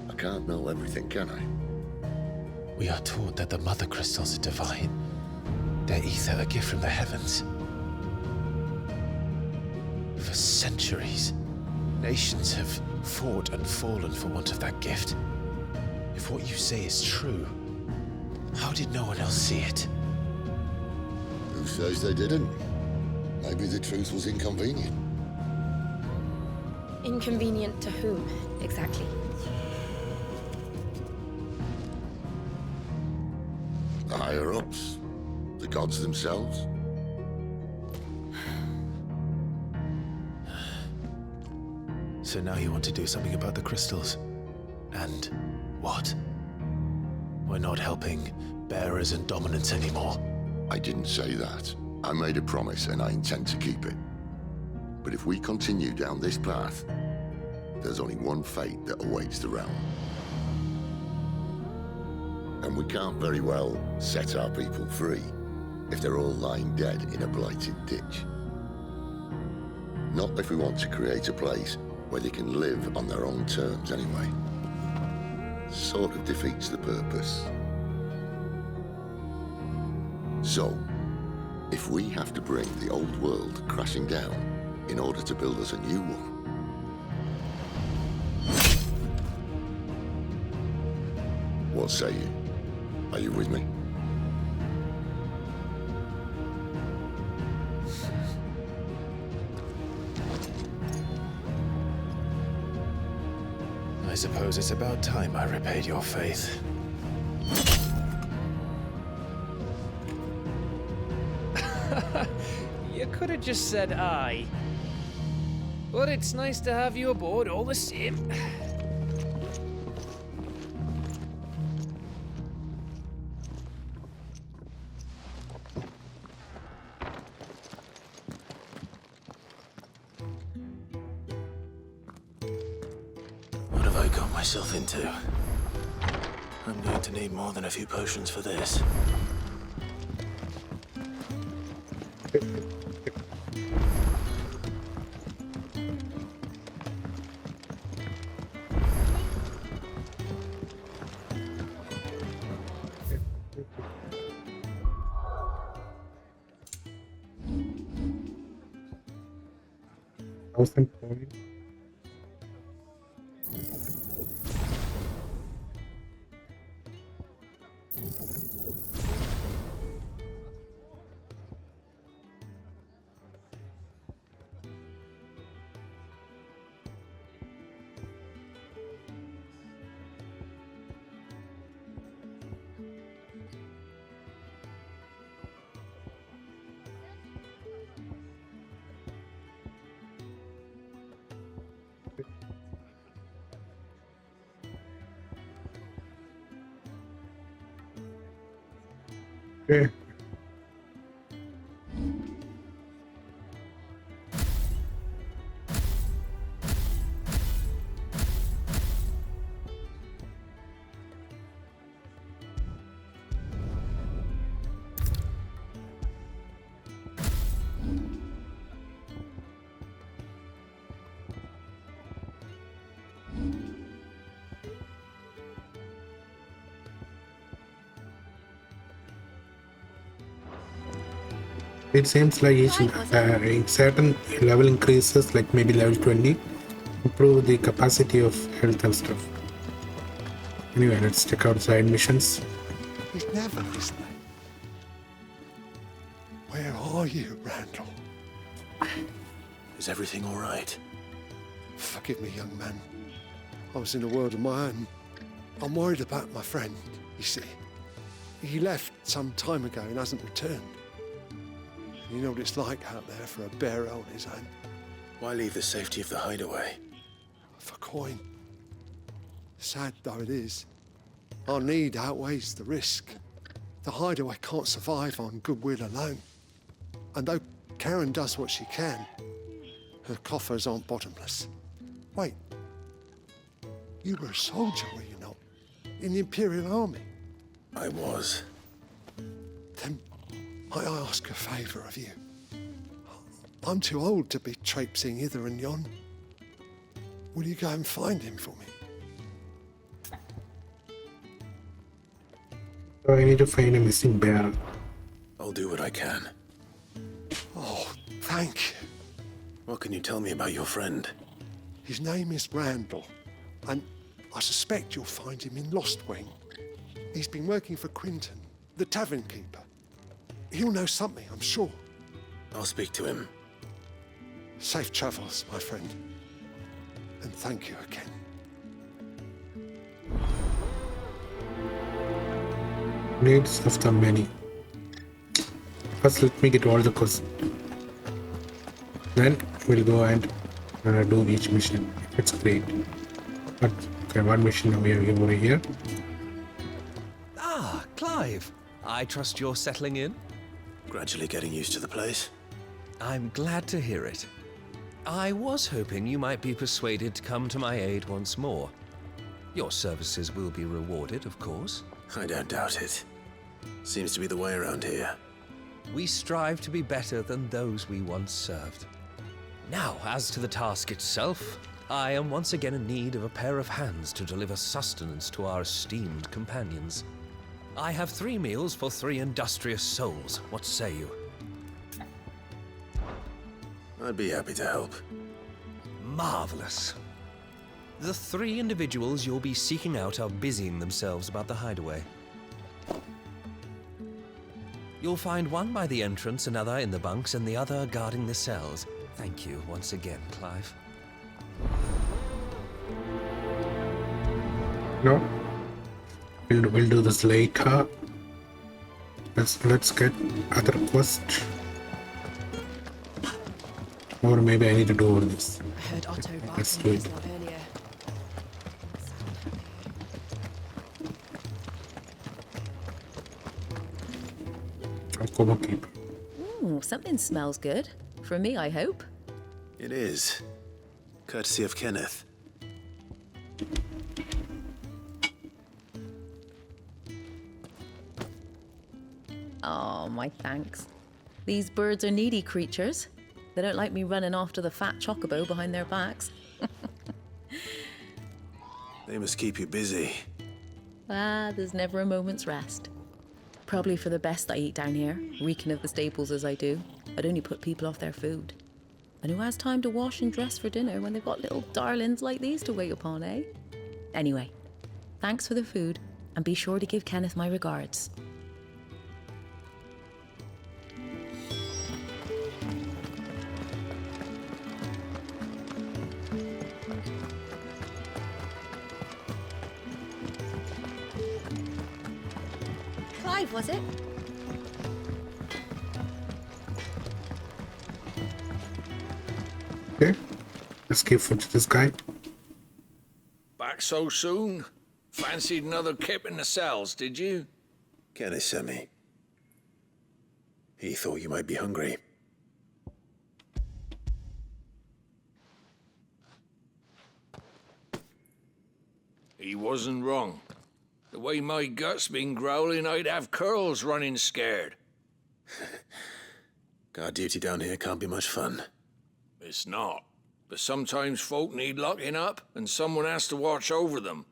I can't know everything, can I? We are taught that the Mother Crystals are divine. Their ether a gift from the heavens. For centuries, nations have fought and fallen for want of that gift. If what you say is true, How did no one else see it? Who says they didn't? Maybe the truth was inconvenient. Inconvenient to whom, exactly? The higher-ups? The gods themselves? So now you want to do something about the crystals? And what? We're not helping bearers and dominants anymore. I didn't say that. I made a promise and I intend to keep it. But if we continue down this path, there's only one fate that awaits the realm. And we can't very well set our people free if they're all lying dead in a blighted ditch. Not if we want to create a place where they can live on their own terms anyway. Sort of defeats the purpose. So, if we have to bring the old world crashing down in order to build us a new one, what say you? Are you with me? I suppose it's about time I repaid your faith. You could have just said aye. But it's nice to have you aboard all the same. What have I got myself into? I'm going to need more than a few potions for this. Point. Okay. It seems like each certain level increases, like maybe level 20, improve the capacity of health and stuff. Anyway, let's check out side missions. He's never listening. Where are you, Randall? Is everything all right? Forgive me, young man. I was in a world of my own. I'm worried about my friend, you see. He left some time ago and hasn't returned. You know what it's like out there for a bearer on his own. Why leave the safety of the hideaway? For coin. Sad though it is, our need outweighs the risk. The hideaway can't survive on goodwill alone. And though Karen does what she can, her coffers aren't bottomless. Wait, you were a soldier, were you not? In the Imperial Army? I was. Then I ask a favour of you. I'm too old to be traipsing hither and yon. Will you go and find him for me? So I need to find a missing bear. I'll do what I can. Oh, thank you. What can you tell me about your friend? His name is Randall, and I suspect you'll find him in Lost Wing. He's been working for Quinton, the tavern keeper. He'll know something, I'm sure. I'll speak to him. Safe travels, my friend. And thank you again. Needs of the many. First, let me get all the quests. Then we'll go and do each mission. It's great. But okay, one mission over here. Ah, Clive. I trust you're settling in? Gradually getting used to the place. I'm glad to hear it. I was hoping you might be persuaded to come to my aid once more. Your services will be rewarded, of course. I don't doubt it. Seems to be the way around here. We strive to be better than those we once served. Now, as to the task itself, I am once again in need of a pair of hands to deliver sustenance to our esteemed companions. I have 3 meals for 3 industrious souls. What say you? I'd be happy to help. Marvelous. The 3 individuals you'll be seeking out are busying themselves about the hideaway. You'll find one by the entrance, another in the bunks, and the other guarding the cells. Thank you once again, Clive. No. We'll do this later. Let's get other quest. Or maybe I need to do all this. I heard Otto Let's barking do his it. love earlier. Chocobo keep. Ooh, something smells good. For me, I hope. It is. Courtesy of Kenneth. Oh, my thanks. These birds are needy creatures. They don't like me running after the fat chocobo behind their backs. They must keep you busy. Ah, there's never a moment's rest. Probably for the best I eat down here, reeking of the staples as I do. I'd only put people off their food. And who has time to wash and dress for dinner when they've got little darlings like these to wait upon, eh? Anyway, thanks for the food, and be sure to give Kenneth my regards. Clive, was it? Okay. Let's give food to this guy. Back so soon? Fancied another kip in the cells, did you? Kenneth sent me. He thought you might be hungry. He wasn't wrong. The way my gut's been growling, I'd have curls running scared. Guard duty down here can't be much fun. It's not. But sometimes folk need locking up, and someone has to watch over them.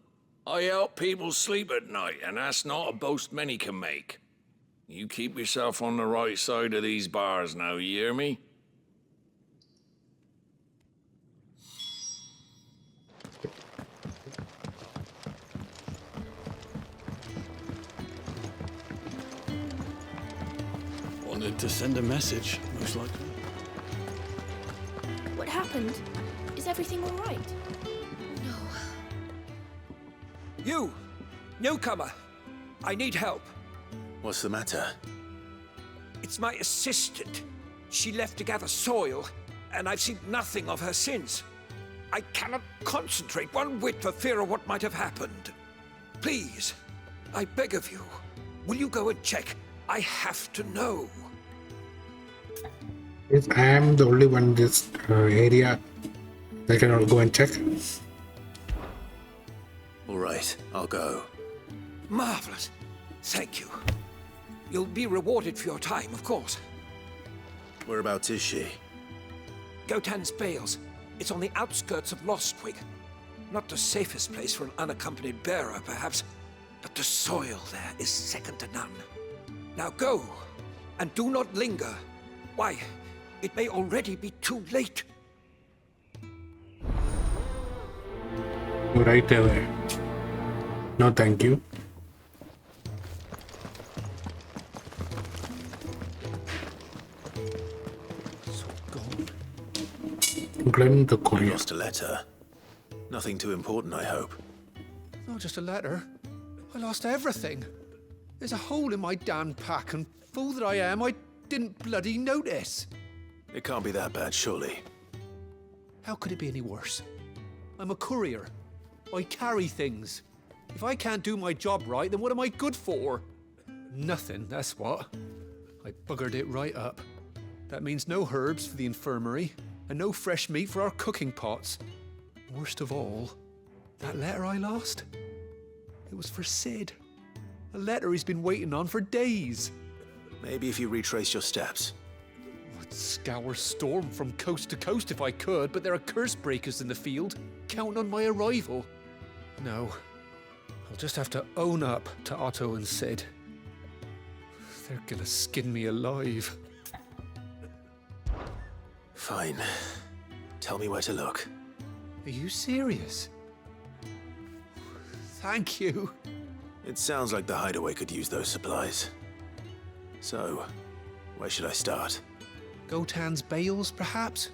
I help people sleep at night, and that's not a boast many can make. You keep yourself on the right side of these bars now, you hear me? Wanted to send a message, most likely. What happened? Is everything all right? You! Newcomer! I need help. What's the matter? It's my assistant. She left to gather soil, and I've seen nothing of her since. I cannot concentrate one whit for fear of what might have happened. Please, I beg of you, will you go and check? I have to know. Yes, I am the only one in this area that can go and check. All right, I'll go. Marvelous. Thank you. You'll be rewarded for your time, of course. Whereabouts is she? Gotan's Bales. It's on the outskirts of Lostwig. Not the safest place for an unaccompanied bearer, perhaps, but the soil there is second to none. Now go, and do not linger. Why, it may already be too late. Right away. No, thank you. Problem the You courier. lost a letter. Nothing too important, I hope. Not just a letter. I lost everything. There's a hole in my damn pack, and fool that I am, I didn't bloody notice. It can't be that bad, surely. How could it be any worse? I'm a courier. I carry things. If I can't do my job right, then what am I good for? Nothing, that's what. I buggered it right up. That means no herbs for the infirmary, and no fresh meat for our cooking pots. Worst of all, that letter I lost, it was for Sid. A letter he's been waiting on for days. Maybe if you retrace your steps. I'd scour Storm from coast to coast if I could, but there are curse breakers in the field, counting on my arrival. No, I'll just have to own up to Otto and Sid. They're gonna skin me alive. Fine. Tell me where to look. Are you serious? Thank you. It sounds like the hideaway could use those supplies. So, where should I start? Gotan's bales, perhaps?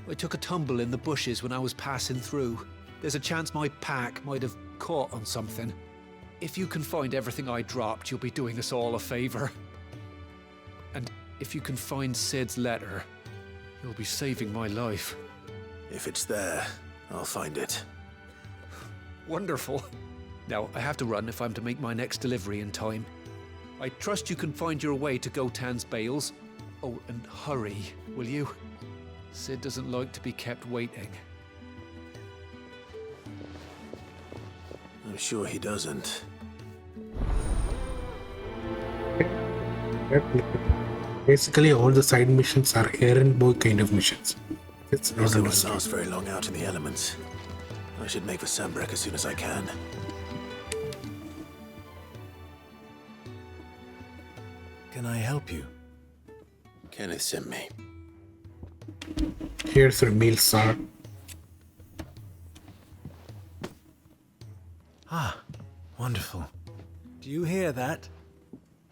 I took a tumble in the bushes when I was passing through. There's a chance my pack might have caught on something. If you can find everything I dropped, you'll be doing us all a favor. And if you can find Sid's letter, you'll be saving my life. If it's there, I'll find it. Wonderful. Now, I have to run if I'm to make my next delivery in time. I trust you can find your way to Gotan's bales. Oh, and hurry, will you? Sid doesn't like to be kept waiting. I'm sure he doesn't. Basically, all the side missions are errand boy kind of missions. It's not These don't understood. last very long out in the elements. I should make for Sambrek as soon as I can. Can I help you? Kenneth sent me. Here's your meal, sir. Ah, wonderful. Do you hear that?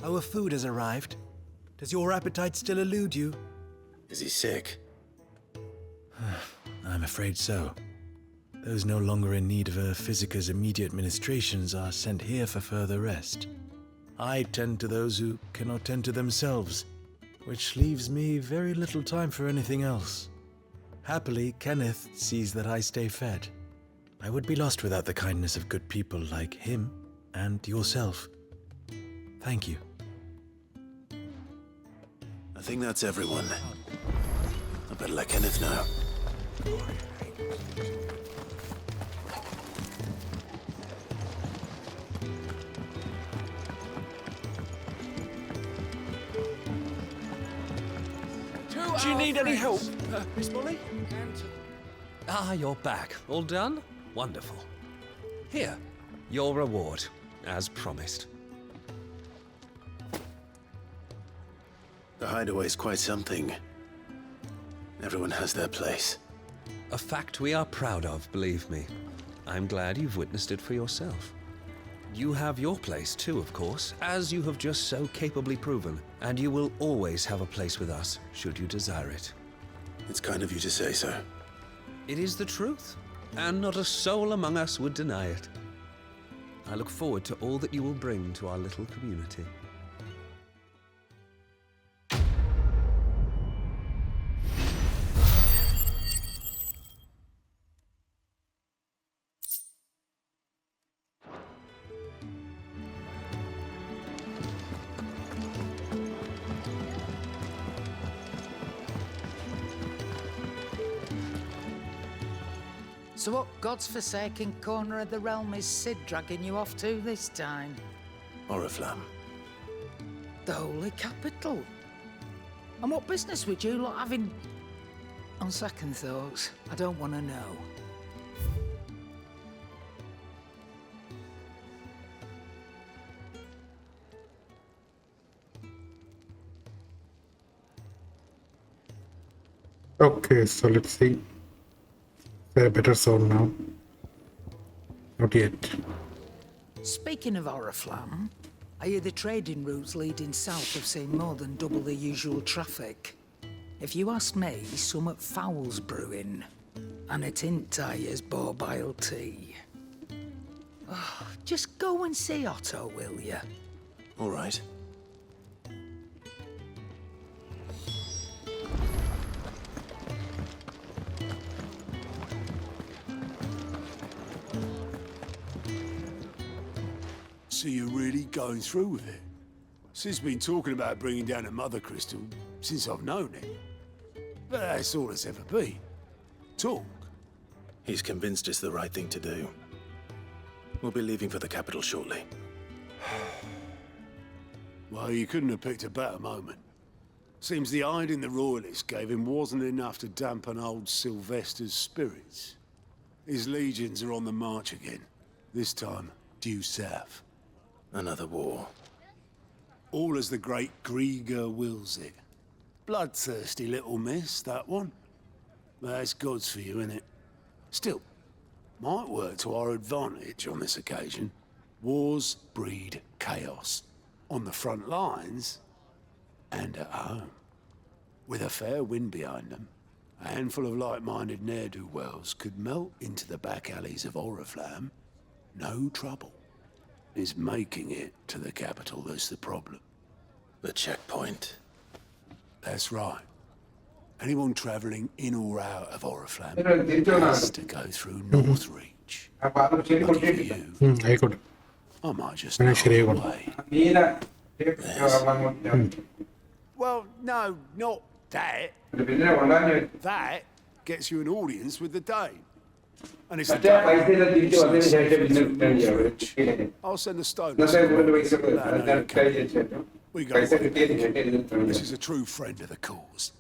Our food has arrived. Does your appetite still elude you? Is he sick? I'm afraid so. Those no longer in need of a Physica's immediate ministrations are sent here for further rest. I tend to those who cannot tend to themselves, which leaves me very little time for anything else. Happily, Kenneth sees that I stay fed. I would be lost without the kindness of good people like him and yourself. Thank you. I think that's everyone. I better let Kenneth know. Do you need any help, Miss Molly? Ah, you're back. All done? Wonderful. Here, your reward, as promised. The hideaway's quite something. Everyone has their place. A fact we are proud of, believe me. I'm glad you've witnessed it for yourself. You have your place too, of course, as you have just so capably proven, and you will always have a place with us, should you desire it. It's kind of you to say so. It is the truth, and not a soul among us would deny it. I look forward to all that you will bring to our little community. So what God's forsaken corner of the realm is Sid dragging you off to this time? Oriflamme. The Holy Capital. And what business would you lot having? On second thoughts, I don't want to know. Okay, so let's see. Is there a better zone now? Not yet. Speaking of Oriflamme, I hear the trading routes leading south have seen more than double the usual traffic. If you ask me, summat foul's brewing. And it ain't Tyre's borbile tea. Oh, just go and see Otto, will you? All right. So you're really going through with it? Sid's been talking about bringing down a mother crystal since I've known him. But that's all it's ever been. Talk. He's convinced it's the right thing to do. We'll be leaving for the capital shortly. Well, you couldn't have picked a better moment. Seems the hiding the royalists gave him wasn't enough to dampen old Sylvester's spirits. His legions are on the march again. This time, due south. Another war. All as the great Grieger wills it. Bloodthirsty little miss, that one. But that's God's for you, innit? Still, might work to our advantage on this occasion. Wars breed chaos. On the front lines, and at home. With a fair wind behind them, a handful of like-minded ne'er-do-wells could melt into the back alleys of Oriflamme. No trouble. It's making it to the capital that's the problem. The checkpoint. That's right. Anyone travelling in or out of Oriflamme has to go through Northreach. Lucky for you, I might just know the way. Well, no, not that. That gets you an audience with the Dane. And it's the I'll send the stone. We go. This is a true friend of the cause.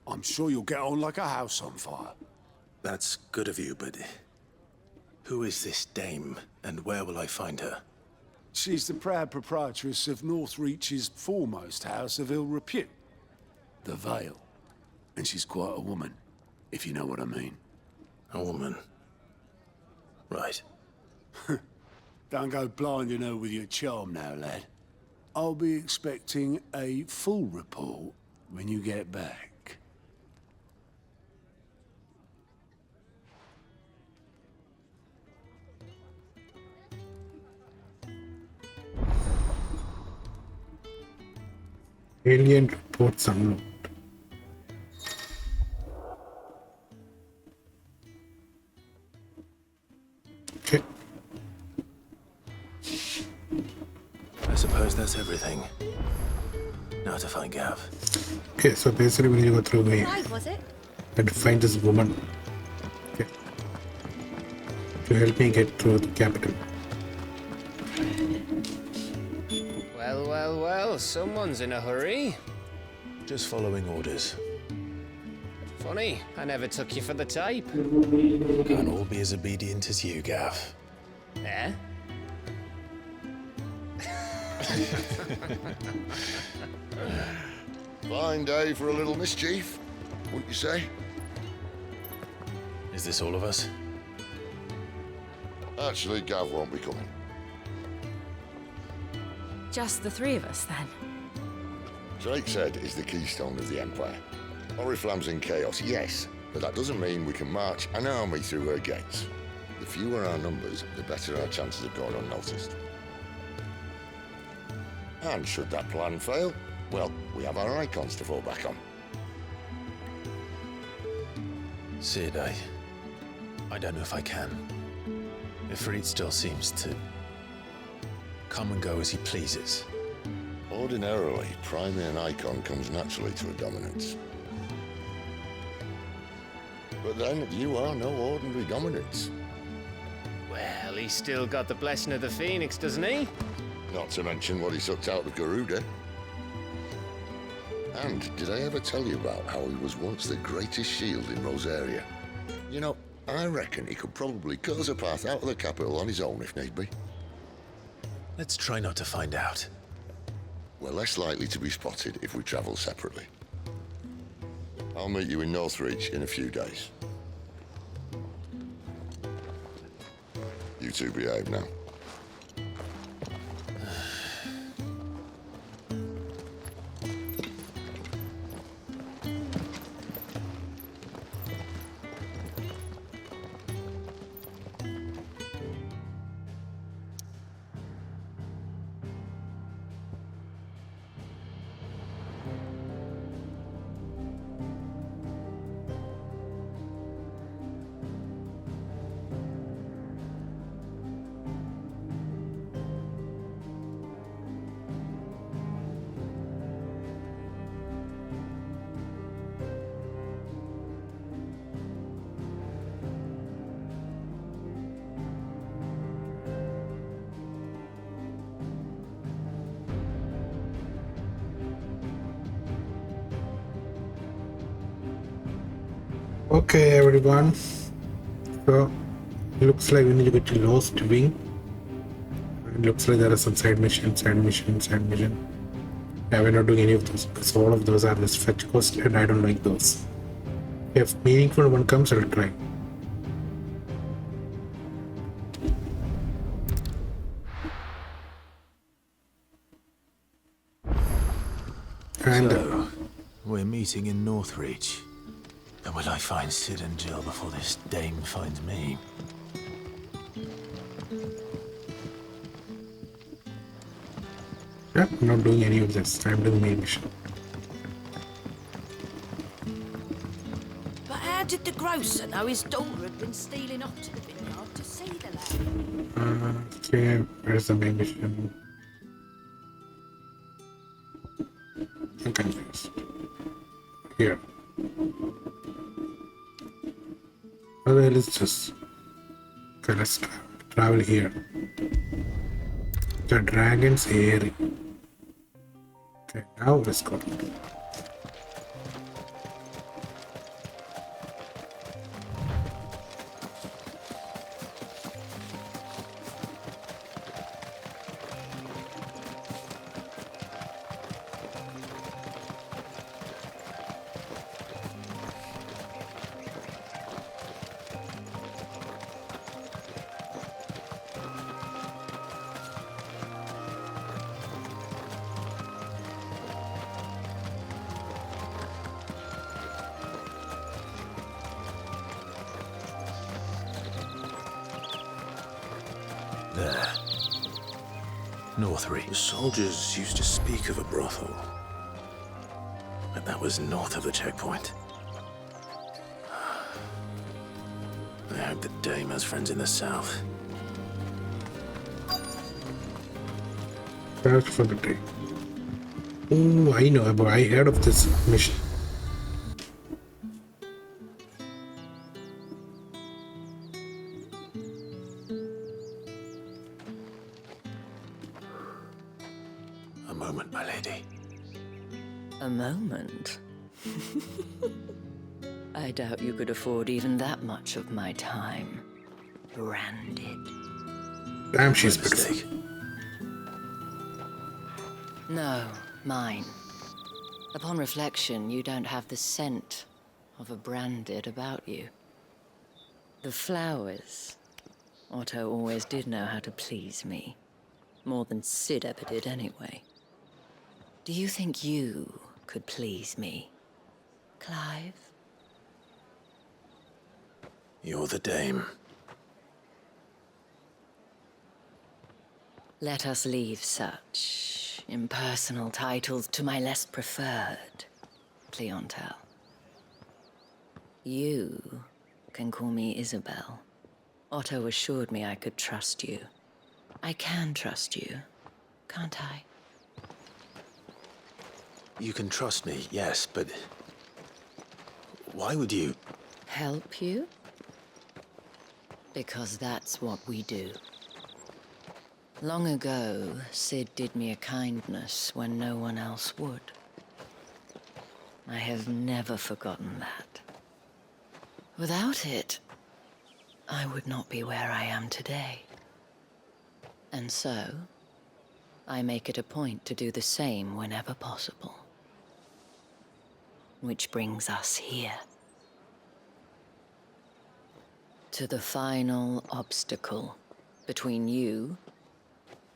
I'm sure you'll get on like a house on fire. That's good of you, but who is this dame, and where will I find her? She's the proud proprietress of Northreach's foremost house of ill repute, the Vale. And she's quite a woman, if you know what I mean. A woman. Right. Don't go blinding her with your charm now, lad. I'll be expecting a full report when you get back. Alien reports unlocked. Okay. I suppose that's everything. Now to find Gav. Okay, so basically we need to go through here. Was it? And find this woman. Okay. To help me get through the capital. Well, well, well, someone's in a hurry. Just following orders. Funny, I never took you for the type. Can't all be as obedient as you, Gav. Eh? Fine day for a little mischief, wouldn't you say? Is this all of us? Actually, Gav won't be coming. Just the three of us, then? Drake said is the keystone of the Empire. Oriflamme's in chaos, yes, but that doesn't mean we can march an army through her gates. The fewer our numbers, the better our chances of going unnoticed. And should that plan fail, well, we have our Eikons to fall back on. Sid, I don't know if I can. Ifrit still seems to come and go as he pleases. Ordinarily, priming an Eikon comes naturally to a dominance. But then, you are no ordinary dominance. Well, he's still got the blessing of the Phoenix, doesn't he? Not to mention what he sucked out of Garuda. And did I ever tell you about how he was once the greatest shield in Rosaria? You know, I reckon he could probably cut us a path out of the capital on his own if need be. Let's try not to find out. We're less likely to be spotted if we travel separately. I'll meet you in Northreach in a few days. You two behave now. Okay, everyone. So, it looks like we need to get to Lost Wing. It looks like there are some side missions. Yeah, we're not doing any of those because all of those are just fetch quest and I don't like those. If meaningful one comes, I'll try. And so, we're meeting in Northreach. And will I find Sid and Jill before this dame finds me? yeah, I'm not doing any of this. I'm doing main mission. But how did the grocer know his daughter had been stealing off to the vineyard to see the lad? Okay, where's the main mission? I'm confused. Here. What the hell is this? Okay, let's travel here. The Dragon's Eyrie. Okay, now let's go. There. Northreach. The soldiers used to speak of a brothel. But that was north of the checkpoint. I hope the dame has friends in the south. Search for the day. Oh, I know about. I heard of this mission. A moment, my lady. A moment? I doubt you could afford even that much of my time. Branded. Damn, she's beautiful. No, mine. Upon reflection, you don't have the scent of a branded about you. The flowers. Otto always did know how to please me. More than Sid ever did anyway. Do you think you could please me, Clive? You're the dame. Let us leave such impersonal titles to my less preferred clientele. You can call me Isabel. Otto assured me I could trust you. I can trust you, can't I? You can trust me, yes, but why would you? Help you? Because that's what we do. Long ago, Sid did me a kindness when no one else would. I have never forgotten that. Without it, I would not be where I am today. And so, I make it a point to do the same whenever possible. Which brings us here. To the final obstacle between you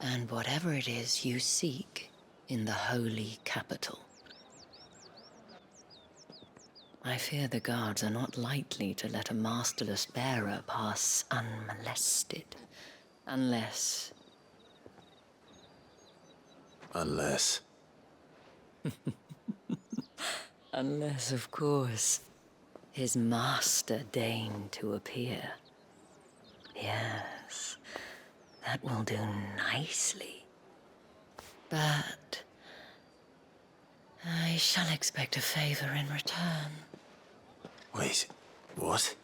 and whatever it is you seek in the holy capital. I fear the guards are not likely to let a masterless bearer pass unmolested, unless... Unless... Unless, of course, his master deigned to appear. Yes, that will do nicely. But I shall expect a favor in return. Wait, what?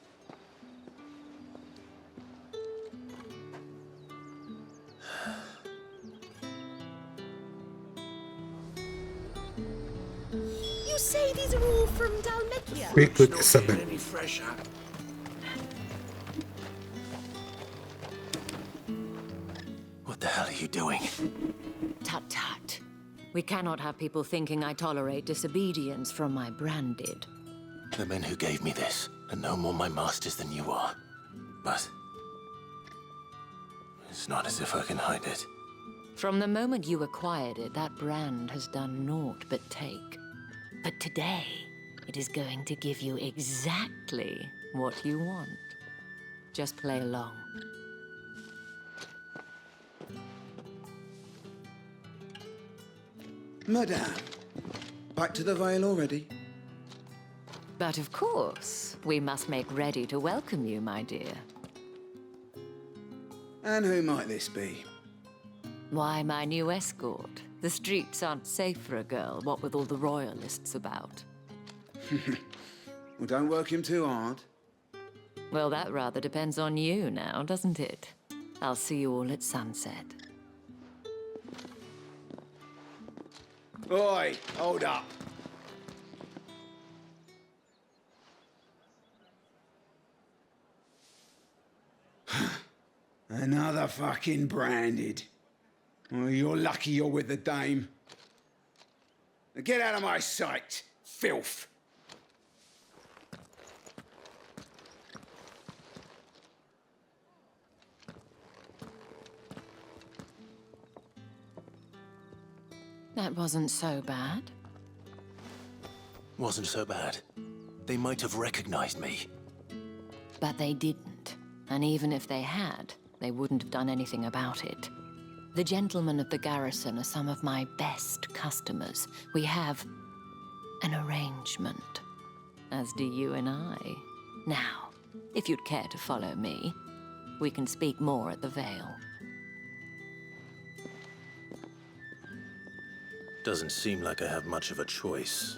You you say these are all from Dalmekia? Speak with Isabel. Any fresher? What the hell are you doing? Tut tut. We cannot have people thinking I tolerate disobedience from my branded. The men who gave me this are no more my masters than you are. But it's not as if I can hide it. From the moment you acquired it, that brand has done naught but take. But today, it is going to give you exactly what you want. Just play along. Madame, back to the Vale already? But of course, we must make ready to welcome you, my dear. And who might this be? Why, my new escort. The streets aren't safe for a girl, what with all the royalists about. Well, don't work him too hard. Well, that rather depends on you now, doesn't it? I'll see you all at sunset. Oi, hold up. Another fucking branded. Oh, you're lucky you're with the dame. Now get out of my sight, filth. That wasn't so bad. Wasn't so bad. They might have recognized me. But they didn't. And even if they had, they wouldn't have done anything about it. The gentlemen of the garrison are some of my best customers. We have an arrangement, as do you and I. Now, if you'd care to follow me, we can speak more at the Vale. Doesn't seem like I have much of a choice.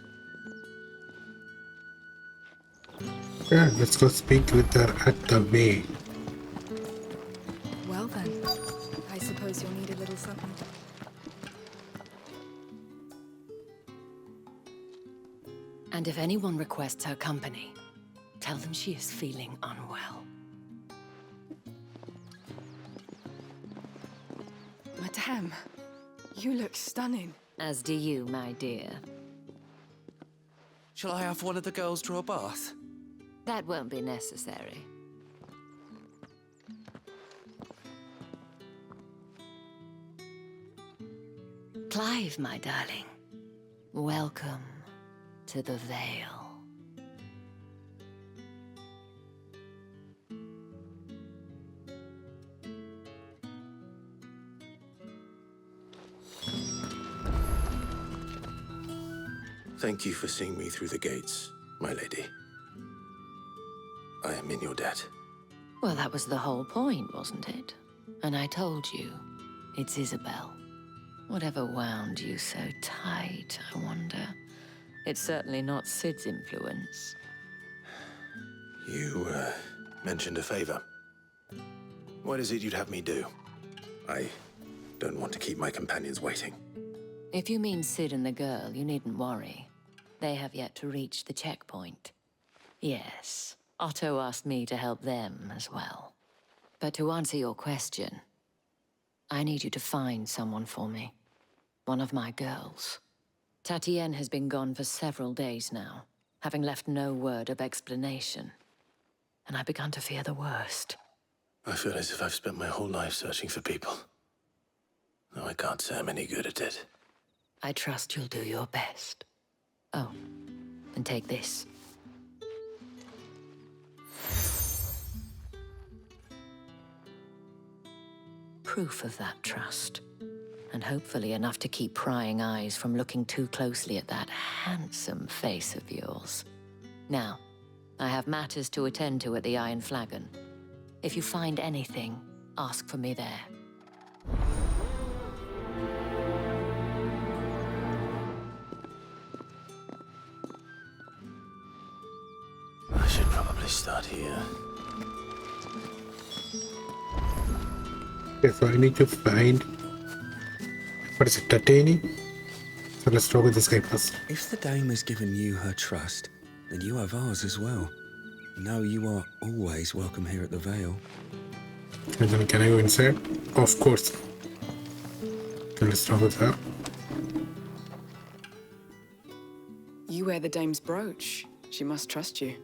Yeah, let's go speak with her at the Bay. Well then, I suppose you'll need a little something. And if anyone requests her company, tell them she is feeling unwell. Madame, you look stunning. As do you, my dear. Shall I have one of the girls draw a bath? That won't be necessary. Clive, my darling. Welcome to the Vale. Thank you for seeing me through the gates, my lady. I am in your debt. Well, that was the whole point, wasn't it? And I told you, it's Isabel. Whatever wound you so tight, I wonder. It's certainly not Sid's influence. You, mentioned a favor. What is it you'd have me do? I don't want to keep my companions waiting. If you mean Sid and the girl, you needn't worry. They have yet to reach the checkpoint. Yes, Otto asked me to help them as well. But to answer your question, I need you to find someone for me. One of my girls. Tatienne has been gone for several days now, having left no word of explanation. And I've begun to fear the worst. I feel as if I've spent my whole life searching for people. Though I can't say I'm any good at it. I trust you'll do your best. Oh, and take this. Proof of that trust. And hopefully enough to keep prying eyes from looking too closely at that handsome face of yours. Now, I have matters to attend to at the Iron Flagon. If you find anything, ask for me there. I should probably start here. Okay, so I need to find... What is it, Tatani? So let's talk with this guy first. If the dame has given you her trust, then you have ours as well. No, you are always welcome here at the Vale. And then can I go inside? Of course. Okay, let's talk with her. You wear the dame's brooch. She must trust you.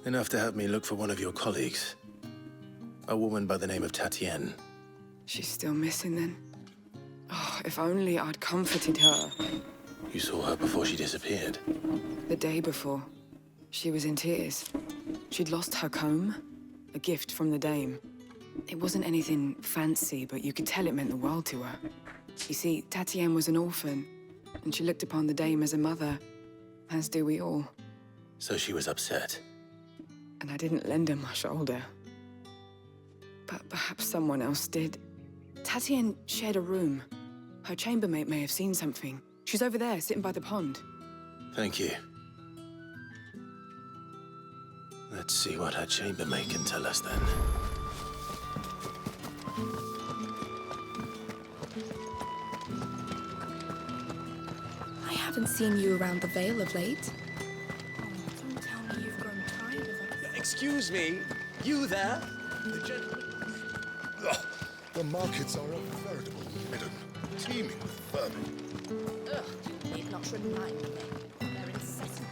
Enough to help me look for one of your colleagues. A woman by the name of Tatienne. She's still missing then. Oh, if only I'd comforted her. You saw her before she disappeared. The day before. She was in tears. She'd lost her comb, a gift from the dame. It wasn't anything fancy, but you could tell it meant the world to her. You see, Tatienne was an orphan, and she looked upon the dame as a mother, as do we all. So she was upset. And I didn't lend her my shoulder. But perhaps someone else did. Tatienne shared a room. Her chambermaid may have seen something. She's over there, sitting by the pond. Thank you. Let's see what her chambermaid can tell us then. I haven't seen you around the Vale of late. Don't tell me you've grown tired of us. Excuse me, you there? The gentleman. The markets are a veritable meadow, teeming with vermin. Ugh, need not remind me. Their incessant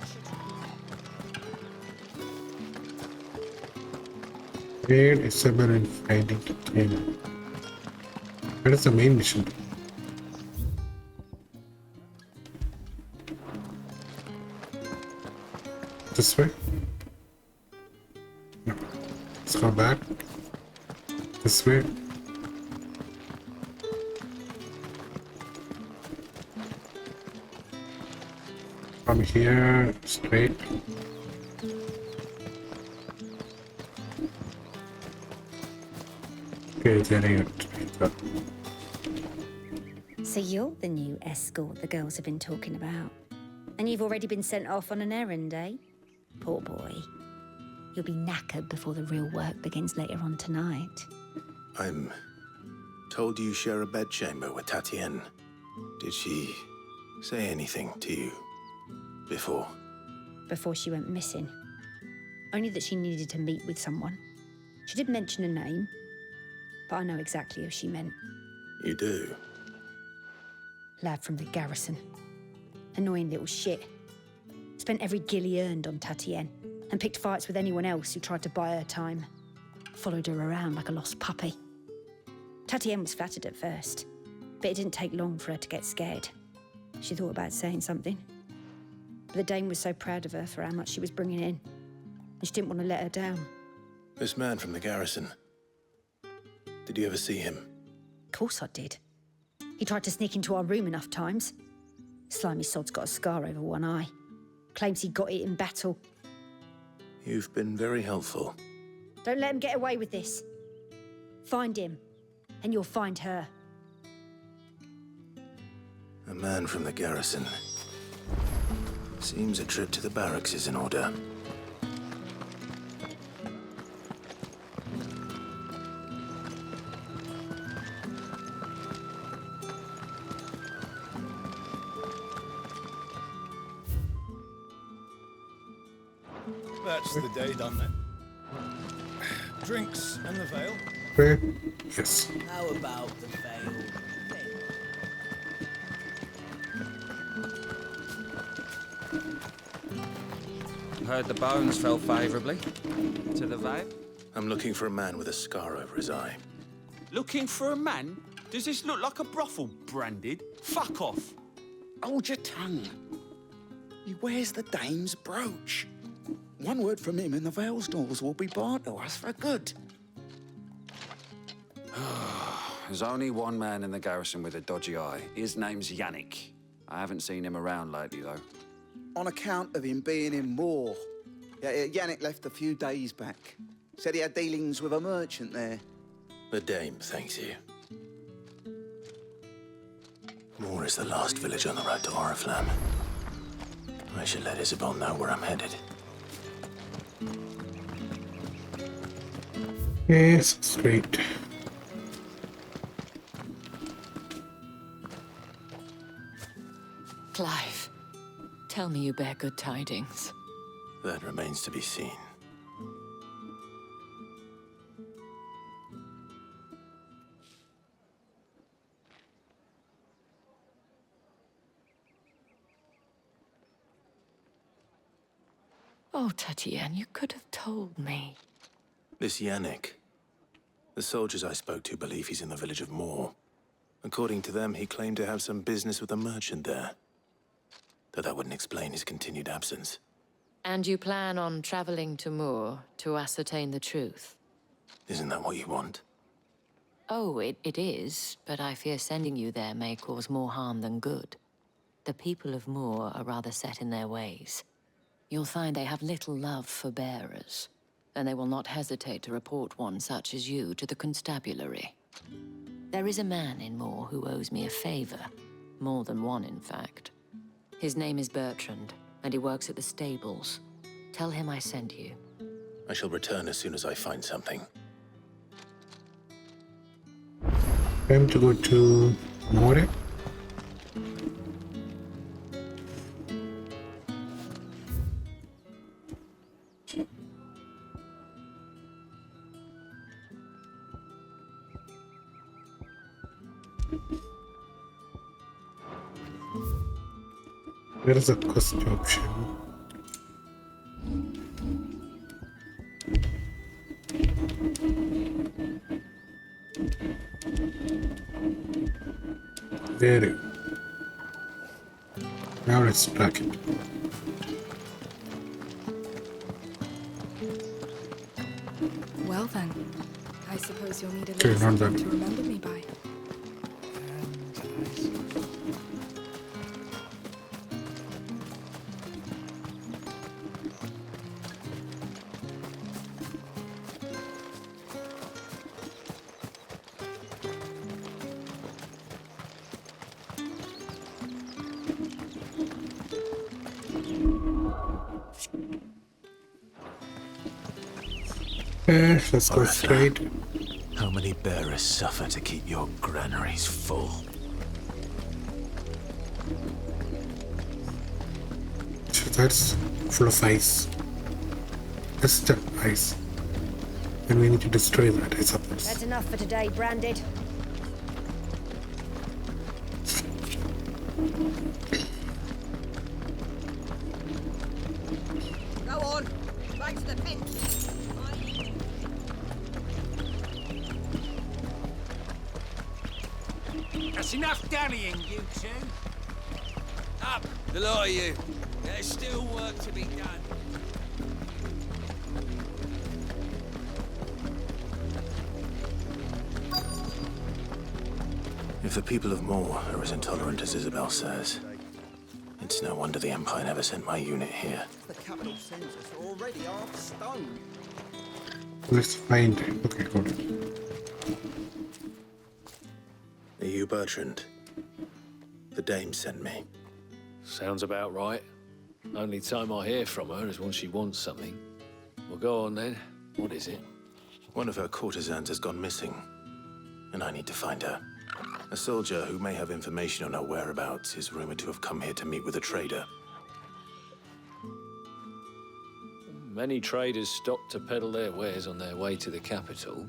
Raid Isabel and finding Tatiana. That is the main mission. This way? No. Let's go back. This way. From here, straight. Okay, there. So you're the new escort the girls have been talking about. And you've already been sent off on an errand, eh? Poor boy. You'll be knackered before the real work begins later on tonight. I'm told you share a bedchamber with Tatienne. Did she say anything to you before? Before she went missing. Only that she needed to meet with someone. She did mention a name, but I know exactly who she meant. You do? Lad from the garrison. Annoying little shit. Spent every guil he earned on Tatienne, and picked fights with anyone else who tried to buy her time. Followed her around like a lost puppy. Tatienne was flattered at first, but it didn't take long for her to get scared. She thought about saying something. But the dame was so proud of her for how much she was bringing in, and she didn't want to let her down. This man from the garrison. Did you ever see him? Of course I did. He tried to sneak into our room enough times. Slimy sod's got a scar over one eye. Claims he got it in battle. You've been very helpful. Don't let him get away with this. Find him, and you'll find her. A man from the garrison. Seems a trip to the barracks is in order. That's the day done then. Drinks and the Vale. Where? Yes. How about the Vale? Heard the bones fell favourably to the Vale. I'm looking for a man with a scar over his eye. Looking for a man? Does this look like a brothel, Branded? Fuck off. Hold your tongue. He wears the dame's brooch. One word from him and the Vale's doors will be barred to us for good. There's only one man in the garrison with a dodgy eye. His name's Yannick. I haven't seen him around lately, though. On account of him being in war. Yannick left a few days back. Said he had dealings with a merchant there. The dame thanks you. Moor is the last village on the road to Oriflamme. I should let Isabel know where I'm headed. Yes, straight. Clive, tell me you bear good tidings. That remains to be seen. Oh, Tatienne, you could have told me. This Yannick. The soldiers I spoke to believe he's in the village of Moor. According to them, he claimed to have some business with a merchant there. Though that wouldn't explain his continued absence. And you plan on traveling to Moor to ascertain the truth? Isn't that what you want? Oh, it is, but I fear sending you there may cause more harm than good. The people of Moor are rather set in their ways. You'll find they have little love for bearers, and they will not hesitate to report one such as you to the constabulary. There is a man in Moor who owes me a favor. More than one, in fact. His name is Bertrand, and he works at the stables. Tell him I sent you. I shall return as soon as I find something. Time to go to More. Where is the quest option? There. Now let's track it. Well then, I suppose you'll need a Okay, little not something that. to remember me by. Let's go straight. How many bearers suffer to keep your granaries full? So that's full of ice. Just ice. And we need to destroy that, I suppose. That's enough for today, Branded. Go on, back to the pit. That's enough dallying, you two. Up, the lot of you. There's still work to be done. If the people of Moor are as intolerant as Isabel says, it's no wonder the Empire never sent my unit here. The capital census are already half stone. Let's find it. Okay, hold it. Are you Bertrand? The dame sent me. Sounds about right. Only time I hear from her is when she wants something. Well, go on then. What is it? One of her courtesans has gone missing, and I need to find her. A soldier who may have information on her whereabouts is rumored to have come here to meet with a trader. Many traders stop to peddle their wares on their way to the capital,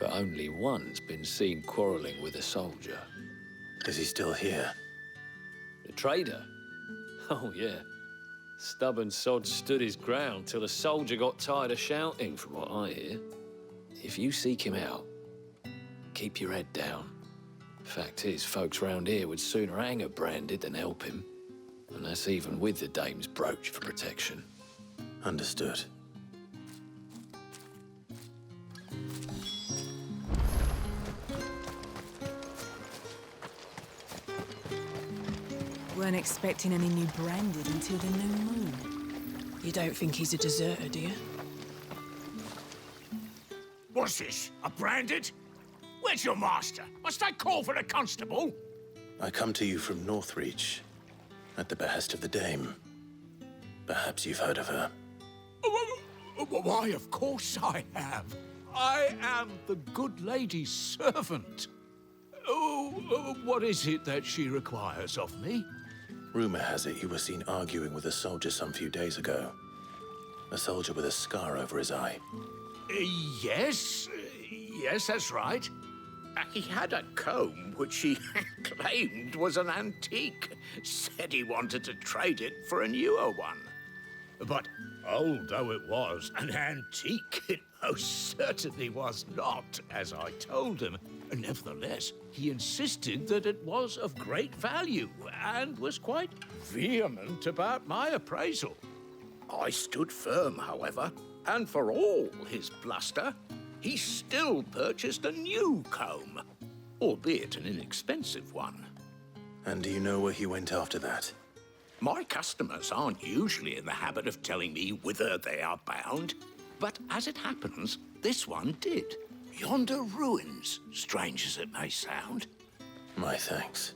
but only one's been seen quarreling with a soldier. Is he still here? The trader? Oh, yeah. Stubborn sod stood his ground till the soldier got tired of shouting, from what I hear. If you seek him out, keep your head down. Fact is, folks round here would sooner hang a Branded than help him. And that's even with the dame's brooch for protection. Understood. Weren't expecting any new Branded until the new moon. You don't think he's a deserter, do you? What's this? A Branded? Where's your master? Must I call for a constable? I come to you from Northreach, at the behest of the dame. Perhaps you've heard of her. Why, of course I have. I am the good lady's servant. Oh, what is it that she requires of me? Rumor has it you were seen arguing with a soldier some few days ago. A soldier with a scar over his eye. Yes. Yes, that's right. He had a comb which he claimed was an antique. Said he wanted to trade it for a newer one. But old though it was, an antique it most certainly was not, as I told him. Nevertheless, he insisted that it was of great value and was quite vehement about my appraisal. I stood firm, however, and for all his bluster, he still purchased a new comb, albeit an inexpensive one. And do you know where he went after that? My customers aren't usually in the habit of telling me whither they are bound, but as it happens, this one did. Yonder ruins, strange as it may sound. My thanks.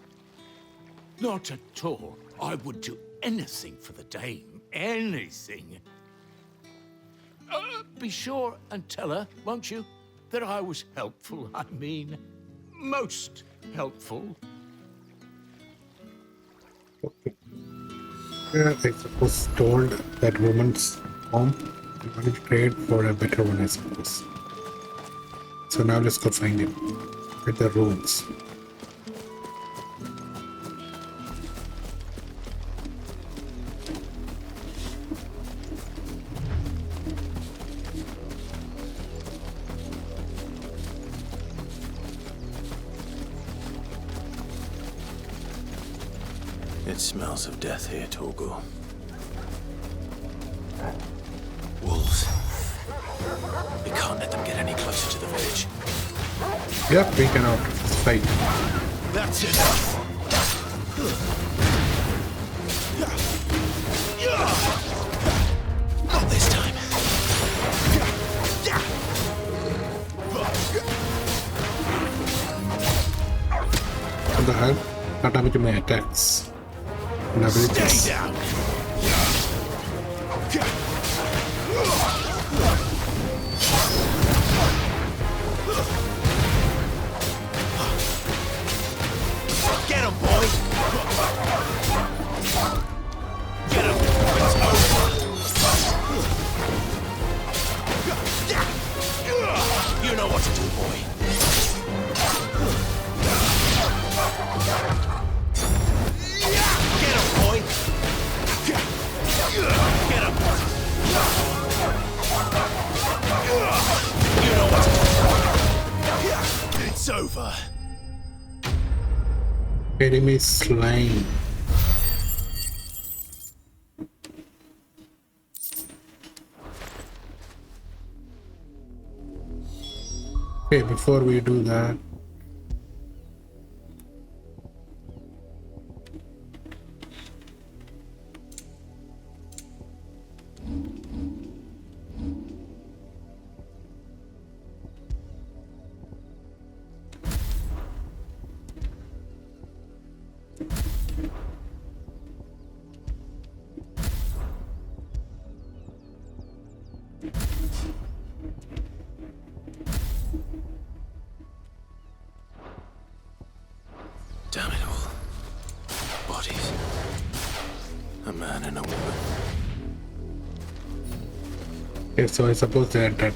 Not at all. I would do anything for the dame. Anything. Be sure and tell her, won't you, that I was helpful. I mean, most helpful. Okay. Yeah, I suppose told that woman's home. I'm going to trade for a better one, I suppose. So now let's go find him. At the ruins. It smells of death here, Torgor. Wolves. We can't let them get any closer to the village. Yep, we cannot. Let's fight. That's enough. Not this time. What the hell? Not having to my attacks. And abilities. Stay down. Get him, boy! Get him! It's over! You know what to do, boy. Get him, boy! Get him! You know what to do. It's over. Enemy slain. Okay, before we do that, Damn it all. Bodies. A man and a woman. okay, so I suppose they are dead.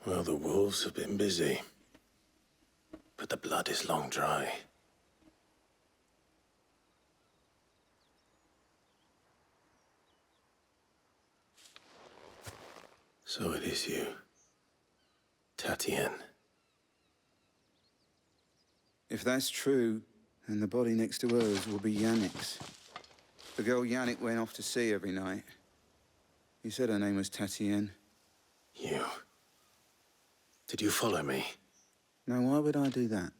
Well, the wolves have been busy. But the blood is long dry. So it is you, Tatienne. If that's true, then the body next to hers will be Yannick's. The girl Yannick went off to see every night. He said her name was Tatienne. You. Did you follow me? Now, why would I do that?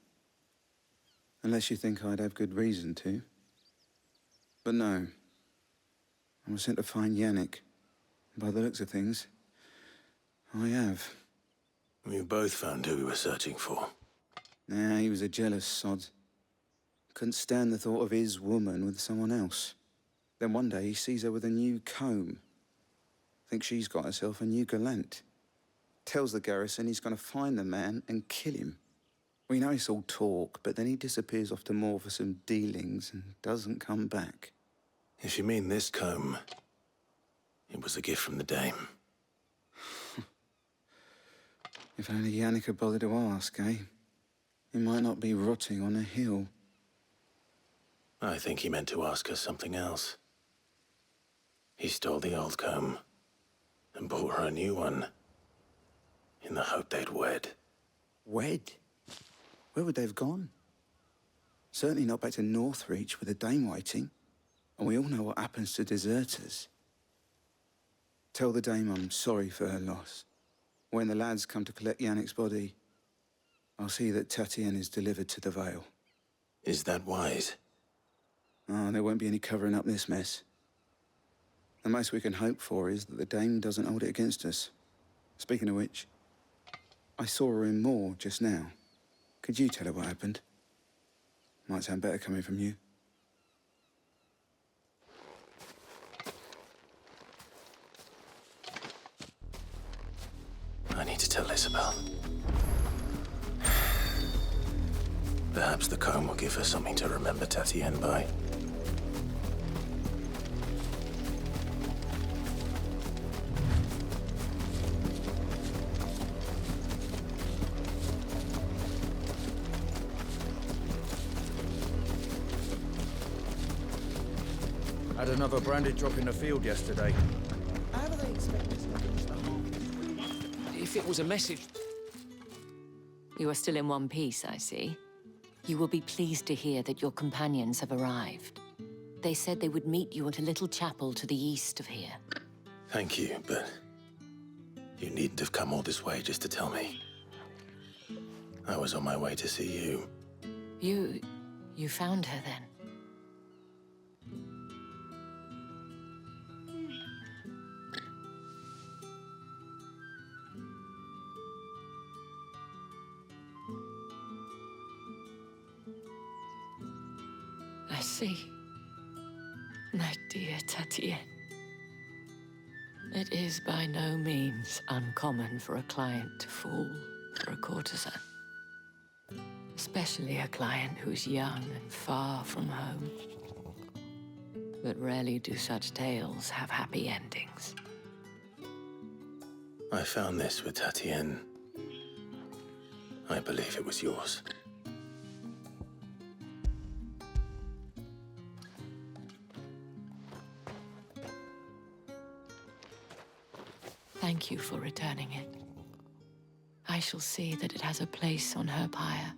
Unless you think I'd have good reason to. But no. I was sent to find Yannick. By the looks of things, I have. We both found who we were searching for. Nah, he was a jealous sod. Couldn't stand the thought of his woman with someone else. Then one day he sees her with a new comb. Thinks she's got herself a new gallant. tells the garrison he's going to find the man and kill him. We know it's all talk, but then he disappears off to Moor for some dealings and doesn't come back. If you mean this comb, it was a gift from the dame. If only Yannick had bothered to ask, eh? He might not be rotting on a hill. I think he meant to ask her something else. He stole the old comb and bought her a new one in the hope they'd wed. Wed? Where would they have gone? Certainly not back to Northreach with a dame waiting. And we all know what happens to deserters. Tell the dame I'm sorry for her loss. When the lads come to collect Yannick's body, I'll see that Tatienne is delivered to the Vale. Is that wise? Oh, there won't be any covering up this mess. The most we can hope for is that the dame doesn't hold it against us. Speaking of which, I saw her in Moor just now. Could you tell her what happened? Might sound better coming from you. I need to tell Isabel. Perhaps the comb will give her something to remember Tatienne by. Had another branded drop in the field yesterday. How do they expect us to reach the heart? If it was a message... You are still in one piece, I see. You will be pleased to hear that your companions have arrived. They said they would meet you at a little chapel to the east of here. Thank you, but you needn't have come all this way just to tell me. I was on my way to see you. You found her then? I see. My dear Tatienne. It is by no means uncommon for a client to fall for a courtesan. Especially a client who's young and far from home. But rarely do such tales have happy endings. I found this with Tatienne. I believe it was yours. Thank you for returning it. I shall see that it has a place on her pyre.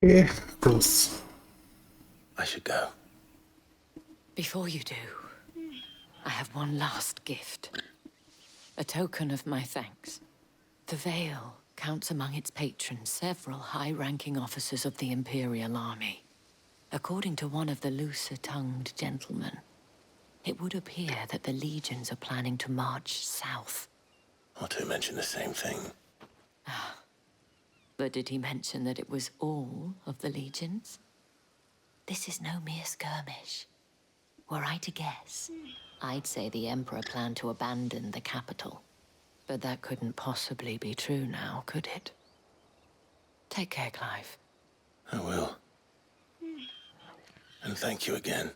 Okay, close. I should go. Before you do, I have one last gift. A token of my thanks. The Vale counts among its patrons several high-ranking officers of the Imperial Army. According to one of the looser-tongued gentlemen, it would appear that the legions are planning to march south. Otto mentioned the same thing. But did he mention that it was all of the legions? This is no mere skirmish. Were I to guess, I'd say the Emperor planned to abandon the capital. But that couldn't possibly be true now, could it? Take care, Clive. I will. And thank you again.